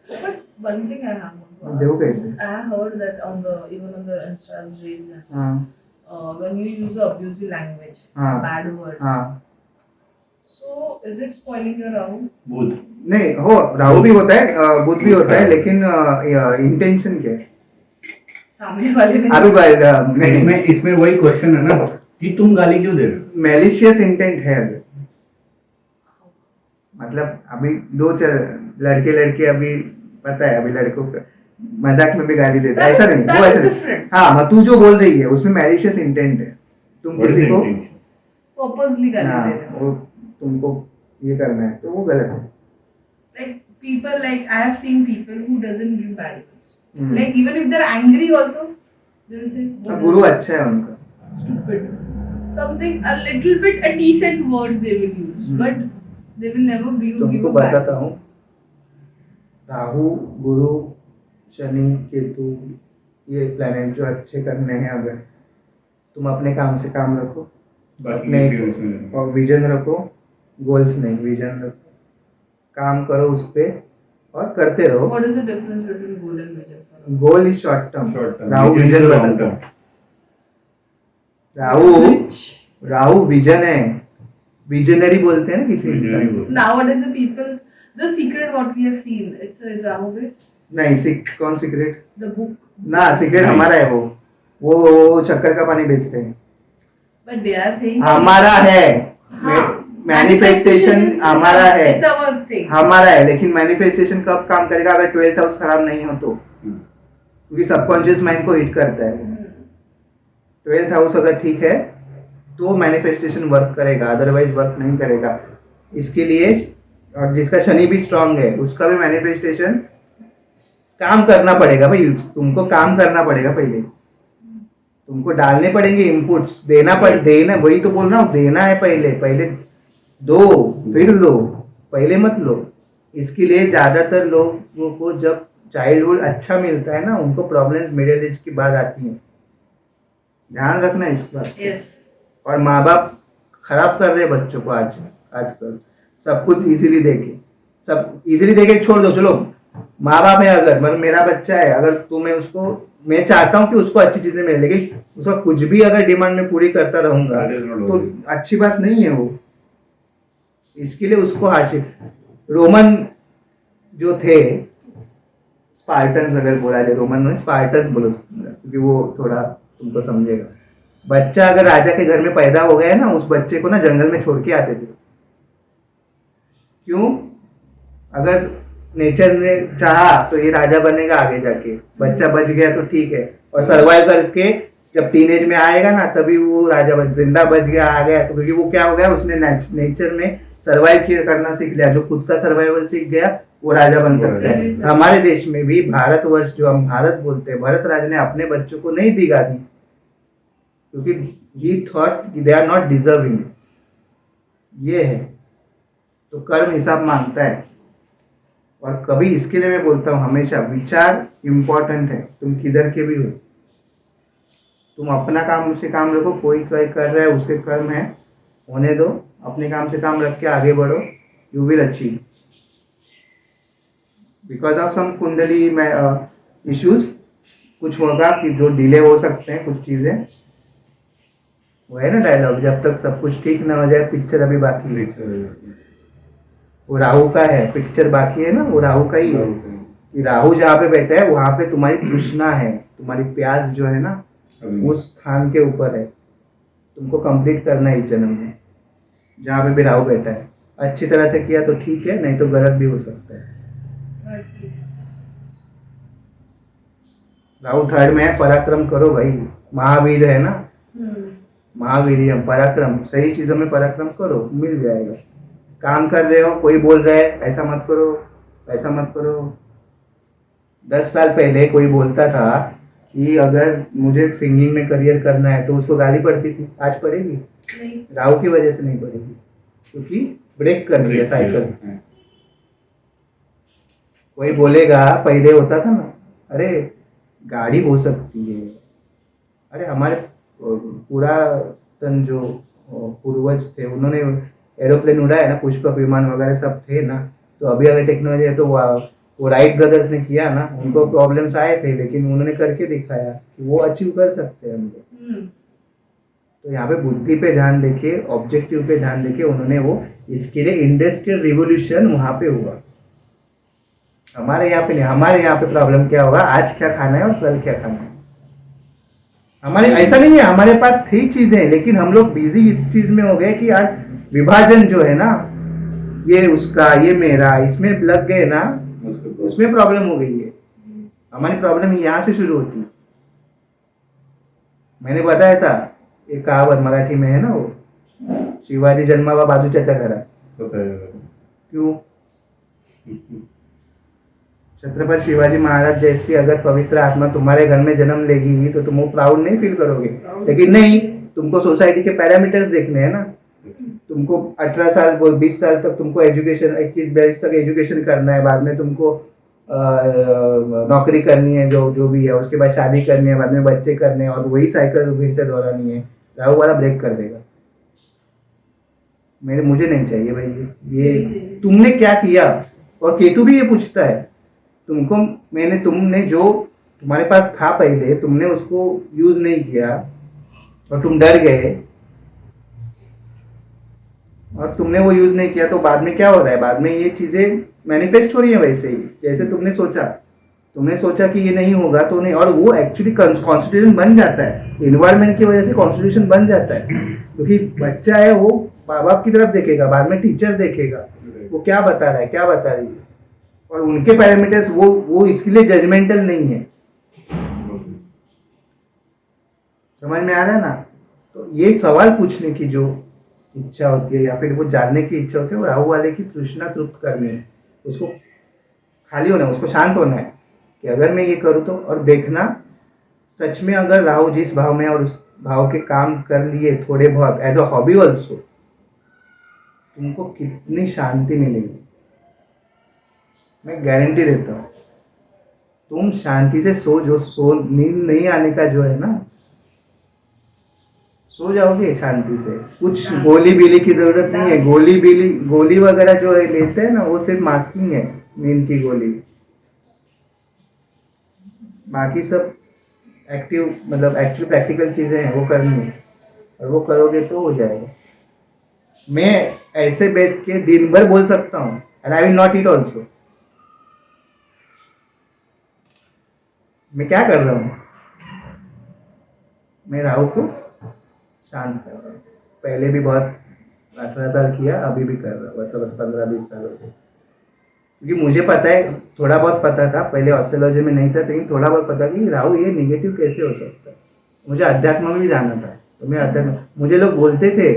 But one thing I have to देखो ask, कैसे। I heard that even on the Insta's reels, हाँ when you use abusive language, हाँ bad words, हाँ, so is it spoiling your Rahu? बुध, नहीं हो, राहु भी होता है, बुध भी होता है, लेकिन इंटेंशन क्या है? सामने वाले ने अभी नहीं, इसमें वही क्वेश्चन है ना कि तुम गाली क्यों दे रहे हो। मैलिशियस इंटेंट है अभी। मतलब अभी लड़के लड़के अभी पता है, अभी लड़कों को मजाक में भी गाली देते हैं, ऐसा नहीं, वो ऐसा नहीं। हाँ, तू जो बोल रही है उसमें मैलिशियस इंटेंट है, तुम What is किसी the को intention? purposely गाली हाँ, दे रहे हैं. वो तुमको ये करना है तो वो गलत है। Like people, like I have seen people who doesn't give bad advice. Hmm. Like even if they're angry also, They'll say, what Guru is अच्छा है उनका. stupid. Something a little bit a decent words they will use, but they will never give तुमको a bad. बताता हूँ. राहु, गुरु, शनि, केतु, ये planet जो अच्छे करने हैं, अगर तुम अपने काम से काम रखो, बाकी अपने किसी उसमें और विजन रखो, गोल्स नहीं, विजन रखो, काम करो उस पे और करते रहो. What is the difference between goal and vision? Goal is short term, short term. Rahu Vision vision is long बताता term. है. राहु विजन है, विजनरी बोलते हैं ना किसी Visionary इंसान को. बोलते हैं. Nowadays the people, the secret what we have seen, it's a Rahu based. नहीं, कौन सीक्रेट? The book, ना, सीक्रेट नहीं. हमारा है वो शक्कर का पानी बेच रहे हैं. but they are saying हमारा है. हाँ, मैनिफेस्टेशन is हमारा our- है. It's our thing. हमारा है, लेकिन मैनिफेस्टेशन कब काम करेगा? अगर 12th हाउस खराब नहीं हो तो, क्योंकि सबकॉन्शियस माइंड को हिट करता है. 12th हाउस अगर ठीक है तो मैनिफेस्टेशन वर्क करेगा, अदरवाइज वर्क नहीं करेगा. इसके लिए, और जिसका शनि भी स्ट्रांग है उसका भी मैनिफेस्टेशन काम करना पड़ेगा भाई. तुमको काम करना पड़ेगा, पहले तुमको डालने पड़ेंगे इनपुट्स, देना, वही तो बोल रहा हूँ, देना है. पहले दो, फिर लो, पहले मत लो. इसके लिए ज्यादातर लोगों को जब चाइल्डहुड अच्छा मिलता है ना, उनको प्रॉब्लम्स मिडिल एज के बाद आती हैं. ध्यान रखना इस बात. Yes. और माँ बाप खराब कर रहे हैं बच्चों को आजकल. सब कुछ इजीली देके छोड़ दो. चलो, माँ बाप है, अगर मतलब मेरा बच्चा है, अगर तो मैं चाहता हूँ कि उसको अच्छी चीजें मिले, लेकिन उसका कुछ भी अगर डिमांड में पूरी करता रहूंगा That is not तो okay. अच्छी बात नहीं है वो. इसके लिए उसको हार्डशिप. रोमन जो थे, स्पार्टन्स अगर बोला जाए, रोमन में स्पार्टन्स बोलो, क्योंकि वो थोड़ा तुमको समझेगा. बच्चा अगर राजा के घर में पैदा हो गया है ना, उस बच्चे को ना जंगल में छोड़ के आते थे. क्यों? अगर नेचर ने चाहा तो ये राजा बनेगा आगे जाके. बच्चा बच गया तो ठीक है, और सर्वाइव करके जब टीनेज में आएगा ना, तभी वो राजा जिंदा बच गया, आ गया तो, क्योंकि वो क्या हो गया, उसने नेचर में सर्वाइव करना सीख लिया. जो खुद का सर्वाइवल सीख गया वो राजा बन सकता है. हमारे देश में भी भारतवर्ष, जो हम भारत बोलते हैं, भरत राज ने अपने बच्चों को नहीं दी गादी, क्योंकि he thought they are not deserving. ये है तो कर्म हिसाब मांगता है. और कभी इसके लिए मैं बोलता हूँ हमेशा, विचार इम्पोर्टेंट है. तुम किधर के भी हो, तुम अपना काम से काम रखो. कोई कर रहा है, उसके कर्म है, होने दो. अपने काम से काम रख के आगे बढ़ो. You will achieve. Because of some कुंडली इश्यूज कुछ होगा कि जो डिले हो सकते हैं कुछ चीजें. वो है ना डायलॉग, जब तक सब कुछ ठीक ना हो जाए पिक्चर अभी बाकी है. वो राहु का है, पिक्चर बाकी है ना, वो राहु का ही है. कि राहु जहाँ पे बैठा है वहां पे तुम्हारी तृष्णा है, तुम्हारी प्यास जो है ना, उस स्थान के ऊपर है. तुमको कंप्लीट करना है इस जन्म में, जहाँ पे भी राहु बैठा है. अच्छी तरह से किया तो ठीक है, नहीं तो गलत भी हो सकता है. राहु थर्ड में है. पराक्रम करो भाई, महावीर है ना, महावीरियम, पराक्रम. सही चीजों में पराक्रम करो, मिल जाएगा. काम कर रहे हो, कोई बोल रहा है ऐसा मत करो, ऐसा मत करो. 10 साल पहले कोई बोलता था कि अगर मुझे सिंगिंग में करियर करना है तो उसको गाली पड़ती थी. आज पड़ेगी? नहीं. राहु की वजह से नहीं पड़ेगी, क्योंकि ब्रेक कर दिया साइकिल. कोई बोलेगा, पहले होता था ना, अरे गाड़ी हो सकती है. अरे हमारे पुरातन जो पूर्वज थे, उन्होंने एरोप्लेन उड़ाया ना, पुष्पक विमान वगैरह सब थे ना. तो अभी अगर टेक्नोलॉजी है तो वो राइट ब्रदर्स ने किया ना. उनको प्रॉब्लम्स आए थे, लेकिन उन्होंने करके दिखाया कि वो अचीव कर सकते हैं हम लोग. तो यहाँ पे बुद्धि पे ध्यान देके, ऑब्जेक्टिव पे ध्यान देके उन्होंने वो, इसके लिए इंडस्ट्रियल रिवोल्यूशन वहां पे हुआ. हमारे यहाँ पे नहीं. हमारे यहाँ पे प्रॉब्लम क्या होगा, आज क्या खाना है और कल क्या खाना है. हमारे ऐसा नहीं है, हमारे पास थी चीजें, लेकिन हम लोग बिजी इस चीज में हो गए कि आज विभाजन जो है ना, ये उसका, ये मेरा, इसमें लग गए ना, उसमें प्रॉब्लम हो गई है. हमारी प्रॉब्लम यहाँ से शुरू होती है. मैंने बताया था एक कहावत मराठी में है ना, वो शिवाजी जन्मावा बाजूच्या घरा. क्यों? छत्रपति शिवाजी महाराज जैसी अगर पवित्र आत्मा तुम्हारे घर में जन्म लेगी तो तुम वो प्राउड नहीं फील करोगे। लेकिन नहीं, तुमको सोसाइटी के पैरामीटर्स देखने हैं ना। तुमको 18 साल 20 साल तक तुमको एजुकेशन 21-22 तक एजुकेशन करना है, बाद में तुमको नौकरी करनी है जो भी है, उसके बाद शादी करनी है, बाद में बच्चे करने हैं, और वही साइकिल फिर से दोहरानी है। राहु वाला ब्रेक कर देगा। मुझे नहीं चाहिए भाई ये तुमने क्या किया। और केतु भी ये पूछता है तुमको, तुमने जो तुम्हारे पास था पहले तुमने उसको यूज नहीं किया और तुम डर गए और तुमने वो यूज नहीं किया, तो बाद में क्या हो रहा है, बाद में ये चीजें मैनिफेस्ट हो रही है वैसे ही जैसे तुमने सोचा कि ये नहीं होगा तो नहीं, और वो एक्चुअली कॉन्स्टिट्यूशन बन जाता है। इन्वायरमेंट की वजह से कॉन्स्टिट्यूशन बन जाता है, क्योंकि बच्चा है वो माँ बाप की तरफ देखेगा, बाद में टीचर देखेगा वो क्या बता रहा है क्या बता रही है, और उनके पैरामीटर्स वो इसके लिए जजमेंटल नहीं है। समझ में आ रहा है ना। तो ये सवाल पूछने की जो इच्छा होती है या फिर वो जानने की इच्छा होती है, वो राहु वाले की तृष्णा तृप्त करनी है, उसको खाली होना है, उसको शांत होना है कि अगर मैं ये करूँ तो। और देखना सच में अगर राहु जिस भाव में और उस भाव के काम कर लिए थोड़े बहुत एज अ हॉबी ऑल्सो, तुमको कितनी शांति मिलेगी मैं गारंटी देता हूँ। तुम शांति से सो नींद नहीं आने का जो है ना, सो जाओगे शांति से। कुछ गोली बीली की जरूरत नहीं है। गोली वगैरह जो है लेते हैं ना, वो सिर्फ मास्किंग है नींद की गोली। बाकी सब एक्चुअल प्रैक्टिकल चीजें हैं, वो करनी है, और वो करोगे तो हो जाएगा। मैं ऐसे बैठ के दिन भर बोल सकता हूँ, and I will not eat also. मैं क्या कर रहा हूँ, मैं राहु को शांत कर रहा हूँ। पहले भी बहुत 18 साल किया, अभी भी कर रहा हूँ, मतलब 15-20 साल हो गए। क्योंकि मुझे पता है, थोड़ा बहुत पता था, पहले एस्ट्रोलॉजी में नहीं था, लेकिन थोड़ा बहुत पता कि राहु ये निगेटिव कैसे हो सकता है। मुझे अध्यात्म में भी जाना था, तो मैं अध्यात्म, मुझे लोग बोलते थे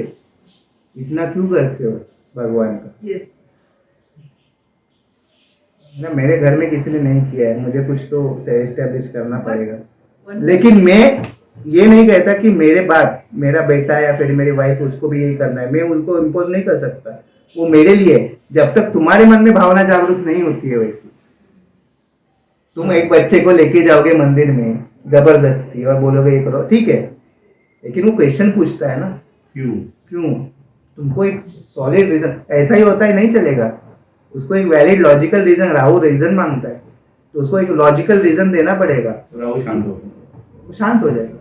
इतना क्यों करते हो भगवान का। yes. ना मेरे घर में किसी ने नहीं किया है, मुझे कुछ तो एस्टेब्लिश करना पड़ेगा। लेकिन मैं ये नहीं कहता कि मेरे बाद मेरा बेटा या फिर मेरी वाइफ उसको भी यही करना है, मैं उनको इम्पोज नहीं कर सकता। वो मेरे लिए, जब तक तुम्हारे मन में भावना जागरूक नहीं होती है वैसी। तुम एक बच्चे को लेके जाओगे मंदिर में जबरदस्ती और बोलोगे ये करो, ठीक है, लेकिन वो क्वेश्चन पूछता है ना, क्यों तुमको एक सॉलिड रीजन, ऐसा ही होता है नहीं चलेगा, उसको एक valid logical reason, Rahu reason मांगता है तो उसको एक लॉजिकल रीजन देना पड़ेगा, राहु शांत हो जाएगा।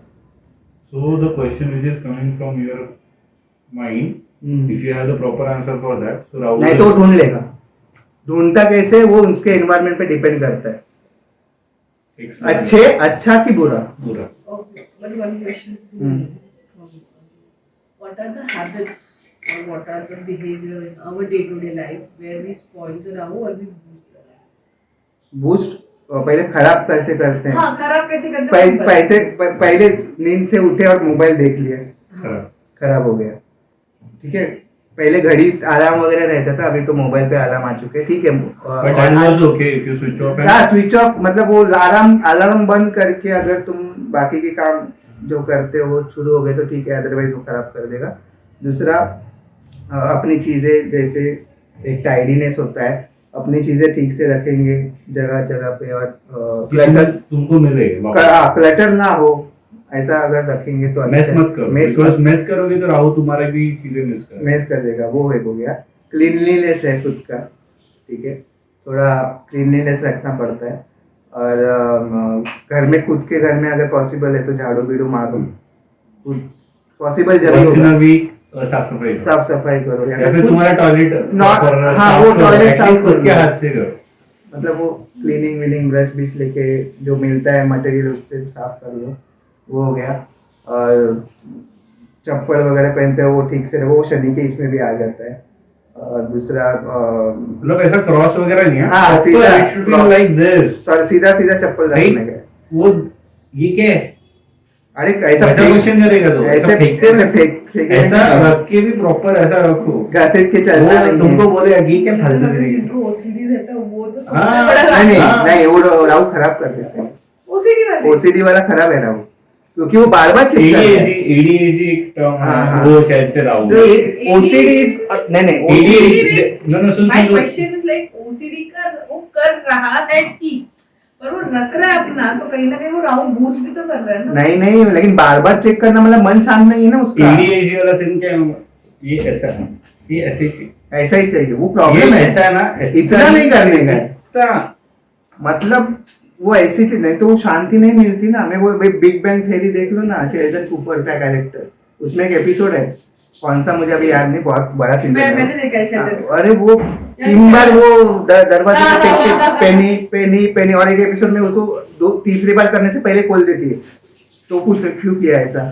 So the question which is coming from your mind, if you have the proper answer for that, so Rahu नहीं तो वो ढूंढ लेगा। ढूंढता कैसे, वो उसके एनवायरनमेंट पे डिपेंड करता है, अच्छा कि बुरा। Okay, but one question. What are the habits or what are the behavior in our day-to-day life where we spoil the Rahu or we boost the Rahu? Boost पहले खराब कैसे करते हैं? हाँ, खराब कैसे करते हैं? पहले नींद से उठे और मोबाइल देख लिया, खराब हो गया। ठीक है, पहले घड़ी अलार्म वगैरह रहता था, अभी तो मोबाइल पे अलार्म आ चुके हैं, ठीक है। स्विच ऑफ मतलब वो अलार्म बंद करके अगर तुम बाकी के काम जो करते हो शुरू हो गए तो ठीक है, अदरवाइज वो खराब कर देगा। दूसरा, अपनी चीजें जैसे एक टाइडीनेस होता है, अपनी चीजें ठीक से रखेंगे जगह जगह पे, और क्लटर तुमको मिलेगा, क्लटर ना हो ऐसा अगर रखेंगे तो मेस मत करो, मेस करोगे तो राहु तुम्हारा भी चीजें मेस कर देगा। वो हो गया। क्लीनलीनेस है खुद का, ठीक है, थोड़ा क्लीनलीनेस रखना पड़ता है। और घर में, खुद के घर में अगर पॉसिबल है तो झाड़ू बीड़ू मारो, पॉसिबल जरूर साफ सफाई करो, या फिर तुम्हारा टॉयलेट, वो टॉयलेट साफ खुद के हाथ से करो, मतलब वो क्लीनिंग विलिंग ब्रश बीच लेके जो मिलता है मटेरियल उससे साफ कर लो, वो हो गया। और चप्पल वगैरह पहनते हैं वो ठीक से, वो शनि के इसमें भी आ जाता है। दूसरा मतलब ऐसा क्रॉस वगैरह नहीं है, हाँ, सीधा लाइक दिस, सीधा चप्पल रखने का। वो ये क्या है, अरे ऐसा क्वेश्चन करेगा तो ऐसे फेंकते ऐसे रहे। फेंक ऐसा रख के भी प्रॉपर ऐसा रखो, घसीट के चलना वो नहीं है। तुमको बोलेगा कि क्या फालतू मतलब करेगी। जिनको ओसीडी रहता है वो तो सबसे हाँ, बड़ा नहीं नहीं हाँ। नहीं, वो राहु खराब कर देते हैं। ओसीडी वाले ओसीडी वाला खराब है राहु, क्योंकि वो बार बार चेक कर रहा है। एडीएजी एक टर्म हाँ, हाँ। है, वो शायद से राहु तो ये ओसीडी नहीं नहीं ADHD OCD soon my soon question is like OCD का वो कर रहा है ठीक, पर वो रख रहा है अपना तो कहीं ना कहीं वो राउंड बूस्ट भी तो कर रहा है ना। नहीं नहीं, लेकिन बार बार चेक करना मतलब मन शांत नहीं है ना उसका। एडीएजी वाला सीन क्या है, ये ऐसा है, ये ऐसे ही ऐसा ही चाहिए, वो ये प्रॉब्लम है। ऐसा है ना, ऐसा इतना नहीं करने का है। इतना मतलब वो ऐसी चीज नहीं तो वो शांति नहीं मिलती ना हमें। वो बिग बैंग थ्योरी देख लो ना, शेल्डन कूपर का कैरेक्टर, उसमें एक एपिसोड है, कौन सा मुझे अभी याद नहीं, बहुत बड़ा सीजन मैंने देखा है है। शेल्डन। अरे वो 3 बार वो दरवाजे पे टेक के पेनी पेनी पेनी, और एक एपिसोड में उसको तीसरी बार करने से पहले खोल देती है, तो कुछ क्यों किया ऐसा।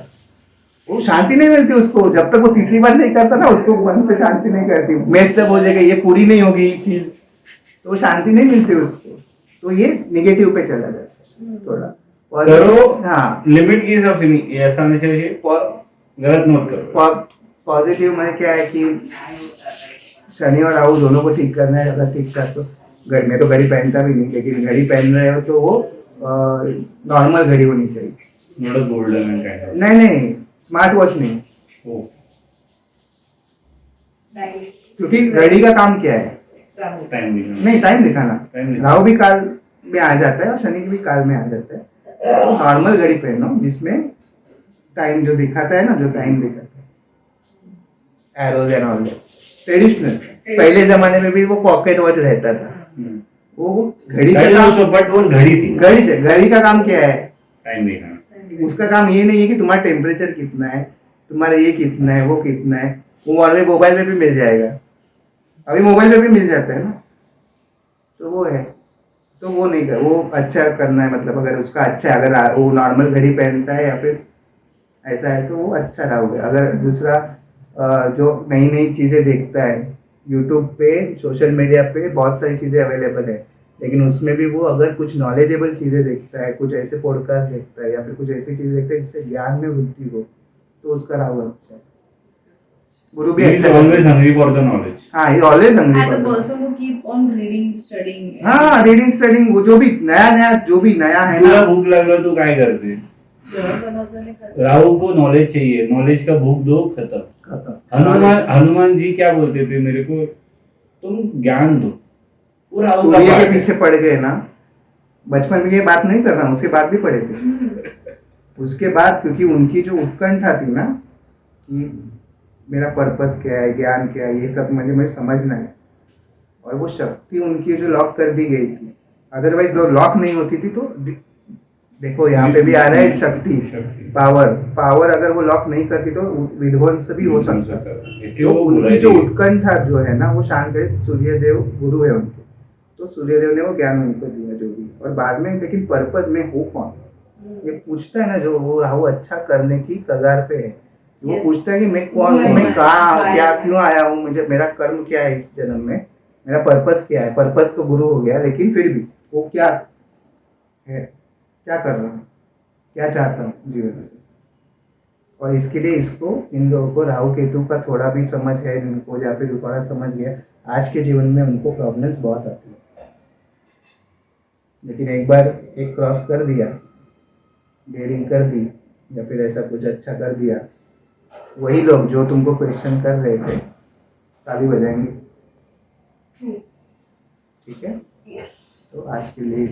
वो शांति नहीं मिलती उसको जब तक वो तीसरी बार नहीं करता ना, उसको मन से शांति नहीं करती। मैच तब हो जाएगा, ये पूरी नहीं होगी चीज, तो वो शांति नहीं मिलती उसको। तो ये निगेटिव पे चला जाता है थोड़ा। करो, हाँ, लिमिट के हिसाब से नहीं, ऐसा नहीं चाहिए, गलत मत करो। पॉजिटिव में क्या है कि शनि और राहु दोनों को ठीक करना है। अगर ठीक ठाक तो घर में तो घड़ी पहनता भी नहीं, लेकिन घड़ी पहन रहे हो तो वो नॉर्मल घड़ी होनी चाहिए। Not golden and kind of. नहीं नहीं, स्मार्ट वॉच नहीं, ओ क्योंकि घड़ी का काम क्या है, टाइम दिखाना। नहीं टाइम दिखाना। टाइम दिखाना। राहु भी काल में आ जाता है और शनि भी काल में आ जाता है। तो नॉर्मल घड़ी पहनो जिसमें टाइम जो दिखाता है ना, जो टाइम दिखाता है, एरोज एंड ऑल ट्रेडिशनल। पहले जमाने में भी वो पॉकेट वॉच रहता था। वो घड़ी का काम, बट वो घड़ी थी। घड़ी का काम क्या है, टाइम दिखाना। उसका काम ये नहीं है कि तुम्हारा टेम्परेचर कितना है, तुम्हारा ये कितना है, वो कितना है। वो और मोबाइल में भी मिल जाएगा, अभी मोबाइल में भी मिल जाता है ना। तो वो है, तो वो नहीं कर, वो अच्छा करना है। मतलब अगर उसका अच्छा है, अगर वो नॉर्मल घड़ी पहनता है या फिर ऐसा है, तो वो अच्छा रहोगे। अगर दूसरा जो नई नई चीज़ें देखता है यूट्यूब पे, सोशल मीडिया पे बहुत सारी चीज़ें अवेलेबल है, लेकिन उसमें भी वो अगर कुछ नॉलेजेबल चीज़ें देखता है, कुछ ऐसे पॉडकास्ट देखता है या फिर कुछ ऐसी चीज़ें देखता है जिससे ज्ञान में वृद्धि हो, तो उसका राहु अच्छा है। गुरु भी अच्छा always hungry for the knowledge. हाँ, ये always And the hungry. person who keep on reading, studying. हाँ, रीडिंग स्टडिंग, वो जो भी नया जो भी नया है तुला ना। भूक लागलं तू काय करते? जेवण बनवताना खाते. राहु को नॉलेज चाहिए, नॉलेज का भूख दो, खत्म। हनुमान जी क्या बोलते थे मेरे को, तुम ज्ञान दो। वो राहु का सूर्य पाठ के है। पीछे पड़ गए ना। बचपन में ये बात नहीं कर रहा हूँ, उसके बाद भी पढ़े थे। उसके बाद क्योंकि उनकी जो उत्कंठा थी ना कि मेरा पर्पस क्या है, ज्ञान क्या है, ये सब मुझे समझना है, और वो शक्ति उनकी जो लॉक कर दी गई थी। अदरवाइज जो लॉक नहीं होती थी तो देखो यहाँ पे भी आ रहा है शक्ति, पावर अगर वो लॉक नहीं करती तो विध्वंस भी हो सकता था। तो उनकी जो उत्कंठा जो है ना, वो शांत है। सूर्यदेव गुरु है उनके, तो सूर्यदेव ने वो ज्ञान उनको दिया जो भी। और बाद में लेकिन पर्पस में हो कौन, ये पूछता है ना, जो वो राहु अच्छा करने की कगार पे है, वो पूछता है कि मैं कौन हूँ, मैं कहाँ, क्या, क्यों आया हूँ, मुझे मेरा कर्म क्या है इस जन्म में, मेरा पर्पस क्या है। पर्पस तो गुरु हो गया, लेकिन फिर भी वो क्या है, क्या कर रहा हूँ, क्या चाहता हूँ जीवन से। और इसके लिए इसको, इन लोगों को राहु केतु का थोड़ा भी समझ है इनको, या फिर थोड़ा समझ गया, आज के जीवन में उनको प्रॉब्लम्स बहुत आती है। लेकिन एक बार एक क्रॉस कर दिया, डेयरिंग कर दी, या फिर ऐसा कुछ अच्छा कर दिया, वही लोग जो तुमको क्वेश्चन कर रहे थे ताली बजाएंगे। ठीक है, तो आज के लिए